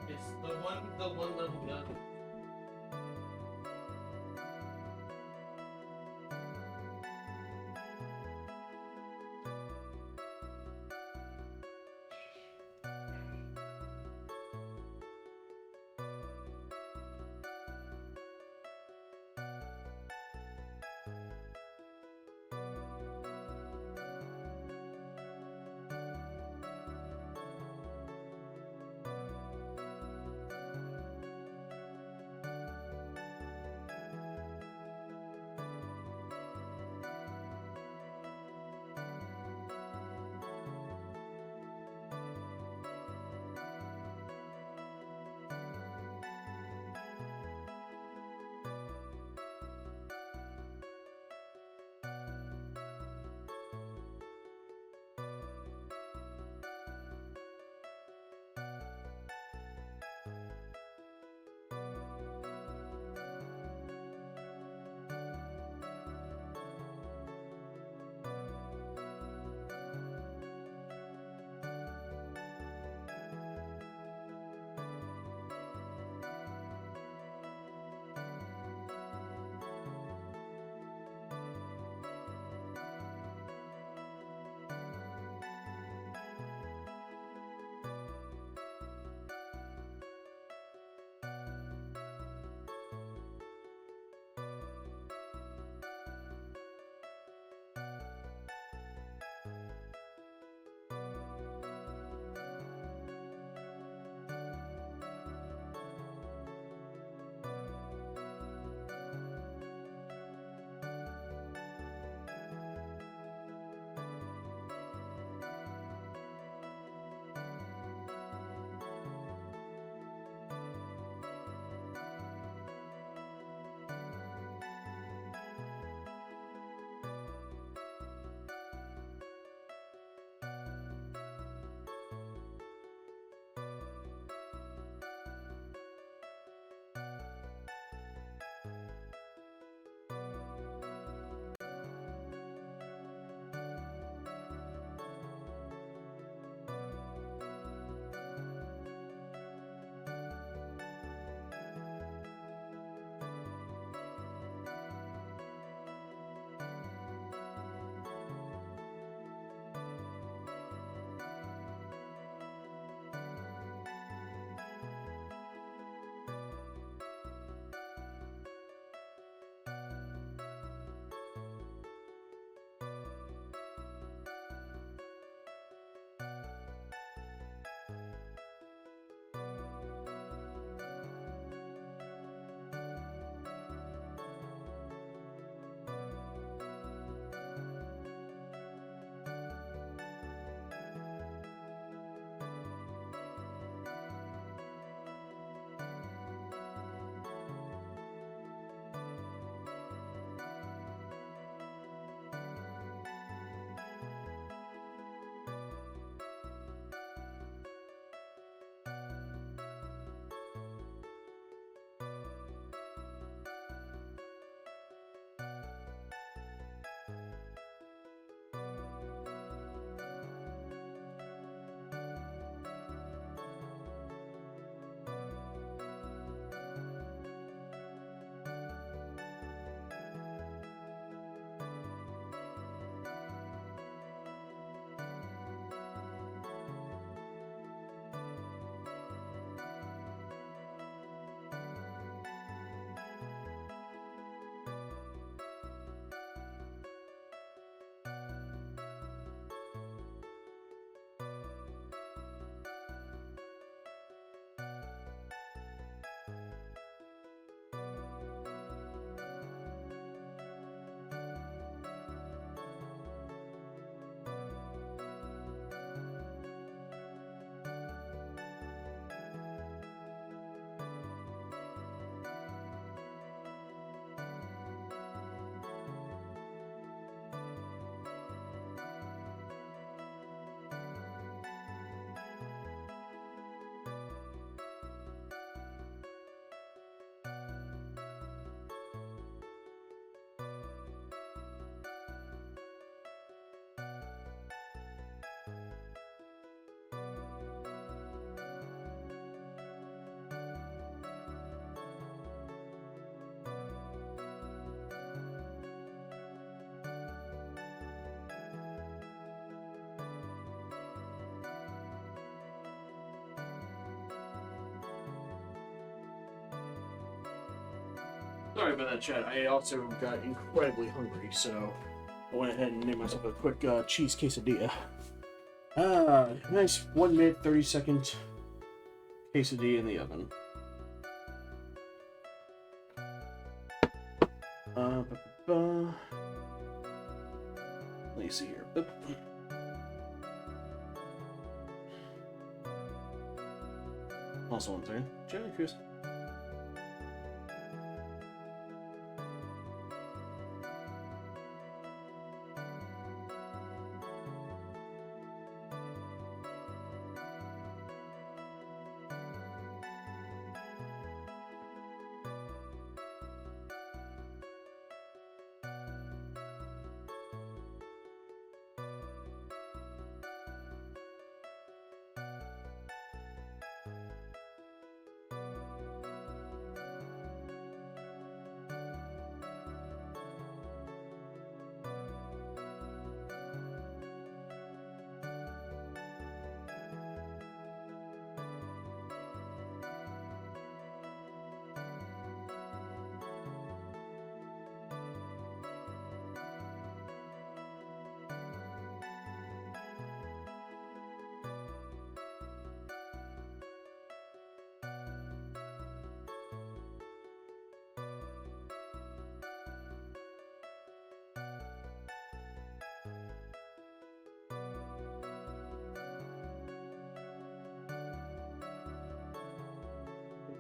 It's the one that we got. Sorry about that, chat. I also got incredibly hungry, so I went ahead and made myself a quick cheese quesadilla. Nice 1 minute, 30-second quesadilla in the oven. Let me see here. Also, one thing. Jelly Chris.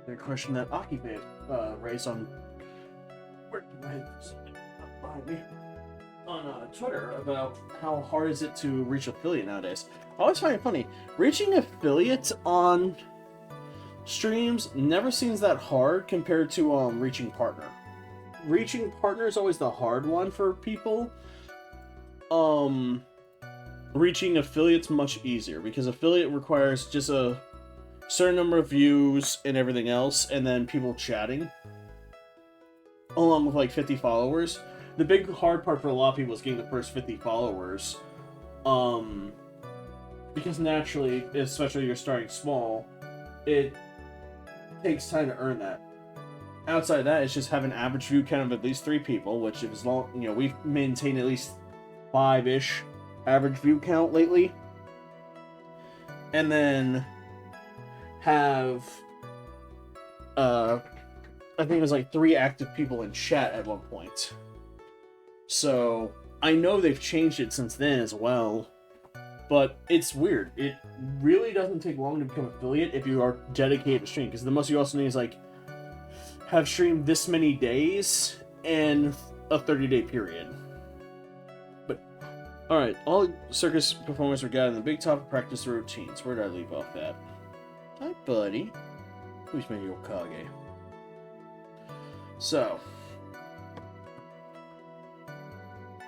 The question that Akibe raised on behind me on Twitter about how hard is it to reach affiliate nowadays. I always find it funny. Reaching affiliates on streams never seems that hard compared to reaching partner. Reaching partner is always the hard one for people. Reaching affiliates much easier because affiliate requires just a certain number of views and everything else, and then people chatting along with like 50 followers. The big hard part for a lot of people is getting the first 50 followers, because naturally, especially if you're starting small, it takes time to earn that. Outside of that, it's just have an average view count of at least 3 people, which is long. You know, we've maintained at least 5-ish average view count lately, and then have I think it was like 3 active people in chat at one point. So I know they've changed it since then as well, but it's weird. It really doesn't take long to become affiliate if you are dedicated to stream, because the most you also need is like have streamed this many days and a 30-day period. But alright, all circus performers are gathered in the big top of practice routines. Where did I leave off at? Hi, buddy. Who's my Yokage? So,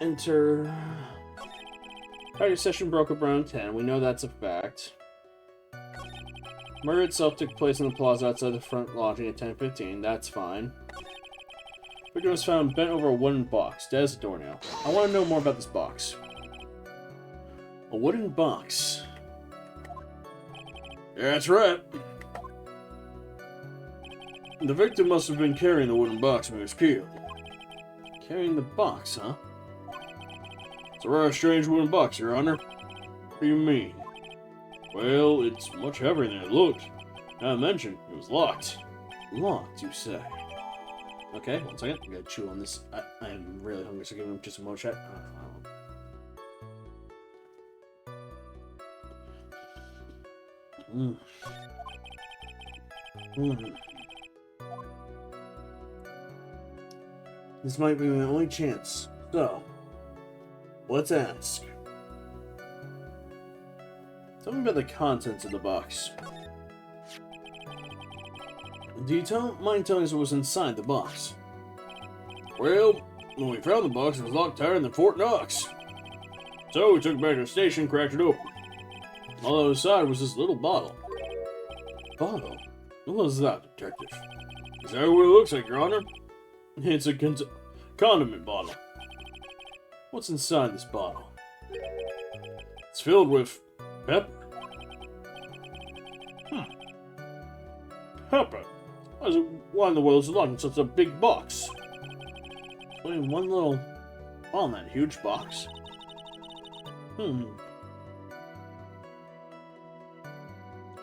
enter. Practice session broke up around 10. We know that's a fact. Murder itself took place in the plaza outside the front lodging at 10:15. That's fine. Victim was found bent over a wooden box, dead as a doornail. I want to know more about this box. A wooden box. Yeah, that's right. The victim must have been carrying the wooden box when he was killed. Carrying the box, huh? It's a rather strange wooden box, Your Honor. What do you mean? Well, it's much heavier than it looked. Not to mention, it was locked. Locked, you say? Okay, 1 second. I gotta chew on this. I am really hungry, so give him just a mo chat. This might be my only chance. So, let's ask. Tell me about the contents of the box. Do you mind telling us what was inside the box? Well, when we found the box, it was locked tighter than Fort Knox. So we took it back to the station and cracked it open. All that was inside was this little bottle. Bottle? What is that, Detective? Is that what it looks like, Your Honor? It's a condiment bottle. What's inside this bottle? It's filled with pepper. Pepper? Why in the world is it locked in such a big box? Only one little... Oh, in that huge box?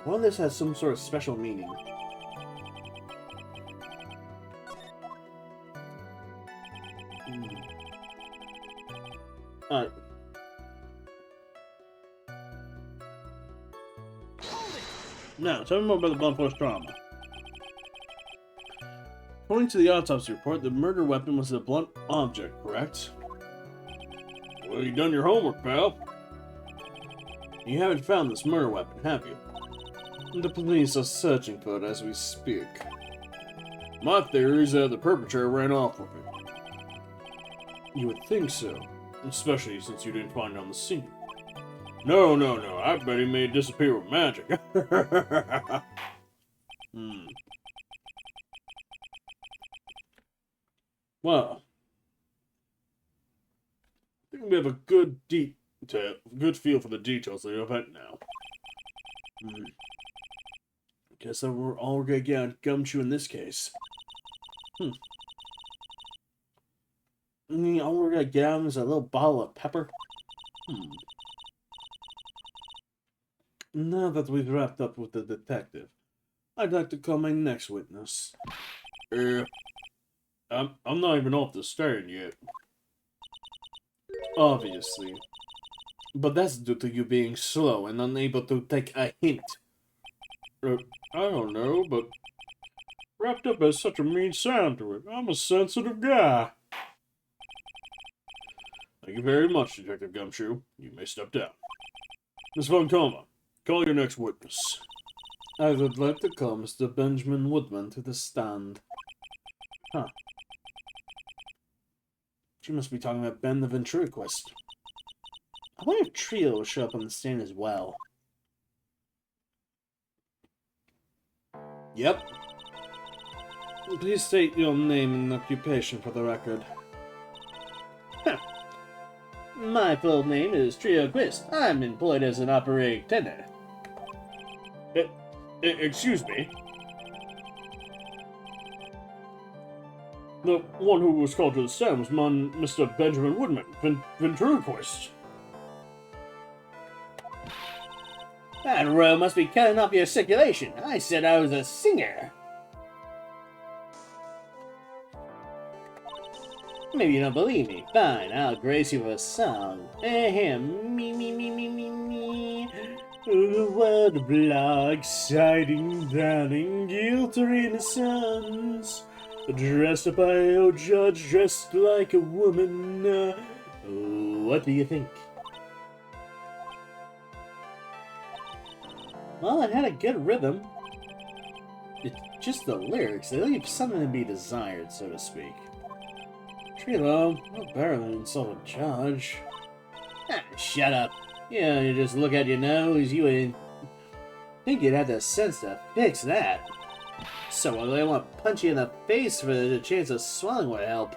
Well, this has some sort of special meaning. Now, tell me more about the blunt force trauma. According to the autopsy report, the murder weapon was a blunt object, correct? Well, you done your homework, pal. You haven't found this murder weapon, have you? The police are searching for it as we speak. My theory is that the perpetrator ran off with it. You would think so, especially since you didn't find it on the scene. No, I bet he made it disappear with magic. Well, I think we have a good feel for the details of the event now. Guess that we're all gonna get on Gumshoe in this case. All we're gonna get on is a little bottle of pepper. Now that we've wrapped up with the detective, I'd like to call my next witness. I'm not even off the stand yet. Obviously. But that's due to you being slow and unable to take a hint. I don't know, but wrapped up has such a mean sound to it. I'm a sensitive guy. Thank you very much, Detective Gumshoe. You may step down. Miss Von Coma, call your next witness. I would like to call Mr. Benjamin Woodman to the stand. Huh. She must be talking about Ben the ventriloquist. I wonder if Trio will show up on the stand as well. Yep. Please state your name and occupation for the record. My full name is Trio Quist. I'm employed as an operating tender. Excuse me? The one who was called to the stand was Mr. Benjamin Woodman, ventriloquist. That row must be cutting off your circulation. I said I was a singer. Maybe you don't believe me. Fine, I'll grace you with a song. Ahem, me. Oh, what a blah, exciting, drowning, guilt or innocence. Dressed up by a judge, dressed like a woman. What do you think? Well, it had a good rhythm. It's just the lyrics. They leave something to be desired, so to speak. Trilo, no better than insult a judge. Shut up. Yeah, you just look at your nose, you would think you'd have the sense to fix that. So whether they want to punch you in the face for the chance of swelling would help.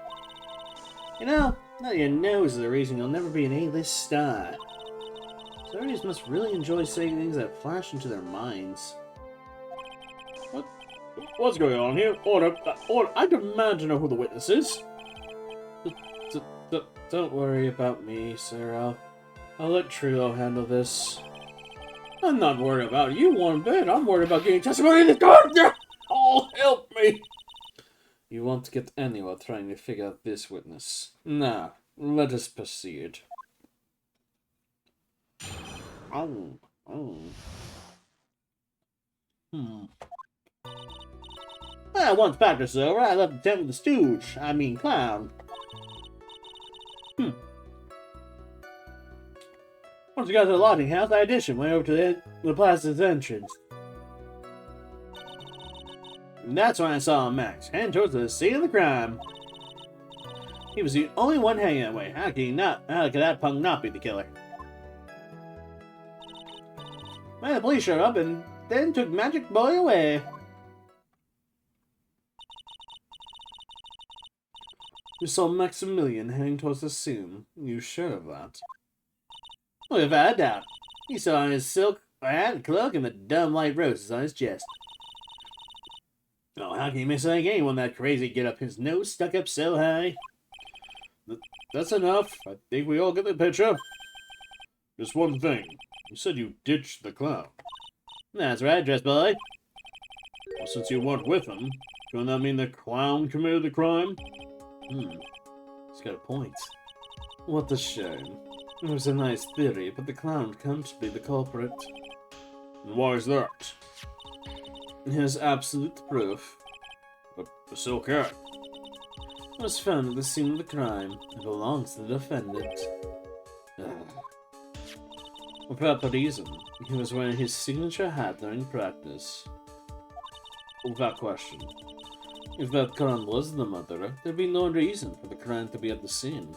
You know, now your nose is the reason you'll never be an A-list star. Celebrities must really enjoy saying things that flash into their minds. What's going on here? Order! I demand to know who the witness is. Don't worry about me, sir. I'll let Trio handle this. I'm not worried about you one bit. I'm worried about getting testimony in the court. Oh, help me! You won't get anywhere trying to figure out this witness. Now, let us proceed. Once back or so, I left the tent with the stooge. I mean, clown. Once we got to the lodging house, I auditioned, went over to the plaza's entrance. And that's when I saw Max, heading towards the scene of the crime. He was the only one hanging that way. How could that punk not be the killer? Well, the police showed up and then took Magic Boy away. We saw Maximilian heading towards the scene. You sure of that? Without a doubt. He saw on his silk hat, cloak, and the dumb white roses on his chest. Oh, how can you miss like anyone that crazy get up his nose stuck up so high? That's enough. I think we all get the picture. Just one thing. You said you ditched the clown. That's right, dress boy. Well, since you weren't with him, don't that mean the clown committed the crime? He's got a point. What a shame. It was a nice theory, but the clown can't be the culprit. And why is that? Here's absolute proof. But the silk hat. It was found at the scene of the crime. It belongs to the defendant. For proper reason, he was wearing his signature hat during practice. Without question. If that clown was the murderer, there'd be no reason for the clown to be at the scene.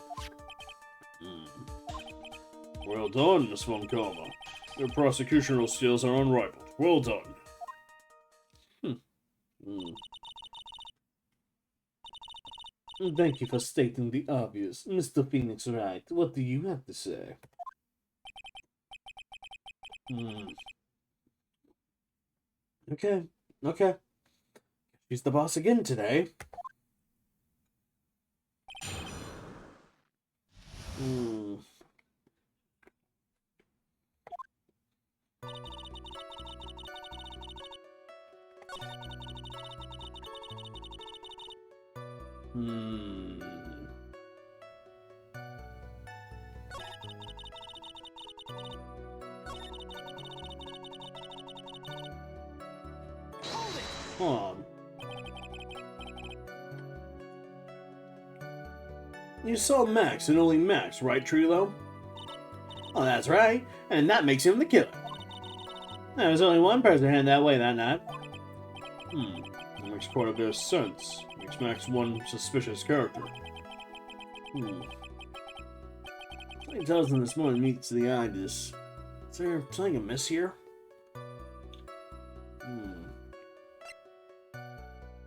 Well done, Miss Von Karma. Your prosecutorial skills are unrivaled. Well done. Thank you for stating the obvious. Mr. Phoenix Wright, what do you have to say? Okay. She's the boss again today. You saw Max and only Max, right, Trilo? Oh, that's right. And that makes him the killer. There was only one person heading that way that night. That makes quite a bit of sense. Makes Max one suspicious character. Something tells him this morning meets the eye this. Is there something amiss here?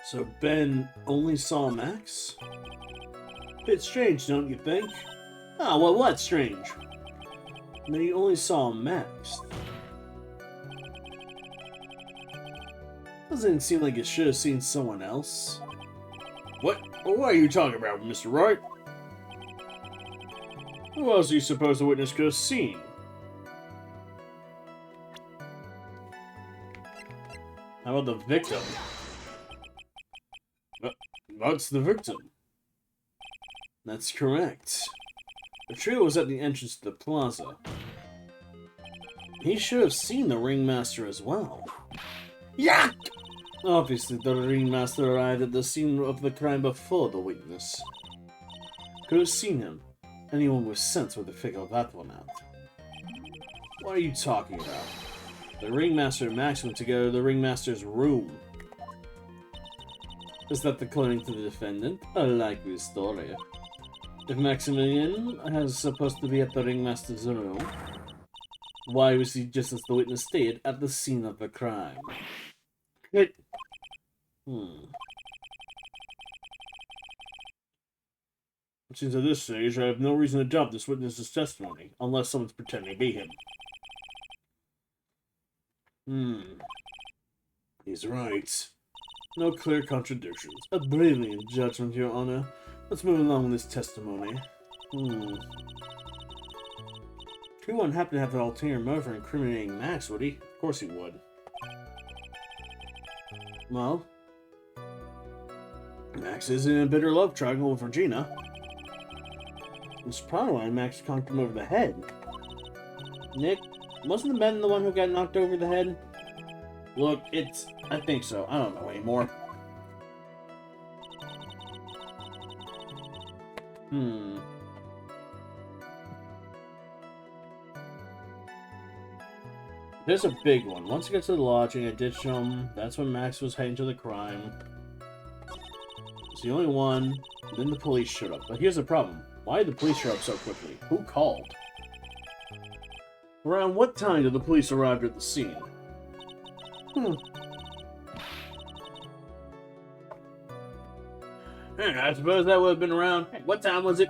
So Ben only saw Max? Bit strange, don't you think? Oh, well, what's strange? That he only saw Max. Doesn't it seem like it should have seen someone else? What are you talking about, Mr. Wright? Who else do you suppose the witness could have seen? How about the victim? That's the victim. That's correct. The trio was at the entrance to the plaza. He should have seen the ringmaster as well. Yeah! Obviously, the ringmaster arrived at the scene of the crime before the witness. Could have seen him. Anyone with sense would have figured that one out. What are you talking about? The ringmaster and Max went to go to the ringmaster's room. Is that according to the defendant? A likely story. If Maximilian is supposed to be at the ringmaster's room, why was he, just as the witness stated, at the scene of the crime? Since at this stage, I have no reason to doubt this witness's testimony, unless someone's pretending to be him. He's right. No clear contradictions. A brilliant judgment, Your Honor. Let's move along with this testimony. He wouldn't happen to have an ulterior motive for incriminating Max, would he? Of course he would. Well, Max is in a bitter love triangle with Regina. It's probably why Max conked him over the head. Nick, wasn't Ben the one who got knocked over the head? Look, I think so. I don't know anymore. There's a big one. Once you get to the lodging, I did show him. That's when Max was heading to the crime. It's the only one. Then the police showed up. But here's the problem. Why did the police show up so quickly? Who called? Around what time did the police arrive at the scene? I suppose that would have been around... What time was it?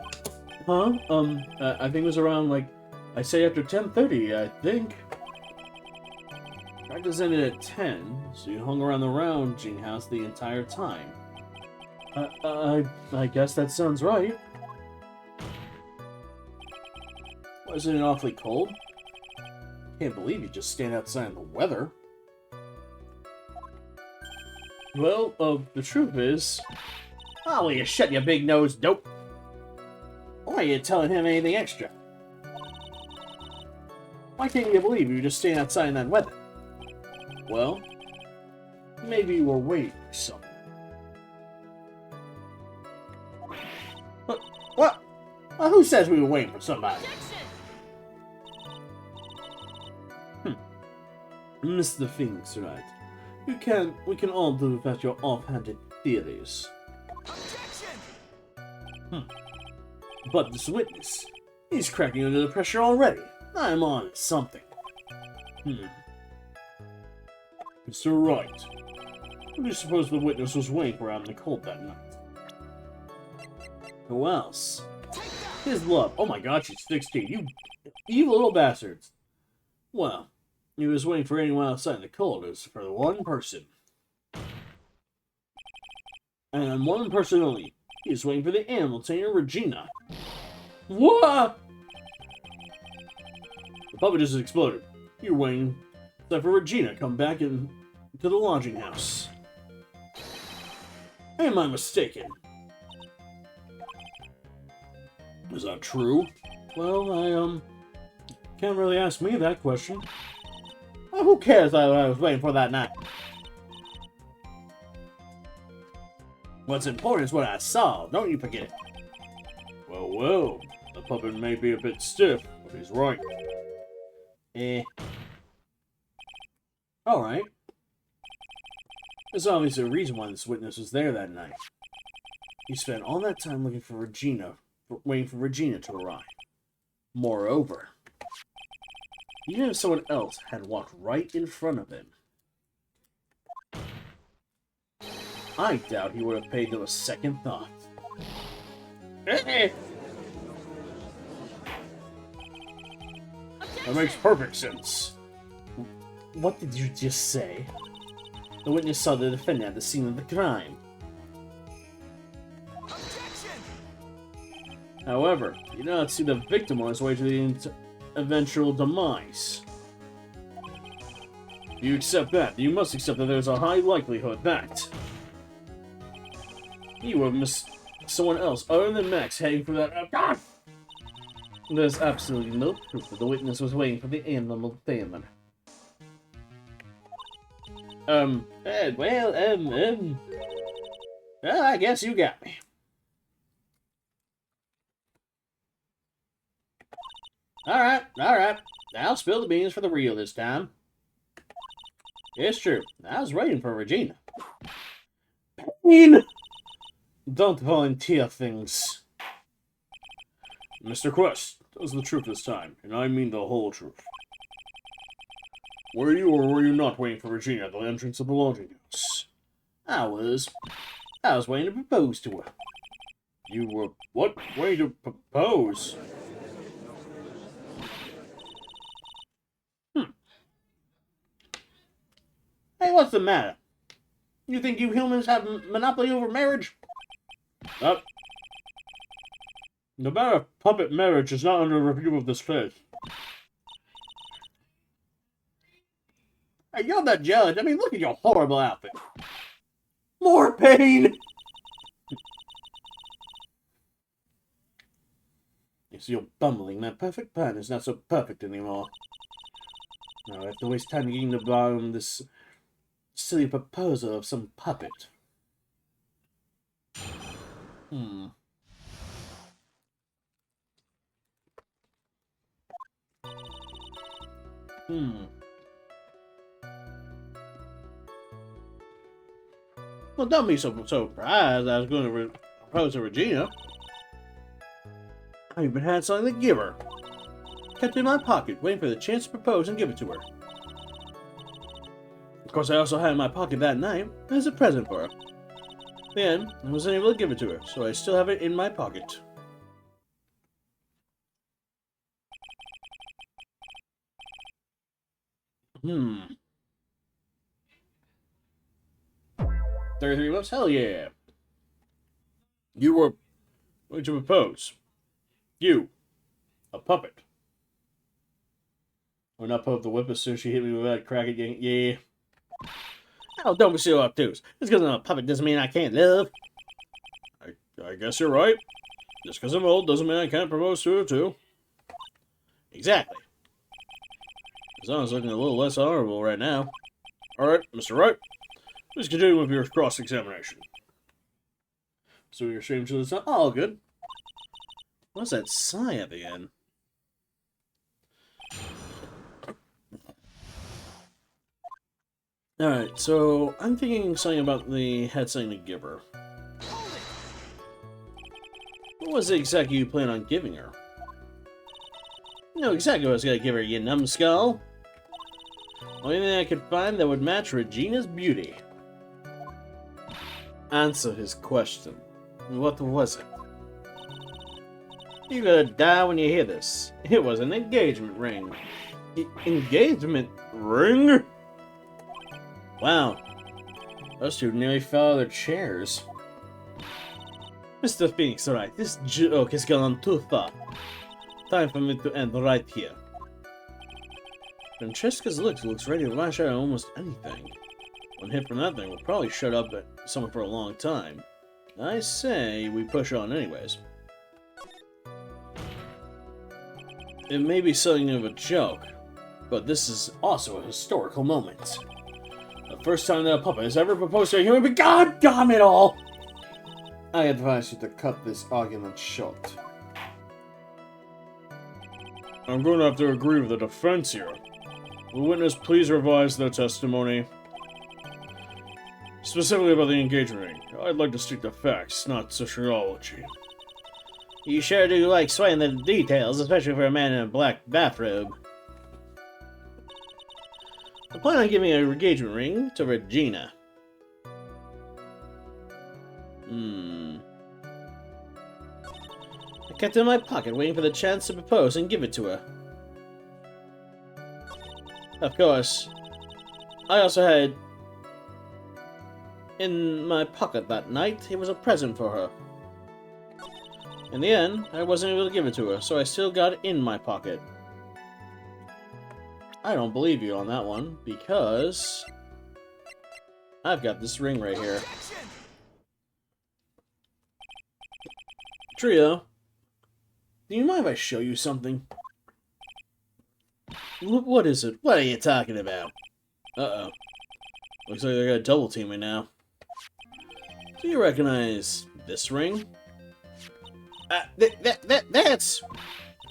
I think it was around, like, I say after 10:30, I think. Practice ended at 10, so you hung around the rounding house the entire time. I guess that sounds right. Isn't it awfully cold? Can't believe you just stand outside in the weather. Well, the truth is... Oh, will you shut your big nose, dope? Why are you telling him anything extra? Why can't you believe you just stand outside in that weather? Well, maybe you were waiting for something. What? Well, who says we were waiting for somebody? Mr. Fink's right. We can all do without your offhanded theories. But this witness, he's cracking under the pressure already. I'm on to something. Mr. Wright, what do you suppose the witness was waiting for out in the cold that night? Who else? His love. Oh my god, she's 16. You evil little bastards. Well, he was waiting for anyone outside in the cold. It was for one person. And one person only. He was waiting for the animal tamer, Regina. What? The puppet just exploded. You're waiting for Regina to come back to the lodging house. Am I mistaken? Is that true? Well, can't really ask me that question. Well, who cares what I was waiting for that night? What's important is what I saw. Don't you forget it. Well, the puppet may be a bit stiff, but he's right. Alright. There's obviously a reason why this witness was there that night. He spent all that time looking for Regina, waiting for Regina to arrive. Moreover, even if someone else had walked right in front of him, I doubt he would have paid them a second thought. That makes perfect sense. What did you just say? The witness saw the defendant at the scene of the crime. However, you did not see the victim on his way to the eventual demise. You accept that. You must accept that there's a high likelihood that you would have missed someone else other than Max heading for that. There's absolutely no proof that the witness was waiting for the animal tamer. Well, I guess you got me. Alright. I'll spill the beans for the real this time. It's true. I was waiting for Regina. Pain! Don't volunteer things. Mr. Quest, tell us the truth this time, and I mean the whole truth. Were you or were you not waiting for Regina at the entrance of the lodging house? I was waiting to propose to her. You were, what? Waiting to propose? Hey, what's the matter? You think you humans have monopoly over marriage? No matter if puppet marriage is not under review of this place. Hey, you're the judge. I mean, look at your horrible outfit. More pain! You see, you're bumbling. That perfect plan is not so perfect anymore. Now I have to waste time getting to bottom this silly proposal of some puppet. Well, don't be so surprised I was going to propose to Regina. I even had something to give her. Kept it in my pocket, waiting for the chance to propose and give it to her. Of course, I also had it in my pocket that night as a present for her. Then, I wasn't able to give it to her, so I still have it in my pocket. 33 months? Hell yeah. You were going to propose. You, a puppet, When I put up the whip as soon as she hit me with that crack again. Yeah. Oh, don't be so obtuse. Just because I'm a puppet doesn't mean I can't love. I guess you're right. Just because I'm old doesn't mean I can't propose to her, too. Exactly. Zana's looking a little less honorable right now. Alright, Mr. Wright. Please continue with your cross-examination. So you're ashamed to the all good. What's that sigh at the end? Alright, so I'm thinking something about the head something to give her. What was it exactly you plan on giving her? You know exactly what I was going to give her, you numbskull. Only thing I could find that would match Regina's beauty. Answer his question. What was it? You're gonna die when you hear this. It was an engagement ring. Engagement ring? Wow. Those two nearly fell out of their chairs. Mr. Phoenix, alright, this joke has gone too far. Time for me to end right here. Francesca's looks ready to lash out at almost anything. One hit from that thing will probably shut up at someone for a long time. I say we push on anyways. It may be something of a joke, but this is also a historical moment. The first time that a puppet has ever proposed to a human being. God damn it all! I advise you to cut this argument short. I'm going to have to agree with the defense here. Will the witness please revise their testimony? Specifically about the engagement ring. I'd like to stick to facts, not sociology. You sure do like swaying the details, especially for a man in a black bathrobe. I plan on giving an engagement ring to Regina. I kept it in my pocket, waiting for the chance to propose and give it to her. Of course, I also had in my pocket that night, it was a present for her. In the end, I wasn't able to give it to her, so I still got it in my pocket. I don't believe you on that one, because I've got this ring right here. Trio, do you mind if I show you something? What is it? What are you talking about? Uh-oh. Looks like they're gonna double team me now. Do you recognize this ring?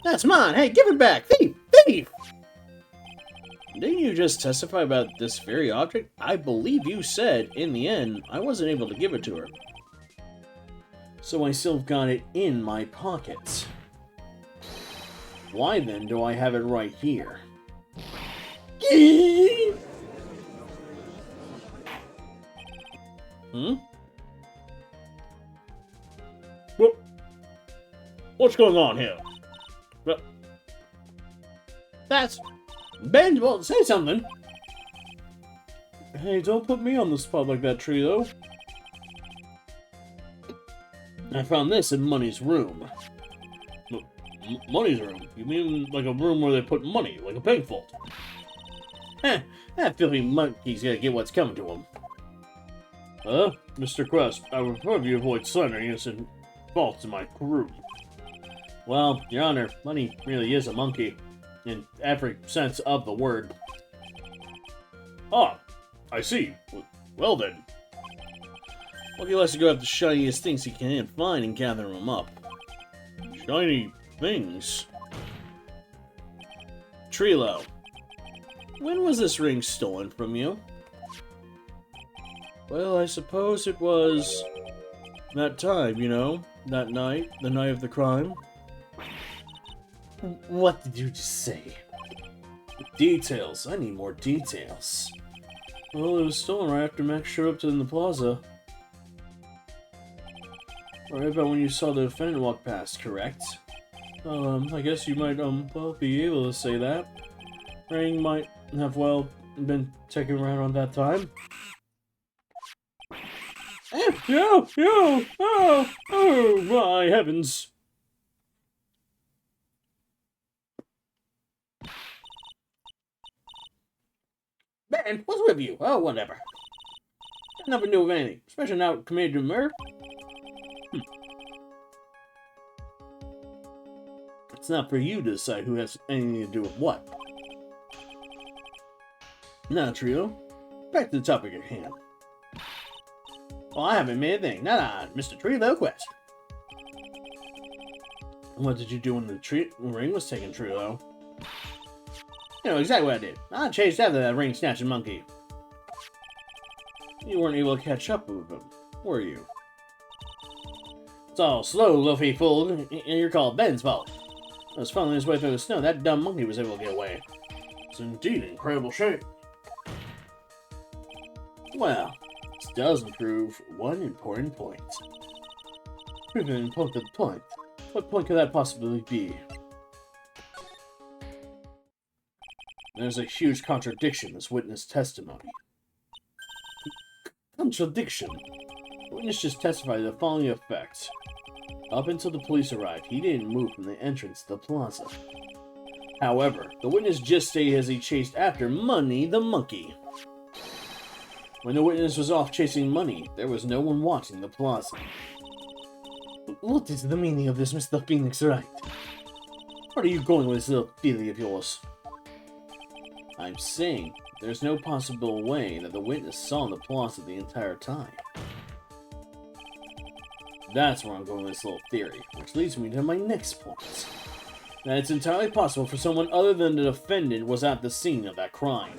That's mine! Hey, give it back! Thief! Thief! Didn't you just testify about this very object? I believe you said, in the end, I wasn't able to give it to her. So I still got it in my pocket. Why then do I have it right here? What's going on here? That's... Ben, well, say something! Hey, don't put me on the spot like that, Trio. I found this in Money's room. Money's room? You mean like a room where they put money, like a bank vault? Heh, that filthy monkey's gonna get what's coming to him. Mr. Quest, I would prefer you avoid slandering innocent faults in my crew. Well, Your Honor, Money really is a monkey, in every sense of the word. Ah, I see. Well then. Well, he likes to go after the shiniest things he can find and gather them up. Shiny things? Trilo, when was this ring stolen from you? Well, I suppose it was that time, you know, that night, the night of the crime. What did you just say? Details. I need more details. Well, it was stolen right after Max showed up in the plaza. Right about when you saw the defendant walk past, correct? I guess you might, well, be able to say that. Ring might have, well, been taken around that time. Oh, my heavens. Man, what's with you? Oh, whatever. I never knew of anything, especially now committed to murder. It's not for you to decide who has anything to do with what. Now, Trio, back to the topic at hand. Well, I haven't made a thing. Nah, Mr. Trio Quest. What did you do when the ring was taken, Trio? You know exactly what I did. I chased after that ring-snatching monkey. You weren't able to catch up with him, were you? It's all slow, Luffy fool, and you're called Ben's fault. I was following his way through the snow. That dumb monkey was able to get away. It's indeed incredible shape. Well, this does prove one important point. Prove an important point. What point could that possibly be? There's a huge contradiction in this witness testimony. Contradiction? The witness just testified to the following effect. Up until the police arrived, he didn't move from the entrance to the plaza. However, the witness just stayed as he chased after Money the monkey. When the witness was off chasing Money, there was no one watching the plaza. What is the meaning of this, Mr. Phoenix Wright? Where are you going with this little theory of yours? I'm saying there's no possible way that the witness saw the plaza the entire time. That's where I'm going with this little theory, which leads me to my next point. That it's entirely possible for someone other than the defendant was at the scene of that crime.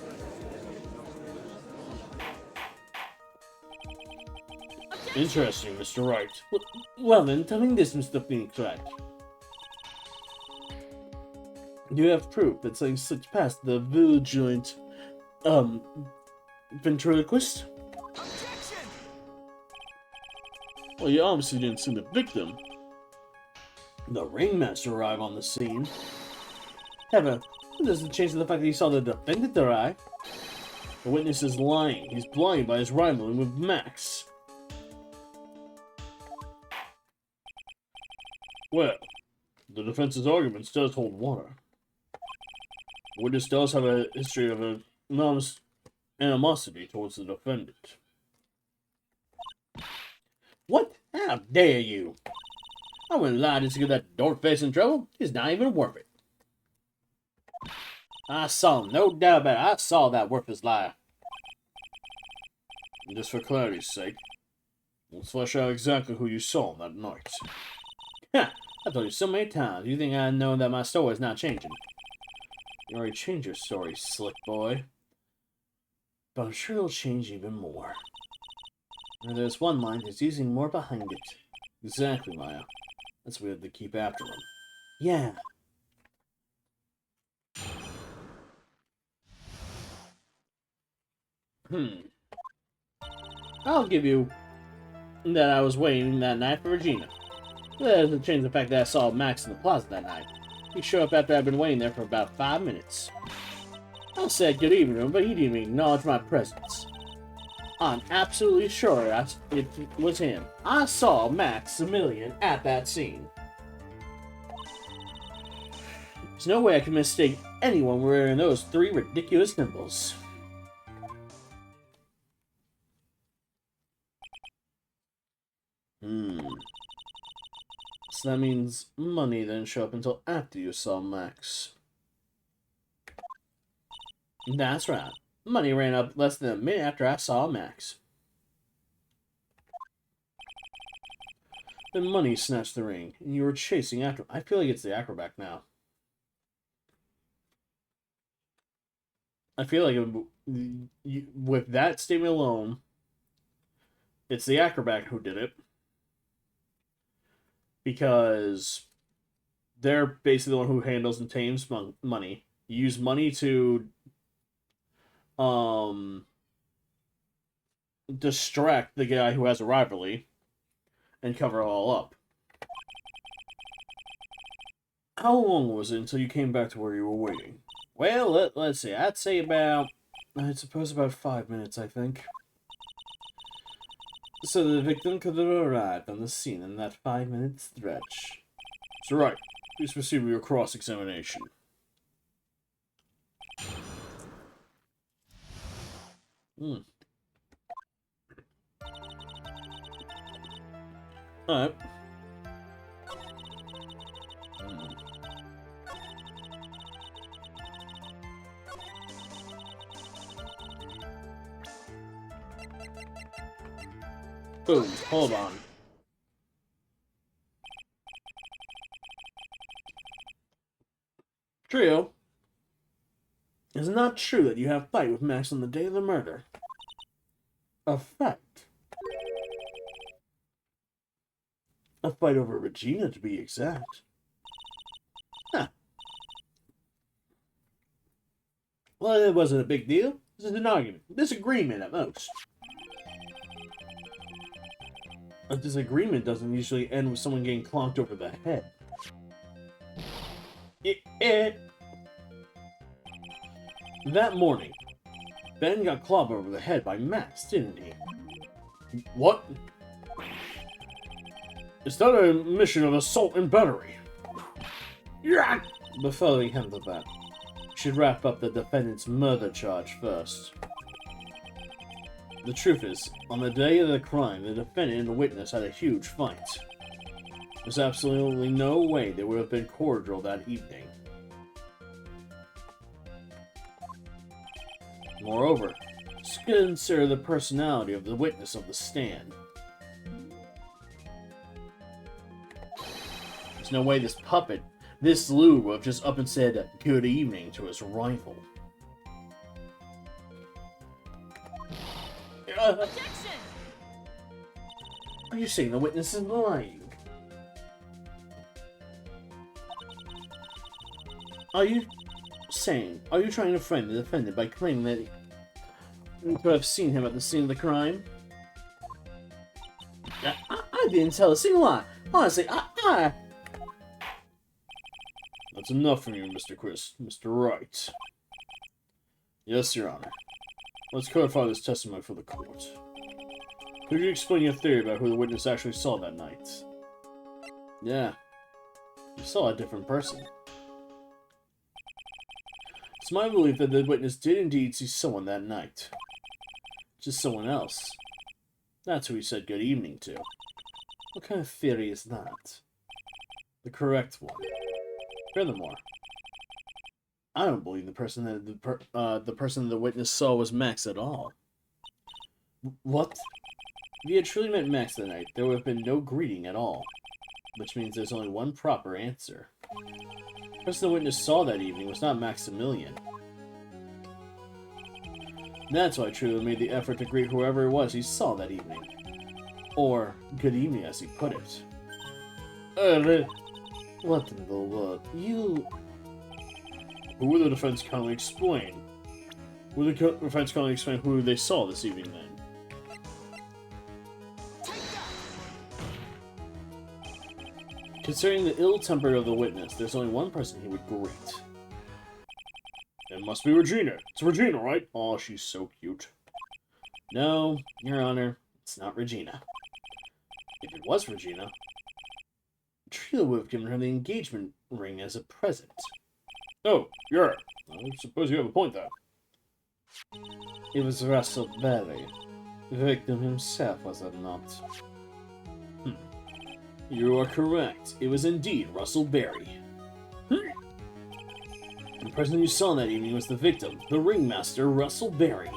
Interesting, Mr. Wright. Well then, tell me this, Mr. Phoenix Wright. Do you have proof that something slipped past the vigilant, ventriloquist? Objection! Well, you obviously didn't see the victim. The ringmaster arrived on the scene. However, it doesn't change the fact that he saw the defendant arrive. The witness is lying. He's blinded by his rivalry with Max. Well, the defense's arguments does hold water. Witness does have a history of enormous animosity towards the defendant. What? How dare you? I wouldn't lie just to get that dork face in trouble. It's not even worth it. I saw him, no doubt about it. I saw that worthless liar. And just for clarity's sake, let's flesh out exactly who you saw that night. Ha! I told you so many times. You think I know that my story is not changing? You already changed your story, slick boy. But I'm sure it'll change even more. And there's one line that's using more behind it. Exactly, Maya. That's why we have to keep after him. Yeah. I'll give you that I was waiting that night for Regina. That doesn't change the fact that I saw Max in the plaza that night. He showed up after I'd been waiting there for about 5 minutes. I said good evening to him, but he didn't even acknowledge my presence. I'm absolutely sure it was him. I saw Maximilian at that scene. There's no way I can mistake anyone wearing those 3 ridiculous nipples. So that means Money didn't show up until after you saw Max. That's right. Money ran up less than a minute after I saw Max. Then Money snatched the ring, and you were chasing after him. I feel like it's the acrobat now. I feel like with that statement alone, it's the acrobat who did it. Because they're basically the one who handles and tames Money. You use Money to distract the guy who has a rivalry and cover it all up. How long was it until you came back to where you were waiting? Well, let's see. I'd say about 5 minutes, I think. So the victim could have arrived on the scene in that 5-minute stretch. So right, please proceed with your cross-examination. Alright. Boom, hold on. Trio, is it not true that you have a fight with Max on the day of the murder? A fight? A fight over Regina, to be exact. Huh. Well, it wasn't a big deal. This is an argument. Disagreement at most. A disagreement doesn't usually end with someone getting clonked over the head. That morning, Ben got clobbed over the head by Max, didn't he? What? Is that a mission of assault and battery? Yeah! Before we handle that, we should wrap up the defendant's murder charge first. The truth is, on the day of the crime, the defendant and the witness had a huge fight. There's absolutely no way they would have been cordial that evening. Moreover, let's consider the personality of the witness of the stand. There's no way this puppet, this Lou, would have just up and said good evening to his rival. Objection! Are you saying the witness is lying? Are you trying to frame the defendant by claiming that you could have seen him at the scene of the crime? I didn't tell a single lie. Honestly, That's enough from you, Mr. Chris. Mr. Wright. Yes, Your Honor. Let's codify this testimony for the court. Could you explain your theory about who the witness actually saw that night? Yeah. You saw a different person. It's my belief that the witness did indeed see someone that night. Just someone else. That's who he said good evening to. What kind of theory is that? The correct one. Furthermore, I don't believe the person that the person the witness saw was Max at all. What? If he had truly met Max that night, there would have been no greeting at all. Which means there's only one proper answer. The person the witness saw that evening was not Maximilian. That's why Trudeau made the effort to greet whoever it was he saw that evening. Or, good evening as he put it. What in the world? You... Who will the defense kindly explain? Will the defense kindly explain who they saw this evening then? Considering the ill temper of the witness, there's only one person he would greet. It must be Regina. It's Regina, right? Oh, she's so cute. No, Your Honor, it's not Regina. If it was Regina, Trio would have given her the engagement ring as a present. Oh, I suppose you have a point there. It was Russell Berry. The victim himself, was it not? You are correct. It was indeed Russell Berry. The person you saw that evening was the victim, the ringmaster, Russell Berry.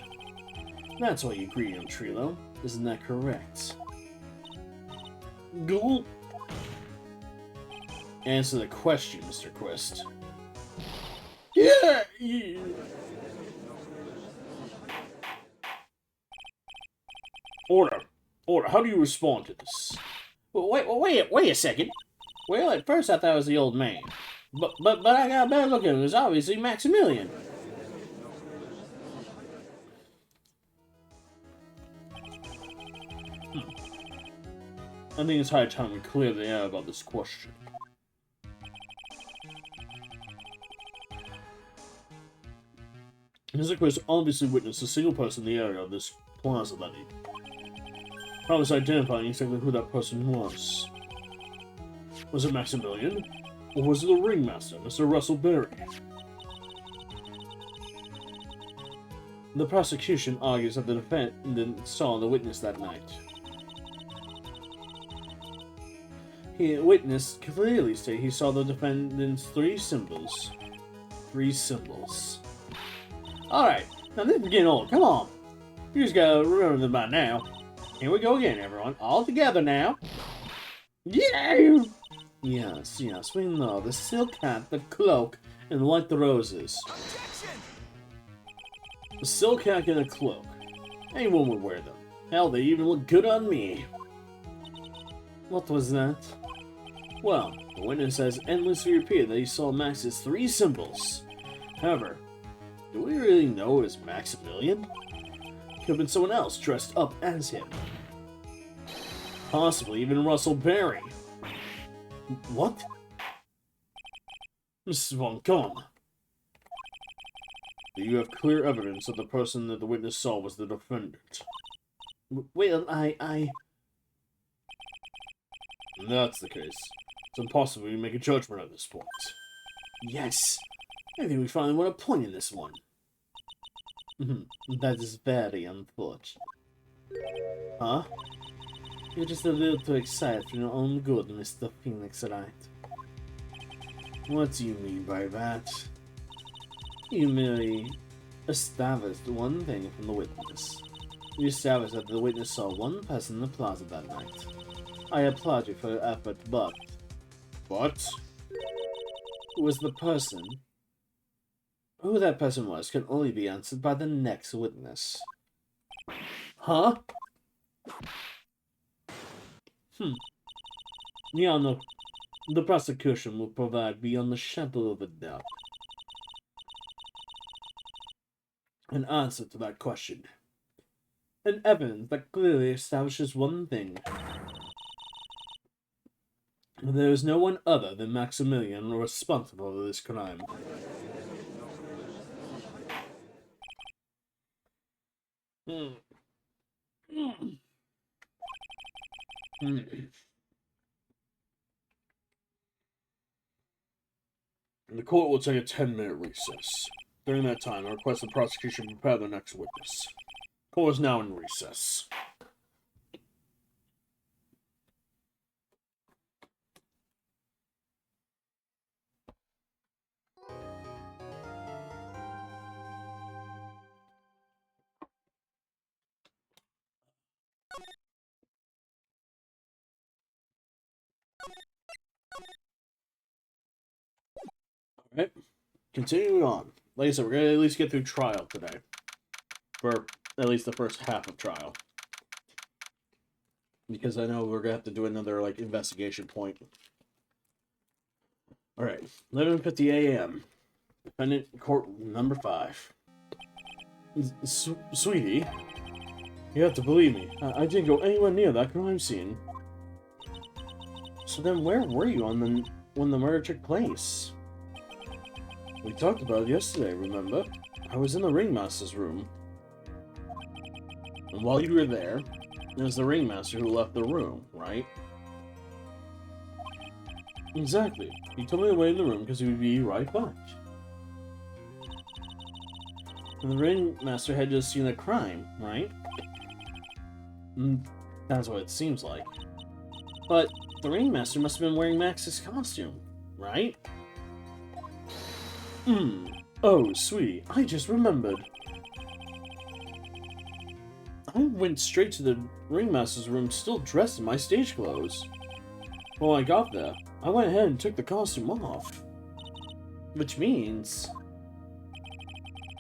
That's why you greeted him, Trilo. Isn't that correct? Gulp. Answer the question, Mr. Quist. Yeah! Order. How do you respond to this? Wait a second. Well, at first I thought it was the old man. But I got a better look at him. It was obviously Maximilian. I think it's high time we clear the air about this question. Mr. Quist obviously witnessed a single person in the area of this plaza that evening. How was identifying exactly who that person was? Was it Maximilian? Or was it the ringmaster, Mr. Russell Berry? The prosecution argues that the defendant saw the witness that night. Witness clearly stated he saw the defendant's three symbols. Alright, now this is getting old. Come on. You just gotta remember them by now. Here we go again, everyone. All together now. Yeah! Yes, we know. The silk hat, the cloak, and like the roses. The silk hat and a cloak. Anyone would wear them. Hell, they even look good on me. What was that? Well, the witness has endlessly repeated that he saw Max's three symbols. However, do we really know it was Maximilian? Could have been someone else dressed up as him. Possibly even Russell Berry. What? Mrs. Von Kamm. Do you have clear evidence that the person that the witness saw was the defendant? Wait, That's the case. It's impossible to make a judgment at this point. Yes! I think we finally won a point in this one. That is very unfortunate. Huh? You're just a little too excited for your own good, Mr. Phoenix Wright. What do you mean by that? You merely established one thing from the witness. You established that the witness saw one person in the plaza that night. I applaud you for your effort, but... What? Who was the person? Who that person was can only be answered by the next witness. Huh? Yeah, no. The prosecution will provide beyond the shadow of a doubt an answer to that question. An evidence that clearly establishes one thing. There is no one other than Maximilian responsible for this crime. The court will take a 10-minute recess. During that time, I request the prosecution prepare the next witness. Court is now in recess. Alright, continuing on. Like I said, we're going to at least get through trial today. For at least the first half of trial. Because I know we're going to have to do another, like, investigation point. Alright, 11:50 a.m. Defendant court number 5. Sweetie, you have to believe me. I didn't go anywhere near that crime scene. So then where were you when the murder took place? We talked about it yesterday, remember? I was in the ringmaster's room. And while you were there, it was the ringmaster who left the room, right? Exactly. He told me to wait in the room because he would be right back. And the ringmaster had just seen a crime, right? That's what it seems like. But the ringmaster must have been wearing Max's costume, right? Oh, sweetie, I just remembered. I went straight to the ringmaster's room still dressed in my stage clothes. When I got there, I went ahead and took the costume off. Which means...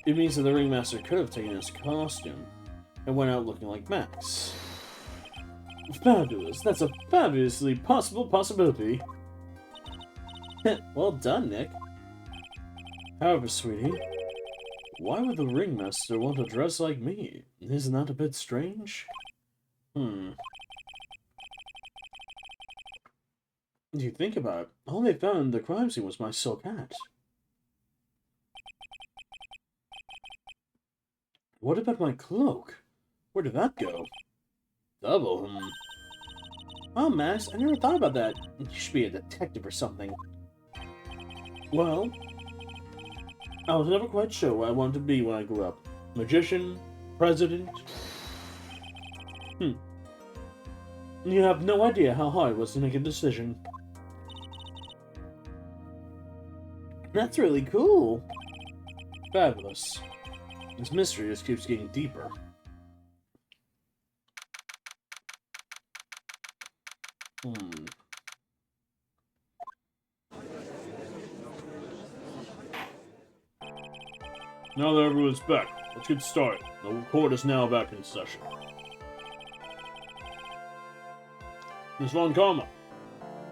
It means that the ringmaster could have taken his costume and went out looking like Max. Fabulous. That's a fabulously possibility. Well done, Nick. However, sweetie, why would the ringmaster want to dress like me? Isn't that a bit strange? Do you think about it? All they found in the crime scene was my silk hat. What about my cloak? Where did that go? Double, Oh, Max, I never thought about that. You should be a detective or something. Well, I was never quite sure what I wanted to be when I grew up. Magician? President? You have no idea how hard it was to make a decision. That's really cool. Fabulous. This mystery just keeps getting deeper. Now that everyone's back, let's get started. The court is now back in session. Ms. Von Karma,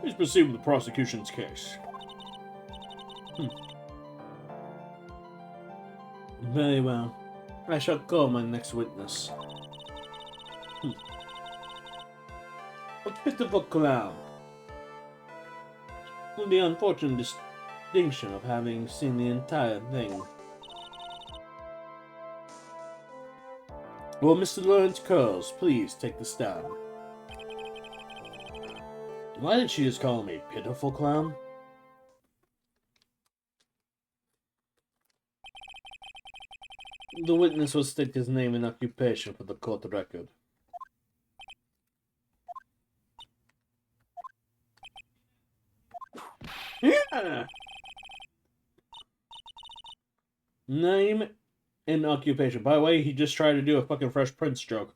please proceed with the prosecution's case. Very well. I shall call my next witness. A pitiful clown. With the unfortunate distinction of having seen the entire thing. Will Mr. Lawrence Curls please take the stand? Why did she just call him a pitiful clown? The witness will state his name and occupation for the court record. Yeah. Name and occupation. By the way, he just tried to do a fucking Fresh Prince joke.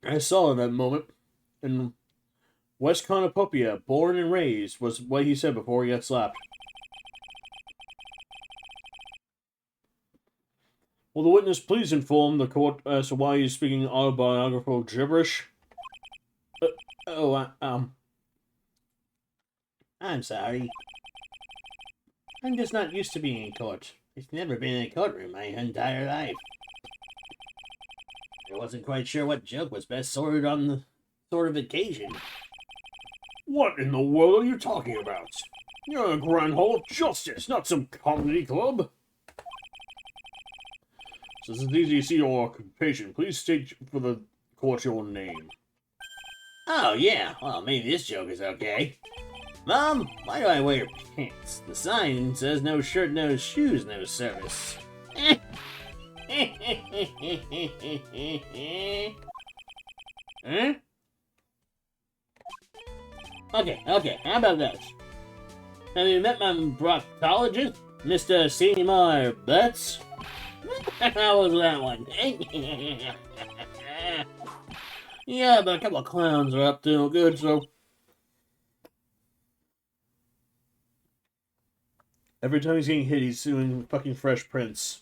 I saw in that moment. In West Cornucopia, born and raised, was what he said before he got slapped. Will the witness please inform the court as to why he's speaking autobiographical gibberish? I'm sorry. I'm just not used to being in court. I've never been in a courtroom my entire life. I wasn't quite sure what joke was best sorted on the sort of occasion. What in the world are you talking about? You're in a grand hall of justice, not some comedy club. Since it's easy to see your occupation, please state for the court your name. Oh, yeah. Well, maybe this joke is okay. Mom, why do I wear pants? The sign says no shirt, no shoes, no service. Huh? Okay, how about that? Have you met my proctologist, Mr. Seymour Butts? How was that one? Yeah, but a couple of clowns are up to no good, so... Every time he's getting hit, he's doing fucking Fresh Prince.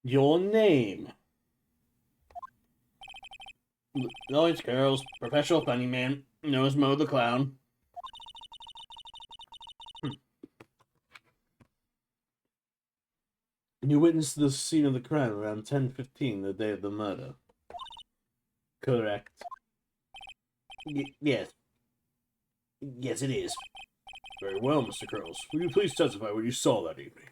Your name. Lawrence Curls, professional funny man, knows Mo the Clown. You witnessed the scene of the crime around 10:15, the day of the murder. Correct. Yes. Yes, it is. Very well, Mr. Curls. Will you please testify what you saw that evening?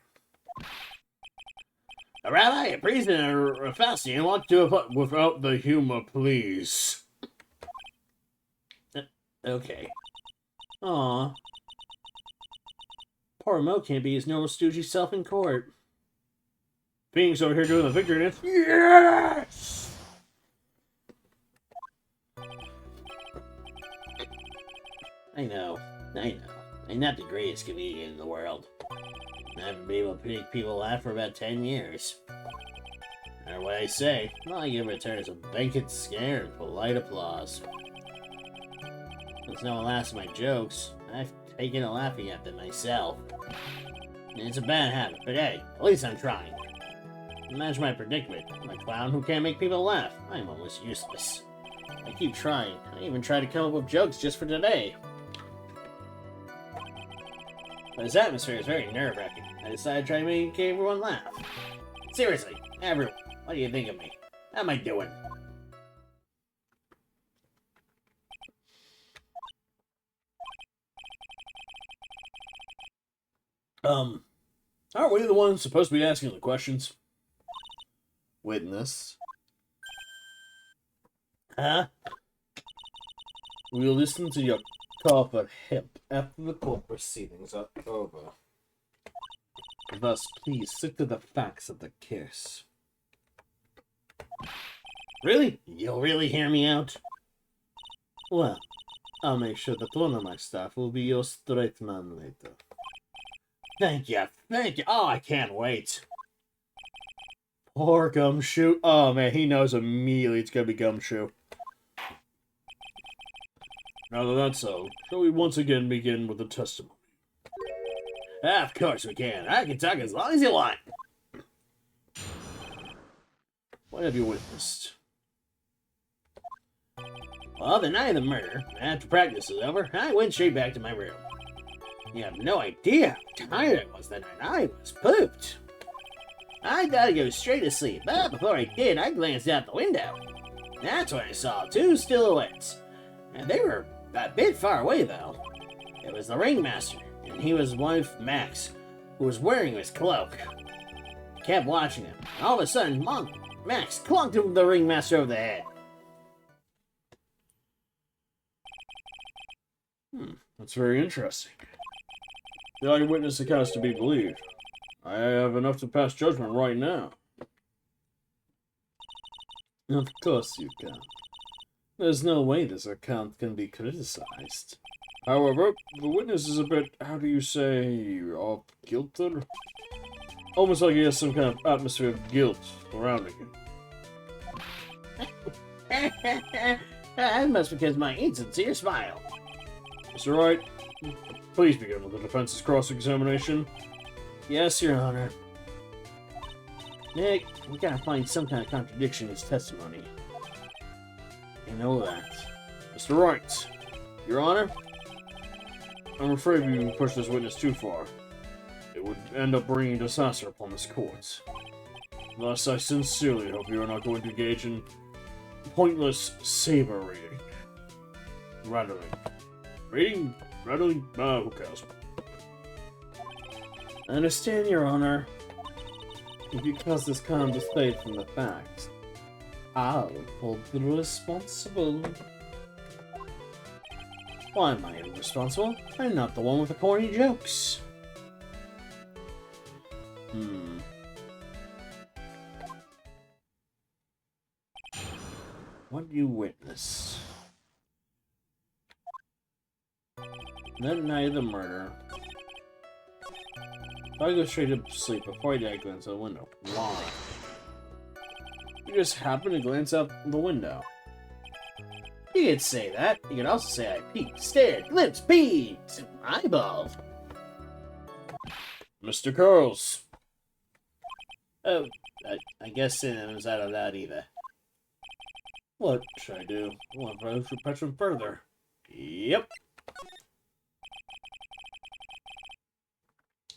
A rabbi, a priest, and a Faustian walked to a... Without the humor, please. Okay. Aw. Poor Mo can't be his normal stoogey self in court. Phoenix over here doing the victory dance. Yes! I know. I'm not the greatest comedian in the world. I haven't been able to make people laugh for about 10 years. Or what I say, all I give returns a vacant stare and polite applause. Since no one laughs at my jokes, I've taken to laughing at them myself. And it's a bad habit, but hey, at least I'm trying. Imagine my predicament. I'm a clown who can't make people laugh. I'm almost useless. I keep trying. I even tried to come up with jokes just for today. But this atmosphere is very nerve-wracking. I decided to try to make everyone laugh. Seriously, everyone, what do you think of me? How am I doing? Aren't we the ones supposed to be asking the questions? Witness. Huh? We'll listen to your call for help after the court proceedings are over. Thus, please stick to the facts of the case. Really? You'll really hear me out? Well, I'll make sure that one of my staff will be your straight man later. Thank you. Thank you. Oh, I can't wait. Poor Gumshoe. Oh man, he knows immediately it's gonna be Gumshoe. Now that that's so, shall we once again begin with the testimony? Of course we can. I can talk as long as you want. What have you witnessed? Well, the night of the murder, after practice was over, I went straight back to my room. You have no idea how tired I was that night. I was pooped. I thought I'd go straight to sleep, but before I did, I glanced out the window. That's when I saw two silhouettes. And they were a bit far away, though. It was the ringmaster, and he was wife Max, who was wearing his cloak. I kept watching him, and all of a sudden, Max clunked him the ringmaster over the head. That's very interesting. The eyewitness account is to be believed. I have enough to pass judgment right now. Of course you can. There's no way this account can be criticized. However, the witness is a bit, how do you say, off-kilter? Almost like he has some kind of atmosphere of guilt surrounding him. That must be because of my insincere smile. Mr. Wright, please begin with the defense's cross-examination. Yes, Your Honor. Nick, we gotta find some kind of contradiction in his testimony. You know that. Mr. Wright, Your Honor, I'm afraid we pushed this witness too far. It would end up bringing disaster upon this court. Thus, I sincerely hope you are not going to engage in pointless saber reading. Rattling? Who cares? I understand, Your Honor. If you cause this kind of display from the facts, I'll hold the responsible. Why am I irresponsible? I'm not the one with the corny jokes. What do you witness? That night of the murder, I go straight to sleep before I did glance out the window. Why? You just happened to glance out the window. You could say that. You could also say I peeked, stared, glimpsed, peeped, eyeballed. Mr. Curls. Oh, I guess it was out of that either. What should I do? I want to press him further. Yep.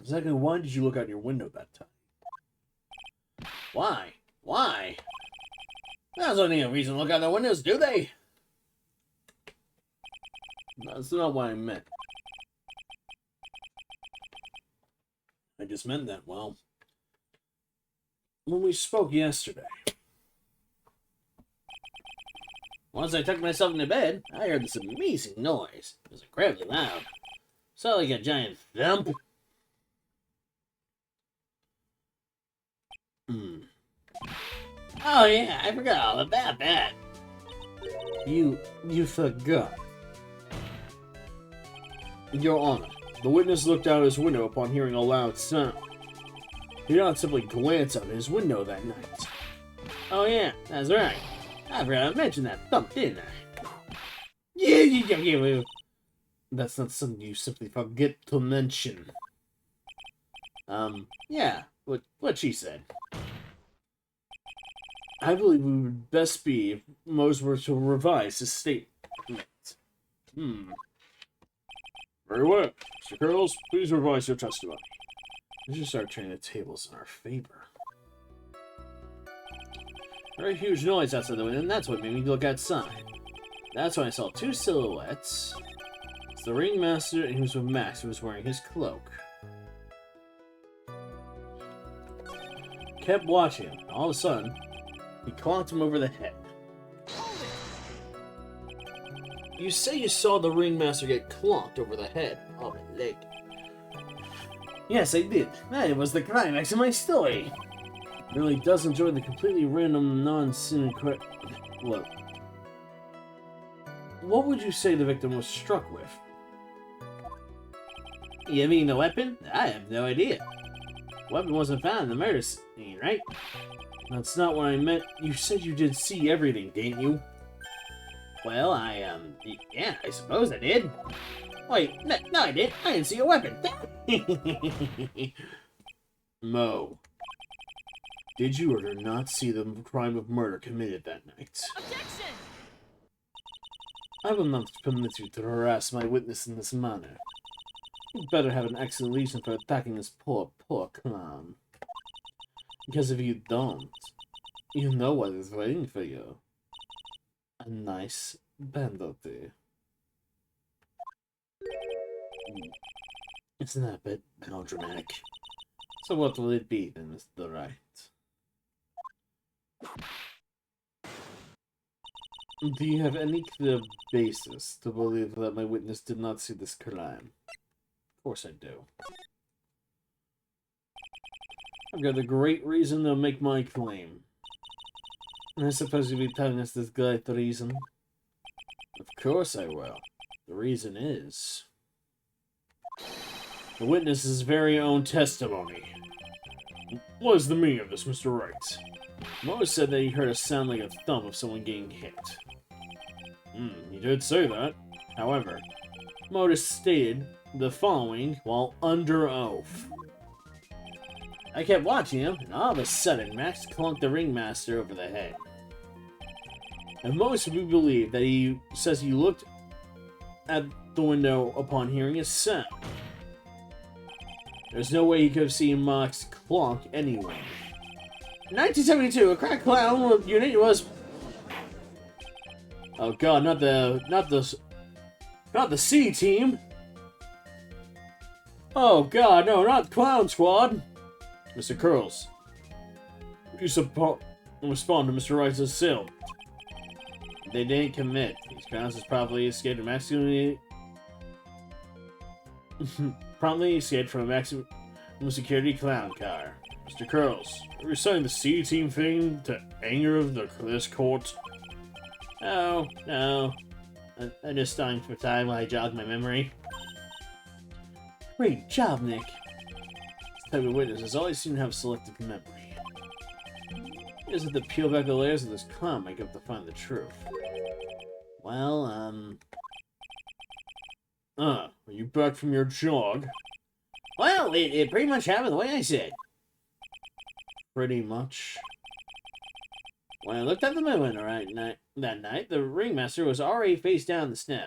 Exactly why did you look out your window that time? Why? Why? There's only a reason to look out the windows, do they? That's not what I meant. I just meant that, well, when we spoke yesterday. Once I tucked myself into bed, I heard this amazing noise. It was incredibly loud. So like a giant thump. Oh yeah, I forgot all about that. You forgot. Your Honor, the witness looked out his window upon hearing a loud sound. He did not simply glance out his window that night. Oh yeah, that's right. I forgot to mention that thump, didn't I? Yeah. That's not something you simply forget to mention. Yeah, what she said. I believe it would best be if Mose were to revise his statement. Very well. Mr. Curls, please revise your testimony. We should start turning the tables in our favor. Very huge noise outside the window, and that's what made me look outside. That's when I saw two silhouettes. It's the ringmaster, and he was with Max, who was wearing his cloak. Kept watching him, and all of a sudden, he clonked him over the head. You say you saw the ringmaster get clonked over the head of a leg. Yes, I did. That was the climax of my story. It really does enjoy the completely random, non-cynical... Look. What would you say the victim was struck with? You mean the weapon? I have no idea. The weapon wasn't found in the murder scene, right? That's not what I meant. You said you did see everything, didn't you? Well, yeah, I suppose I did. Wait, no, I didn't. I didn't see a weapon. Mo, did you or did not see the crime of murder committed that night? Objection! I will not permit you to harass my witness in this manner. You better have an excellent reason for attacking this poor clown. Because if you don't, you know what is waiting for you. A nice penalty. Isn't that a bit melodramatic? So what will it be then, Mr. Wright? Do you have any clear basis to believe that my witness did not see this crime? Of course I do. I've got a great reason to make my claim. I suppose you'll be telling us this great reason? Of course I will. The reason is... the witness's very own testimony. What is the meaning of this, Mr. Wright? Mo said that he heard a sound like a thump of someone getting hit. He did say that. However, Mo stated the following while under oath. I kept watching him, and all of a sudden, Max clunked the ringmaster over the head. And most of you believe that he says he looked at the window upon hearing a sound. There's no way he could have seen Max clonk anyway. In 1972, a crack clown unit was... oh god, not the C team. Oh god, no, not Clown Squad. Mr. Curls, you respond to Mr. Wright's assailant. They didn't commit. These grounds has probably escaped a maximum promptly escaped from a maximum security clown car. Mr. Curls, are you reciting the C team thing to anger of this court? Oh, no. I'm just stalling for time while I jog my memory. Great job, Nick. This type of witnesses always seem to have selective memory. It is that the peel back the layers of this clown make up to find the truth. Well, are you back from your jog? Well, it pretty much happened the way I said. Pretty much. When I looked out the window that night, the ringmaster was already face down in the snow.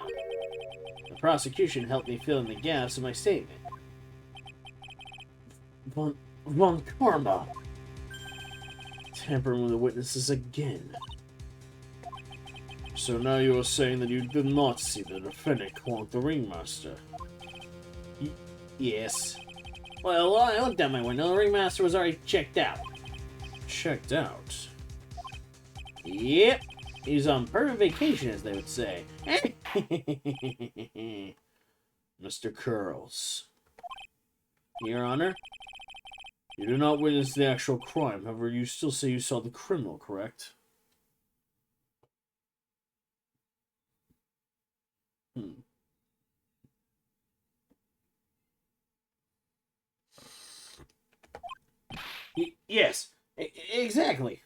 The prosecution helped me fill in the gaps of my statement. Von Karma! Tampering with the witnesses again. So now you are saying that you did not see the defendant clonk the ringmaster? Yes. Well, I looked out my window, the ringmaster was already checked out. Checked out? Yep. He's on permanent vacation, as they would say. Mr. Curls. Your Honor? You did not witness the actual crime, however, you still say you saw the criminal, correct? Yes, exactly.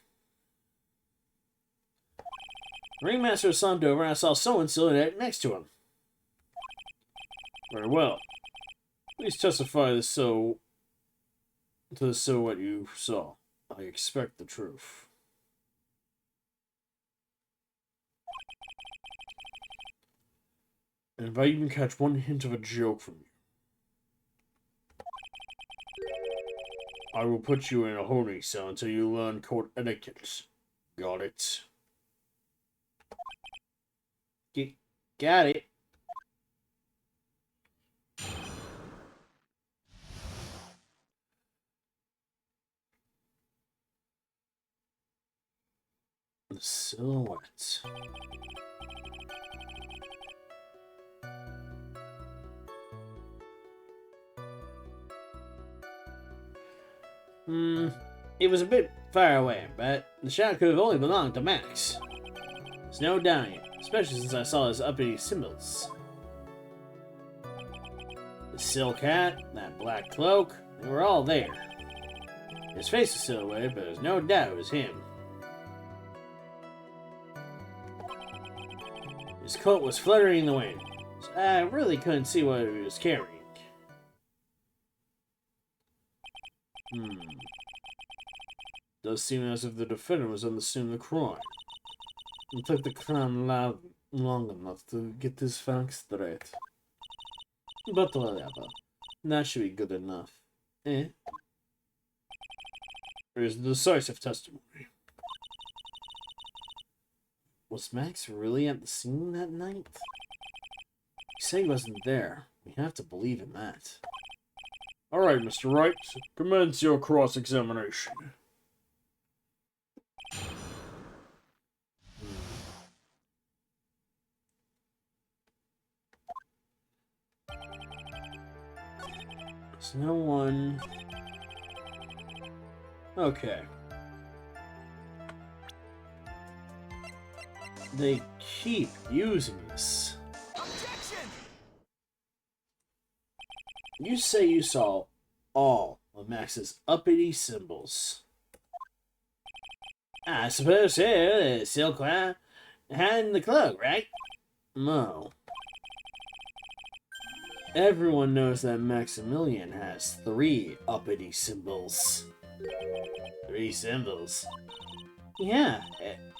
Ringmaster slumped over and I saw someone silhouetted next to him. Very well. Please testify to what you saw. I expect the truth. And if I even catch one hint of a joke from you, I will put you in a holding cell until you learn court etiquette. Got it? Got it. The silhouette. It was a bit far away, but the shot could have only belonged to Max. There's no doubting it, especially since I saw his uppity symbols. The silk hat, that black cloak, they were all there. His face was silhouetted, but there's no doubt it was him. His coat was fluttering in the wind, so I really couldn't see what he was carrying. Does seem as if the defendant was on the scene of the crime. It took the crime long enough to get his facts straight. But whatever, that should be good enough. Eh? Here's the decisive testimony. Was Max really at the scene that night? He said he wasn't there. We have to believe in that. Alright, Mr. Wright, commence your cross-examination. There's no one... Okay. They keep using this. Objection! You say you saw all of Max's uppity symbols. I suppose so. The silk hat and the cloak, right? No. Everyone knows that Maximilian has 3 uppity symbols. 3 symbols? Yeah,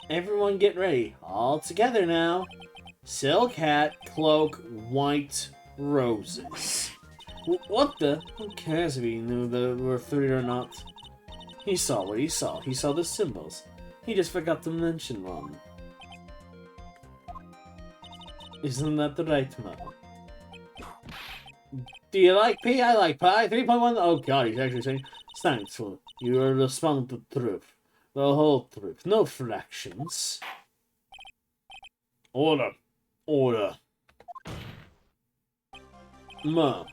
everyone get ready. All together now. Silk hat, cloak, white roses. What the? Who cares if he knew there were 3 or not? He saw what he saw. He saw the symbols. He just forgot to mention one. Isn't that the right, Mo? Do you like pea? I like pie. 3.1. Oh god, he's actually saying, thankful. You are responding to the truth. The whole truth. No fractions. Order. Order. Mom,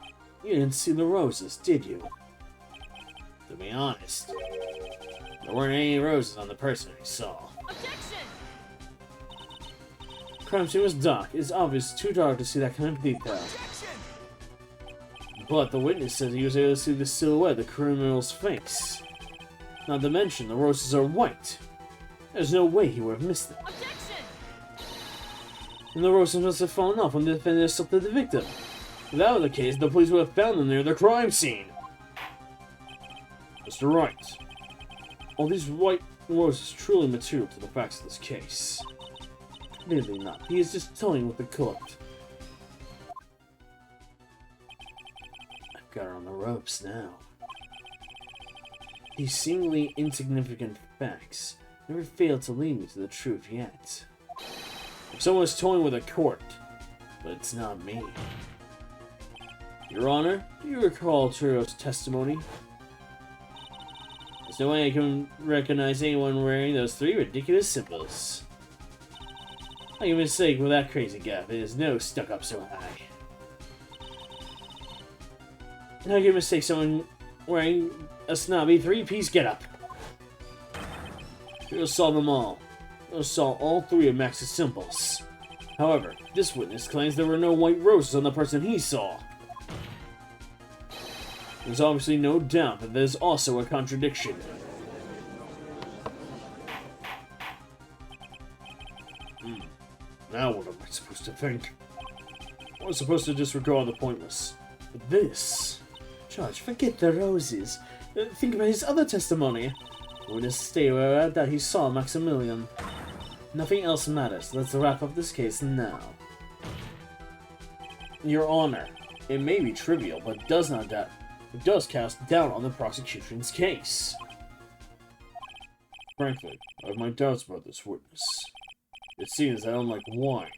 you didn't see the roses, did you? To be honest, there weren't any roses on the person I saw. Objection! Crime scene was dark. It's obvious too dark to see that kind of detail. But the witness said he was able to see the silhouette of the criminal's face. Not to mention, the roses are white. There's no way he would have missed them. Objection! And the roses must have fallen off when the defendant assaulted the victim. If that were the case, the police would have found them near the crime scene. Mr. Wright. Are these white roses truly material to the facts of this case? Clearly not. He is just toying with the court. I've got her on the ropes now. These seemingly insignificant facts never failed to lead me to the truth yet. If someone is toying with a court, but it's not me. Your Honor, do you recall Turo's testimony? There's no way I can recognize anyone wearing those 3 ridiculous symbols. I can mistake with that crazy guy, but his nose stuck up so high. And I can mistake someone wearing a snobby 3-piece getup. Turo saw them all. Turo saw all 3 of Max's symbols. However, this witness claims there were no white roses on the person he saw. There's obviously no doubt that there's also a contradiction. Now what am I supposed to think? I was supposed to disregard the pointless. But this... Judge, forget the roses. Think about his other testimony. Witness stated that he saw Maximilian. Nothing else matters. Let's wrap up this case now. Your Honor, it may be trivial, but it does cast doubt on the prosecution's case. Frankly, I have my doubts about this witness. It seems that unlike wine,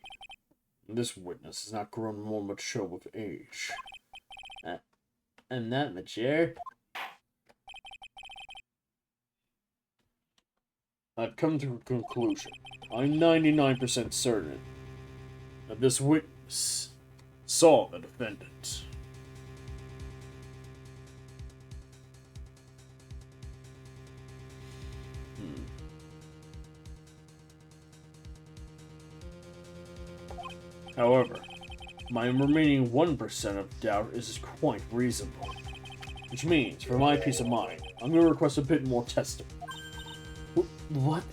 this witness has not grown more mature with age. I'm not mature. I've come to a conclusion. I'm 99% certain that this witness saw the defendant. However, my remaining 1% of doubt is quite reasonable. Which means, for my peace of mind, I'm going to request a bit more testing. What?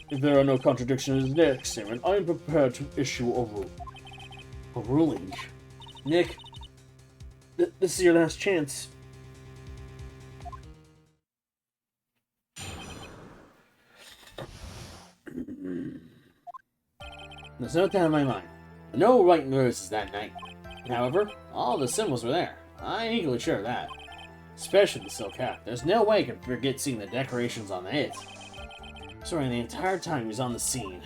If there are no contradictions in the statement, I am prepared to issue a rule. A ruling? Nick, this is your last chance. There's no doubt in my mind. No right nurses that night. However, all the symbols were there. I'm equally sure of that. Especially the silk hat. There's no way I could forget seeing the decorations on it. Sorry, the entire time he was on the scene.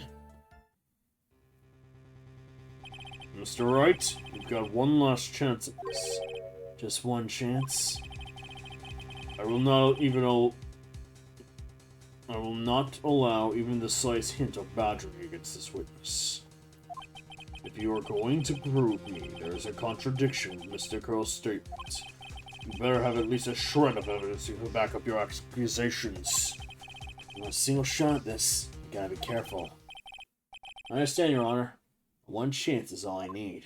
Mr. Wright, you've got one last chance at this. Just one chance. I will not allow even the slightest hint of badgering against this witness. If you are going to prove me there is a contradiction with Mr. Curl's statement, you better have at least a shred of evidence to back up your accusations. You want a single shot at this? You gotta be careful. I understand, Your Honor. One chance is all I need.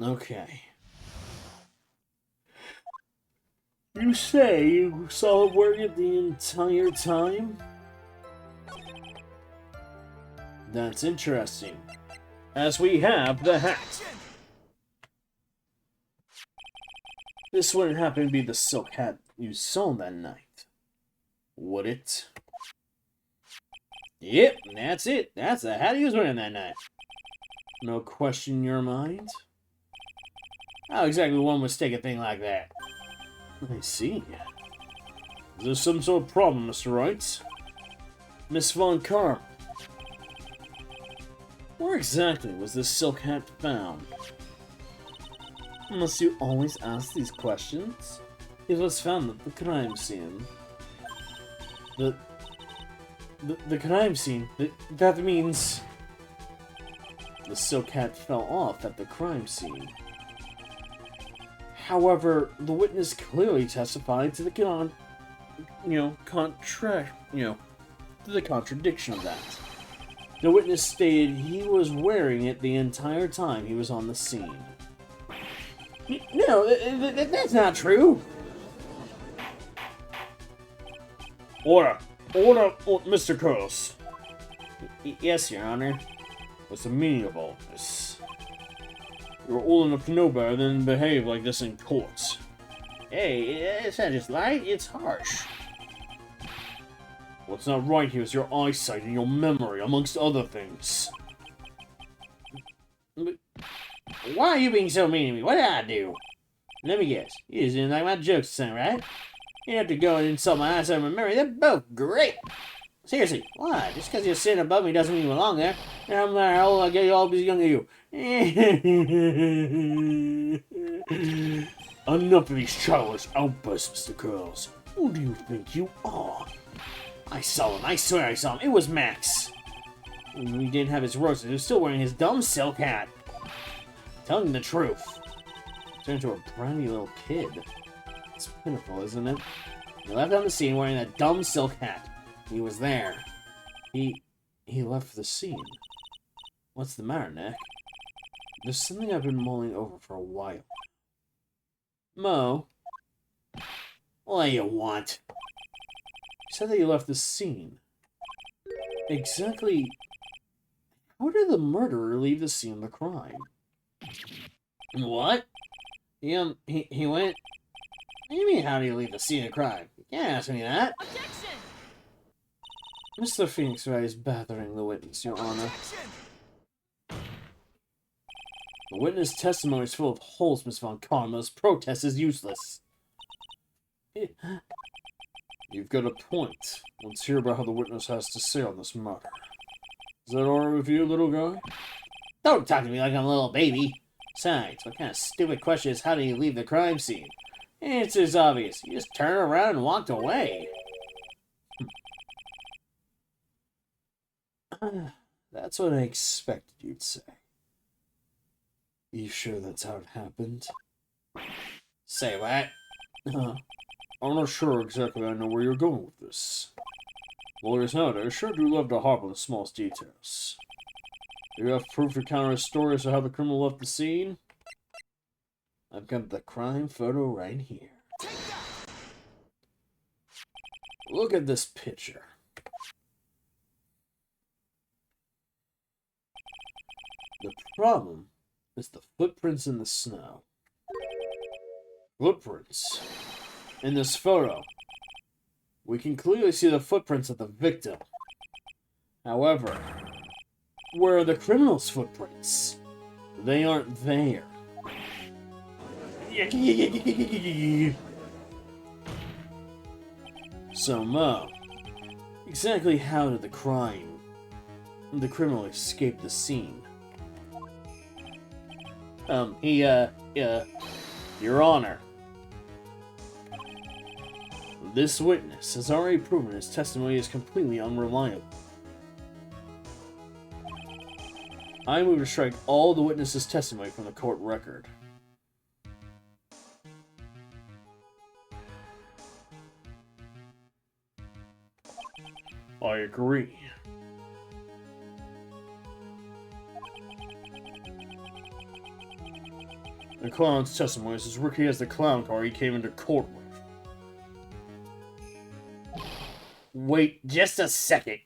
Okay. You say you saw it wearing it the entire time? That's interesting. As we have the hat. This wouldn't happen to be the silk hat you saw that night, would it? Yep, that's it. That's the hat he was wearing that night. No question in your mind? How exactly would one mistake a thing like that? I see. Is there some sort of problem, Mr. Wright? Miss Von Karp. Where exactly was this silk hat found? Must you always ask these questions? It was found at the crime scene. The crime scene? That means... The silk hat fell off at the crime scene. However, the witness clearly testified to the the contradiction of that. The witness stated he was wearing it the entire time he was on the scene. No, that's not true. Order! Order, Mr. Curls! Yes, Your Honor. What's the meaning of all this? You're old enough to know better than behave like this in court. Hey, it's not just light, it's harsh. What's not right here is your eyesight and your memory, amongst other things. But why are you being so mean to me? What did I do? Let me guess. You just didn't like my jokes this time, right? You have to go and insult my eyesight and my memory. They're both great. Seriously, why? Just because you're sitting above me doesn't mean you belong there. And I'm not how old I get, I'll be younger than you. Enough of these childish outbursts, Mr. Curls. Who do you think you are? I saw him. I swear I saw him. It was Max. He didn't have his roses. He was still wearing his dumb silk hat. Telling him the truth. Turned into a briny little kid. It's pitiful, isn't it? He left on the scene wearing that dumb silk hat. He was there. He left the scene. What's the matter, Nick? There's something I've been mulling over for a while. Mo? What do you want? You said that you left the scene. Exactly how did the murderer leave the scene of the crime? What? He went... What do you mean, how do you leave the scene of crime? You can't ask me that. Objection! Mr. Phoenix Wright is battering the witness, Your Honor. The witness' testimony is full of holes, Miss Von Karma's protest is useless. You've got a point. Let's hear about how the witness has to say on this matter. Is that alright with you, little guy? Don't talk to me like I'm a little baby. Besides, what kind of stupid question is how do you leave the crime scene? The answer's obvious. You just turned around and walked away. That's what I expected you'd say. You sure that's how it happened? Say what? I'm not sure exactly I know where you're going with this. Lawyers nowadays sure do love to harp on the smallest details. Do you have proof to counter his story as to how the criminal left the scene? I've got the crime photo right here. Look at this picture. The problem is the footprints in the snow. Footprints. In this photo, we can clearly see the footprints of the victim. However, where are the criminal's footprints? They aren't there. So, Mo, exactly how did the criminal escape the scene? Your Honor. This witness has already proven his testimony is completely unreliable. I move to strike all the witness's testimony from the court record. I agree. The clown's testimony is as rookie as the clown car he came into court with. Wait just a second.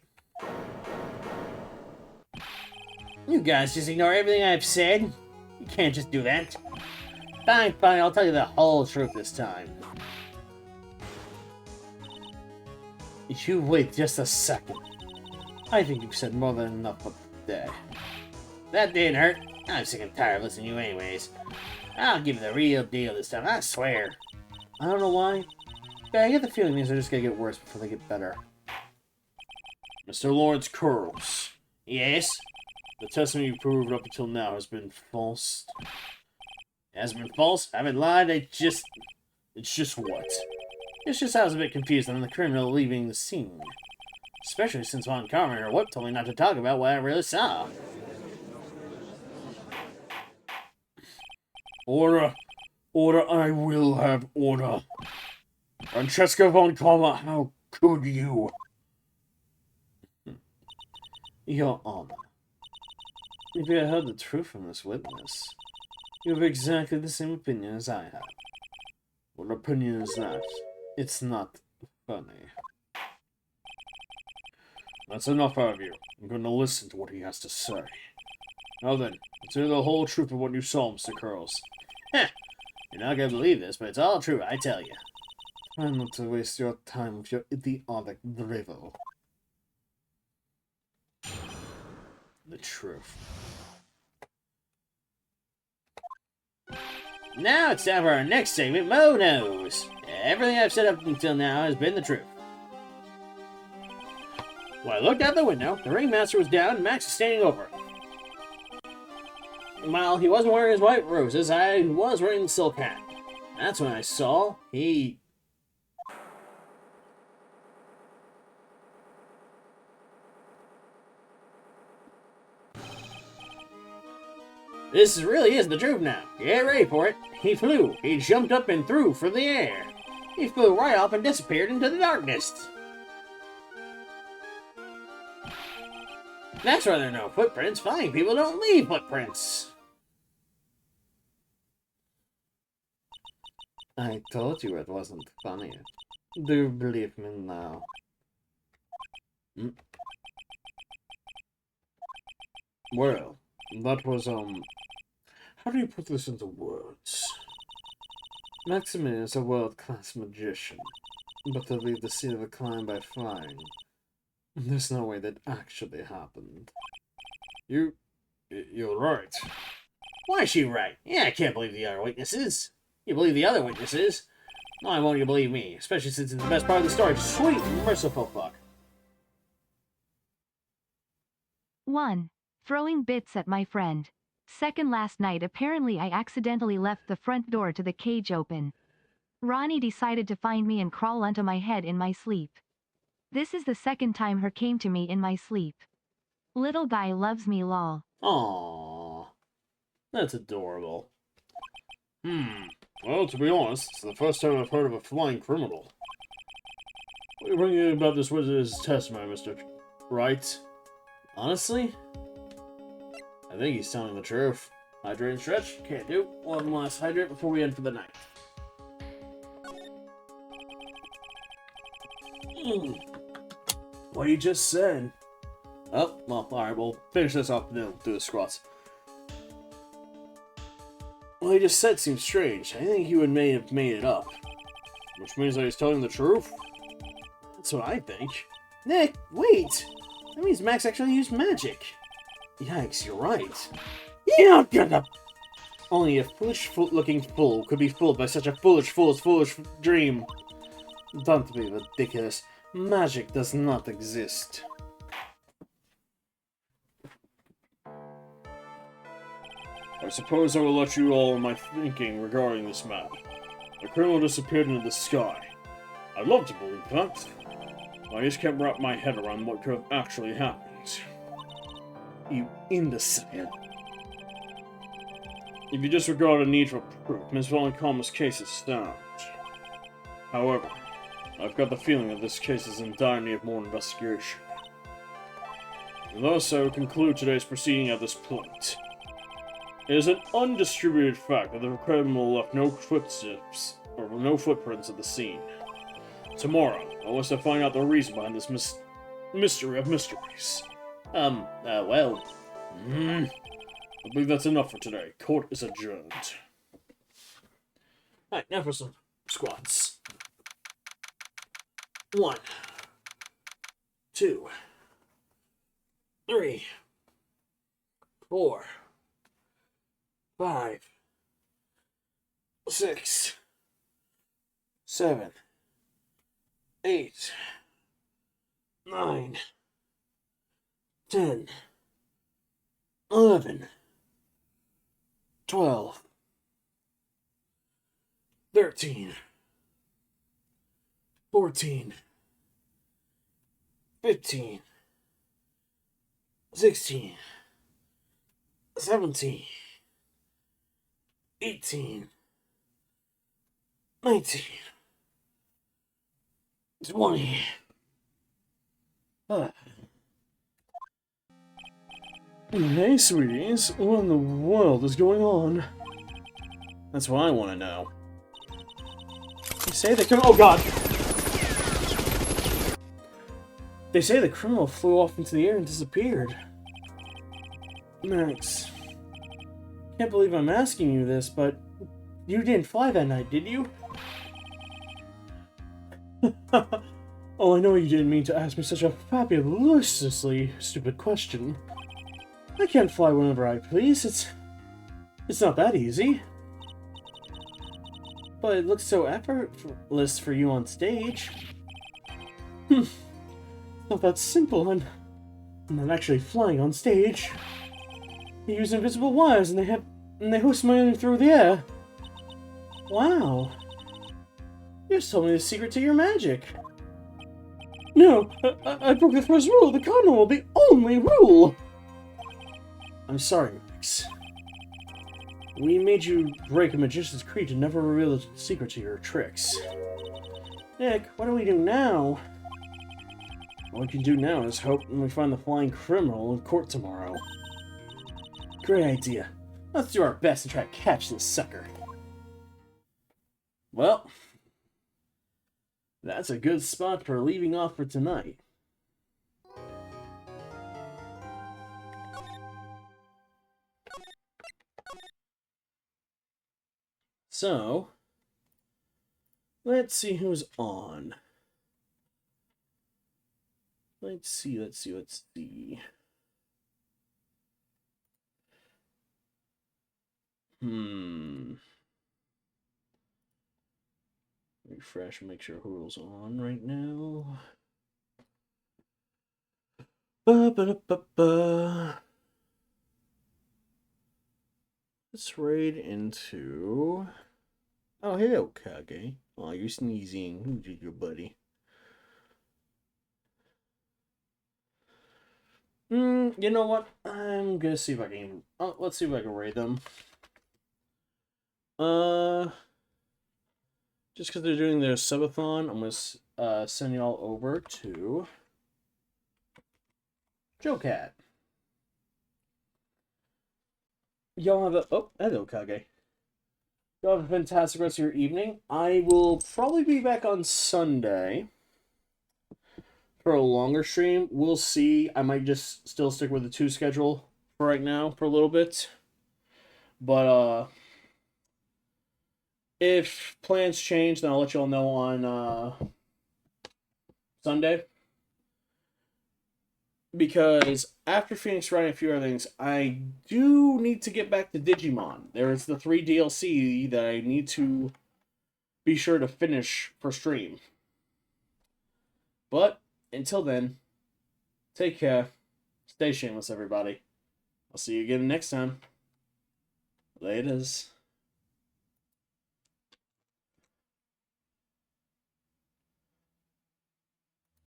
You guys just ignore everything I've said? You can't just do that. Fine, I'll tell you the whole truth this time. You wait just a second. I think you've said more than enough for today. That didn't hurt. I'm sick and tired of listening to you anyways. I'll give you the real deal this time, I swear. I don't know why, but I get the feeling things are just gonna get worse before they get better. Mr. Lawrence Curls. Yes? The testimony you proved up until now has been false. It hasn't been false? I haven't lied, It's just what? It's just I was a bit confused on the criminal leaving the scene. Especially since Von Carmen or what told me not to talk about what I really saw. Order! Order, I will have order. Francesca Von Karma, how could you? Your Honor, if you had heard the truth from this witness, you have exactly the same opinion as I have. What opinion is that? It's not funny. That's enough out of you. I'm going to listen to what he has to say. Now then, let's hear the whole truth of what you saw, Mr. Curls. Heh! You're not going to believe this, but it's all true, I tell you. Try not to waste your time with your idiotic drivel. The truth. Now it's time for our next segment, Mo Knows. Everything I've said up until now has been the truth. When I looked out the window, the ringmaster was down and Max was standing over him. While he wasn't wearing his white roses, I was wearing the silk hat. That's when I saw he... This really is the truth now. Get ready for it. He flew. He jumped up and threw for the air. He flew right off and disappeared into the darkness. That's why there are no footprints. Flying people don't leave footprints. I told you it wasn't funny. Do you believe me now? Well, that was, how do you put this into words? Maximilian is a world-class magician, but to leave the scene of a crime by flying, there's no way that actually happened. You're right. Why is she right? Yeah, I can't believe the other witnesses. You believe the other witnesses? Why won't you believe me? Especially since it's the best part of the story. Sweet, merciful fuck. 1. Throwing bits at my friend. Second, last night apparently I accidentally left the front door to the cage open. Ronnie decided to find me and crawl onto my head in my sleep. This is the second time her came to me in my sleep. Little guy loves me lol. Aww. That's adorable. Well, to be honest, it's the first time I've heard of a flying criminal. What are you bringing about this witness testimony, Mr. Right? Honestly? I think he's telling the truth. Hydrate and stretch? Can't do. One last hydrate before we end for the night. What you just said. Oh, well, alright, we'll finish this off and then we'll do the squats. What he just said seems strange. I think he may have made it up. Which means that he's telling the truth? That's what I think. Nick, wait! That means Max actually used magic. Yikes, you're right. Yeah, only a foolish-looking fool could be fooled by such a foolish dream. Don't be ridiculous. Magic does not exist. I suppose I will let you all in my thinking regarding this matter. The criminal disappeared into the sky. I'd love to believe that. I just can't wrap my head around what could have actually happened. You imbecile. If you disregard the need for proof, Ms. Valencoma's case is sound. However, I've got the feeling that this case is in dire need of more investigation. And thus, I will conclude today's proceeding at this point. It is an undistributed fact that the criminal left no footsteps, or no footprints at the scene. Tomorrow, I want to find out the reason behind this mystery of mysteries. Well... I believe that's enough for today. Court is adjourned. Alright, now for some squats. 1, 2, 3, 4, 5, 6, 7, 8, 9, 10, 11, 12, 13, 14, 15, 16, 17, 18, 19, 20. Hey, sweeties, what in the world is going on? That's what I want to know. They say the criminal— oh god! They say the criminal flew off into the air and disappeared. Max, can't believe I'm asking you this, but you didn't fly that night, did you? Oh, I know you didn't mean to ask me such a fabulously stupid question. I can't fly whenever I please. It's not that easy. But it looks so effortless for you on stage. It's not that simple. I'm not actually flying on stage. They use invisible wires and they hoist me through the air. Wow. You just told me the secret to your magic. No, I broke the first rule, the cardinal, the only rule! I'm sorry, Max. We made you break a magician's creed to never reveal the secret to your tricks. Nick, what do we do now? All we can do now is hope we find the flying criminal in court tomorrow. Great idea. Let's do our best and try to catch this sucker. Well, that's a good spot for leaving off for tonight. So, let's see who's on. Let's see. Refresh and make sure who's on right now. Let's raid into... Oh, hello, Kage. Oh, you're sneezing. Who did your buddy? You know what? I'm gonna see if I can... Oh, let's see if I can raid them. Just because they're doing their subathon, I'm gonna send y'all over to Joe Cat. y'all have a... Oh, hello, Kage. Y'all have a fantastic rest of your evening. I will probably be back on Sunday for a longer stream. We'll see. I might just still stick with the 2 schedule for right now for a little bit. But, if plans change, then I'll let y'all know on, Sunday. Because after Phoenix Wright and a few other things, I do need to get back to Digimon. There is the 3 DLC that I need to be sure to finish for stream. But, until then, take care. Stay shameless, everybody. I'll see you again next time. Laters.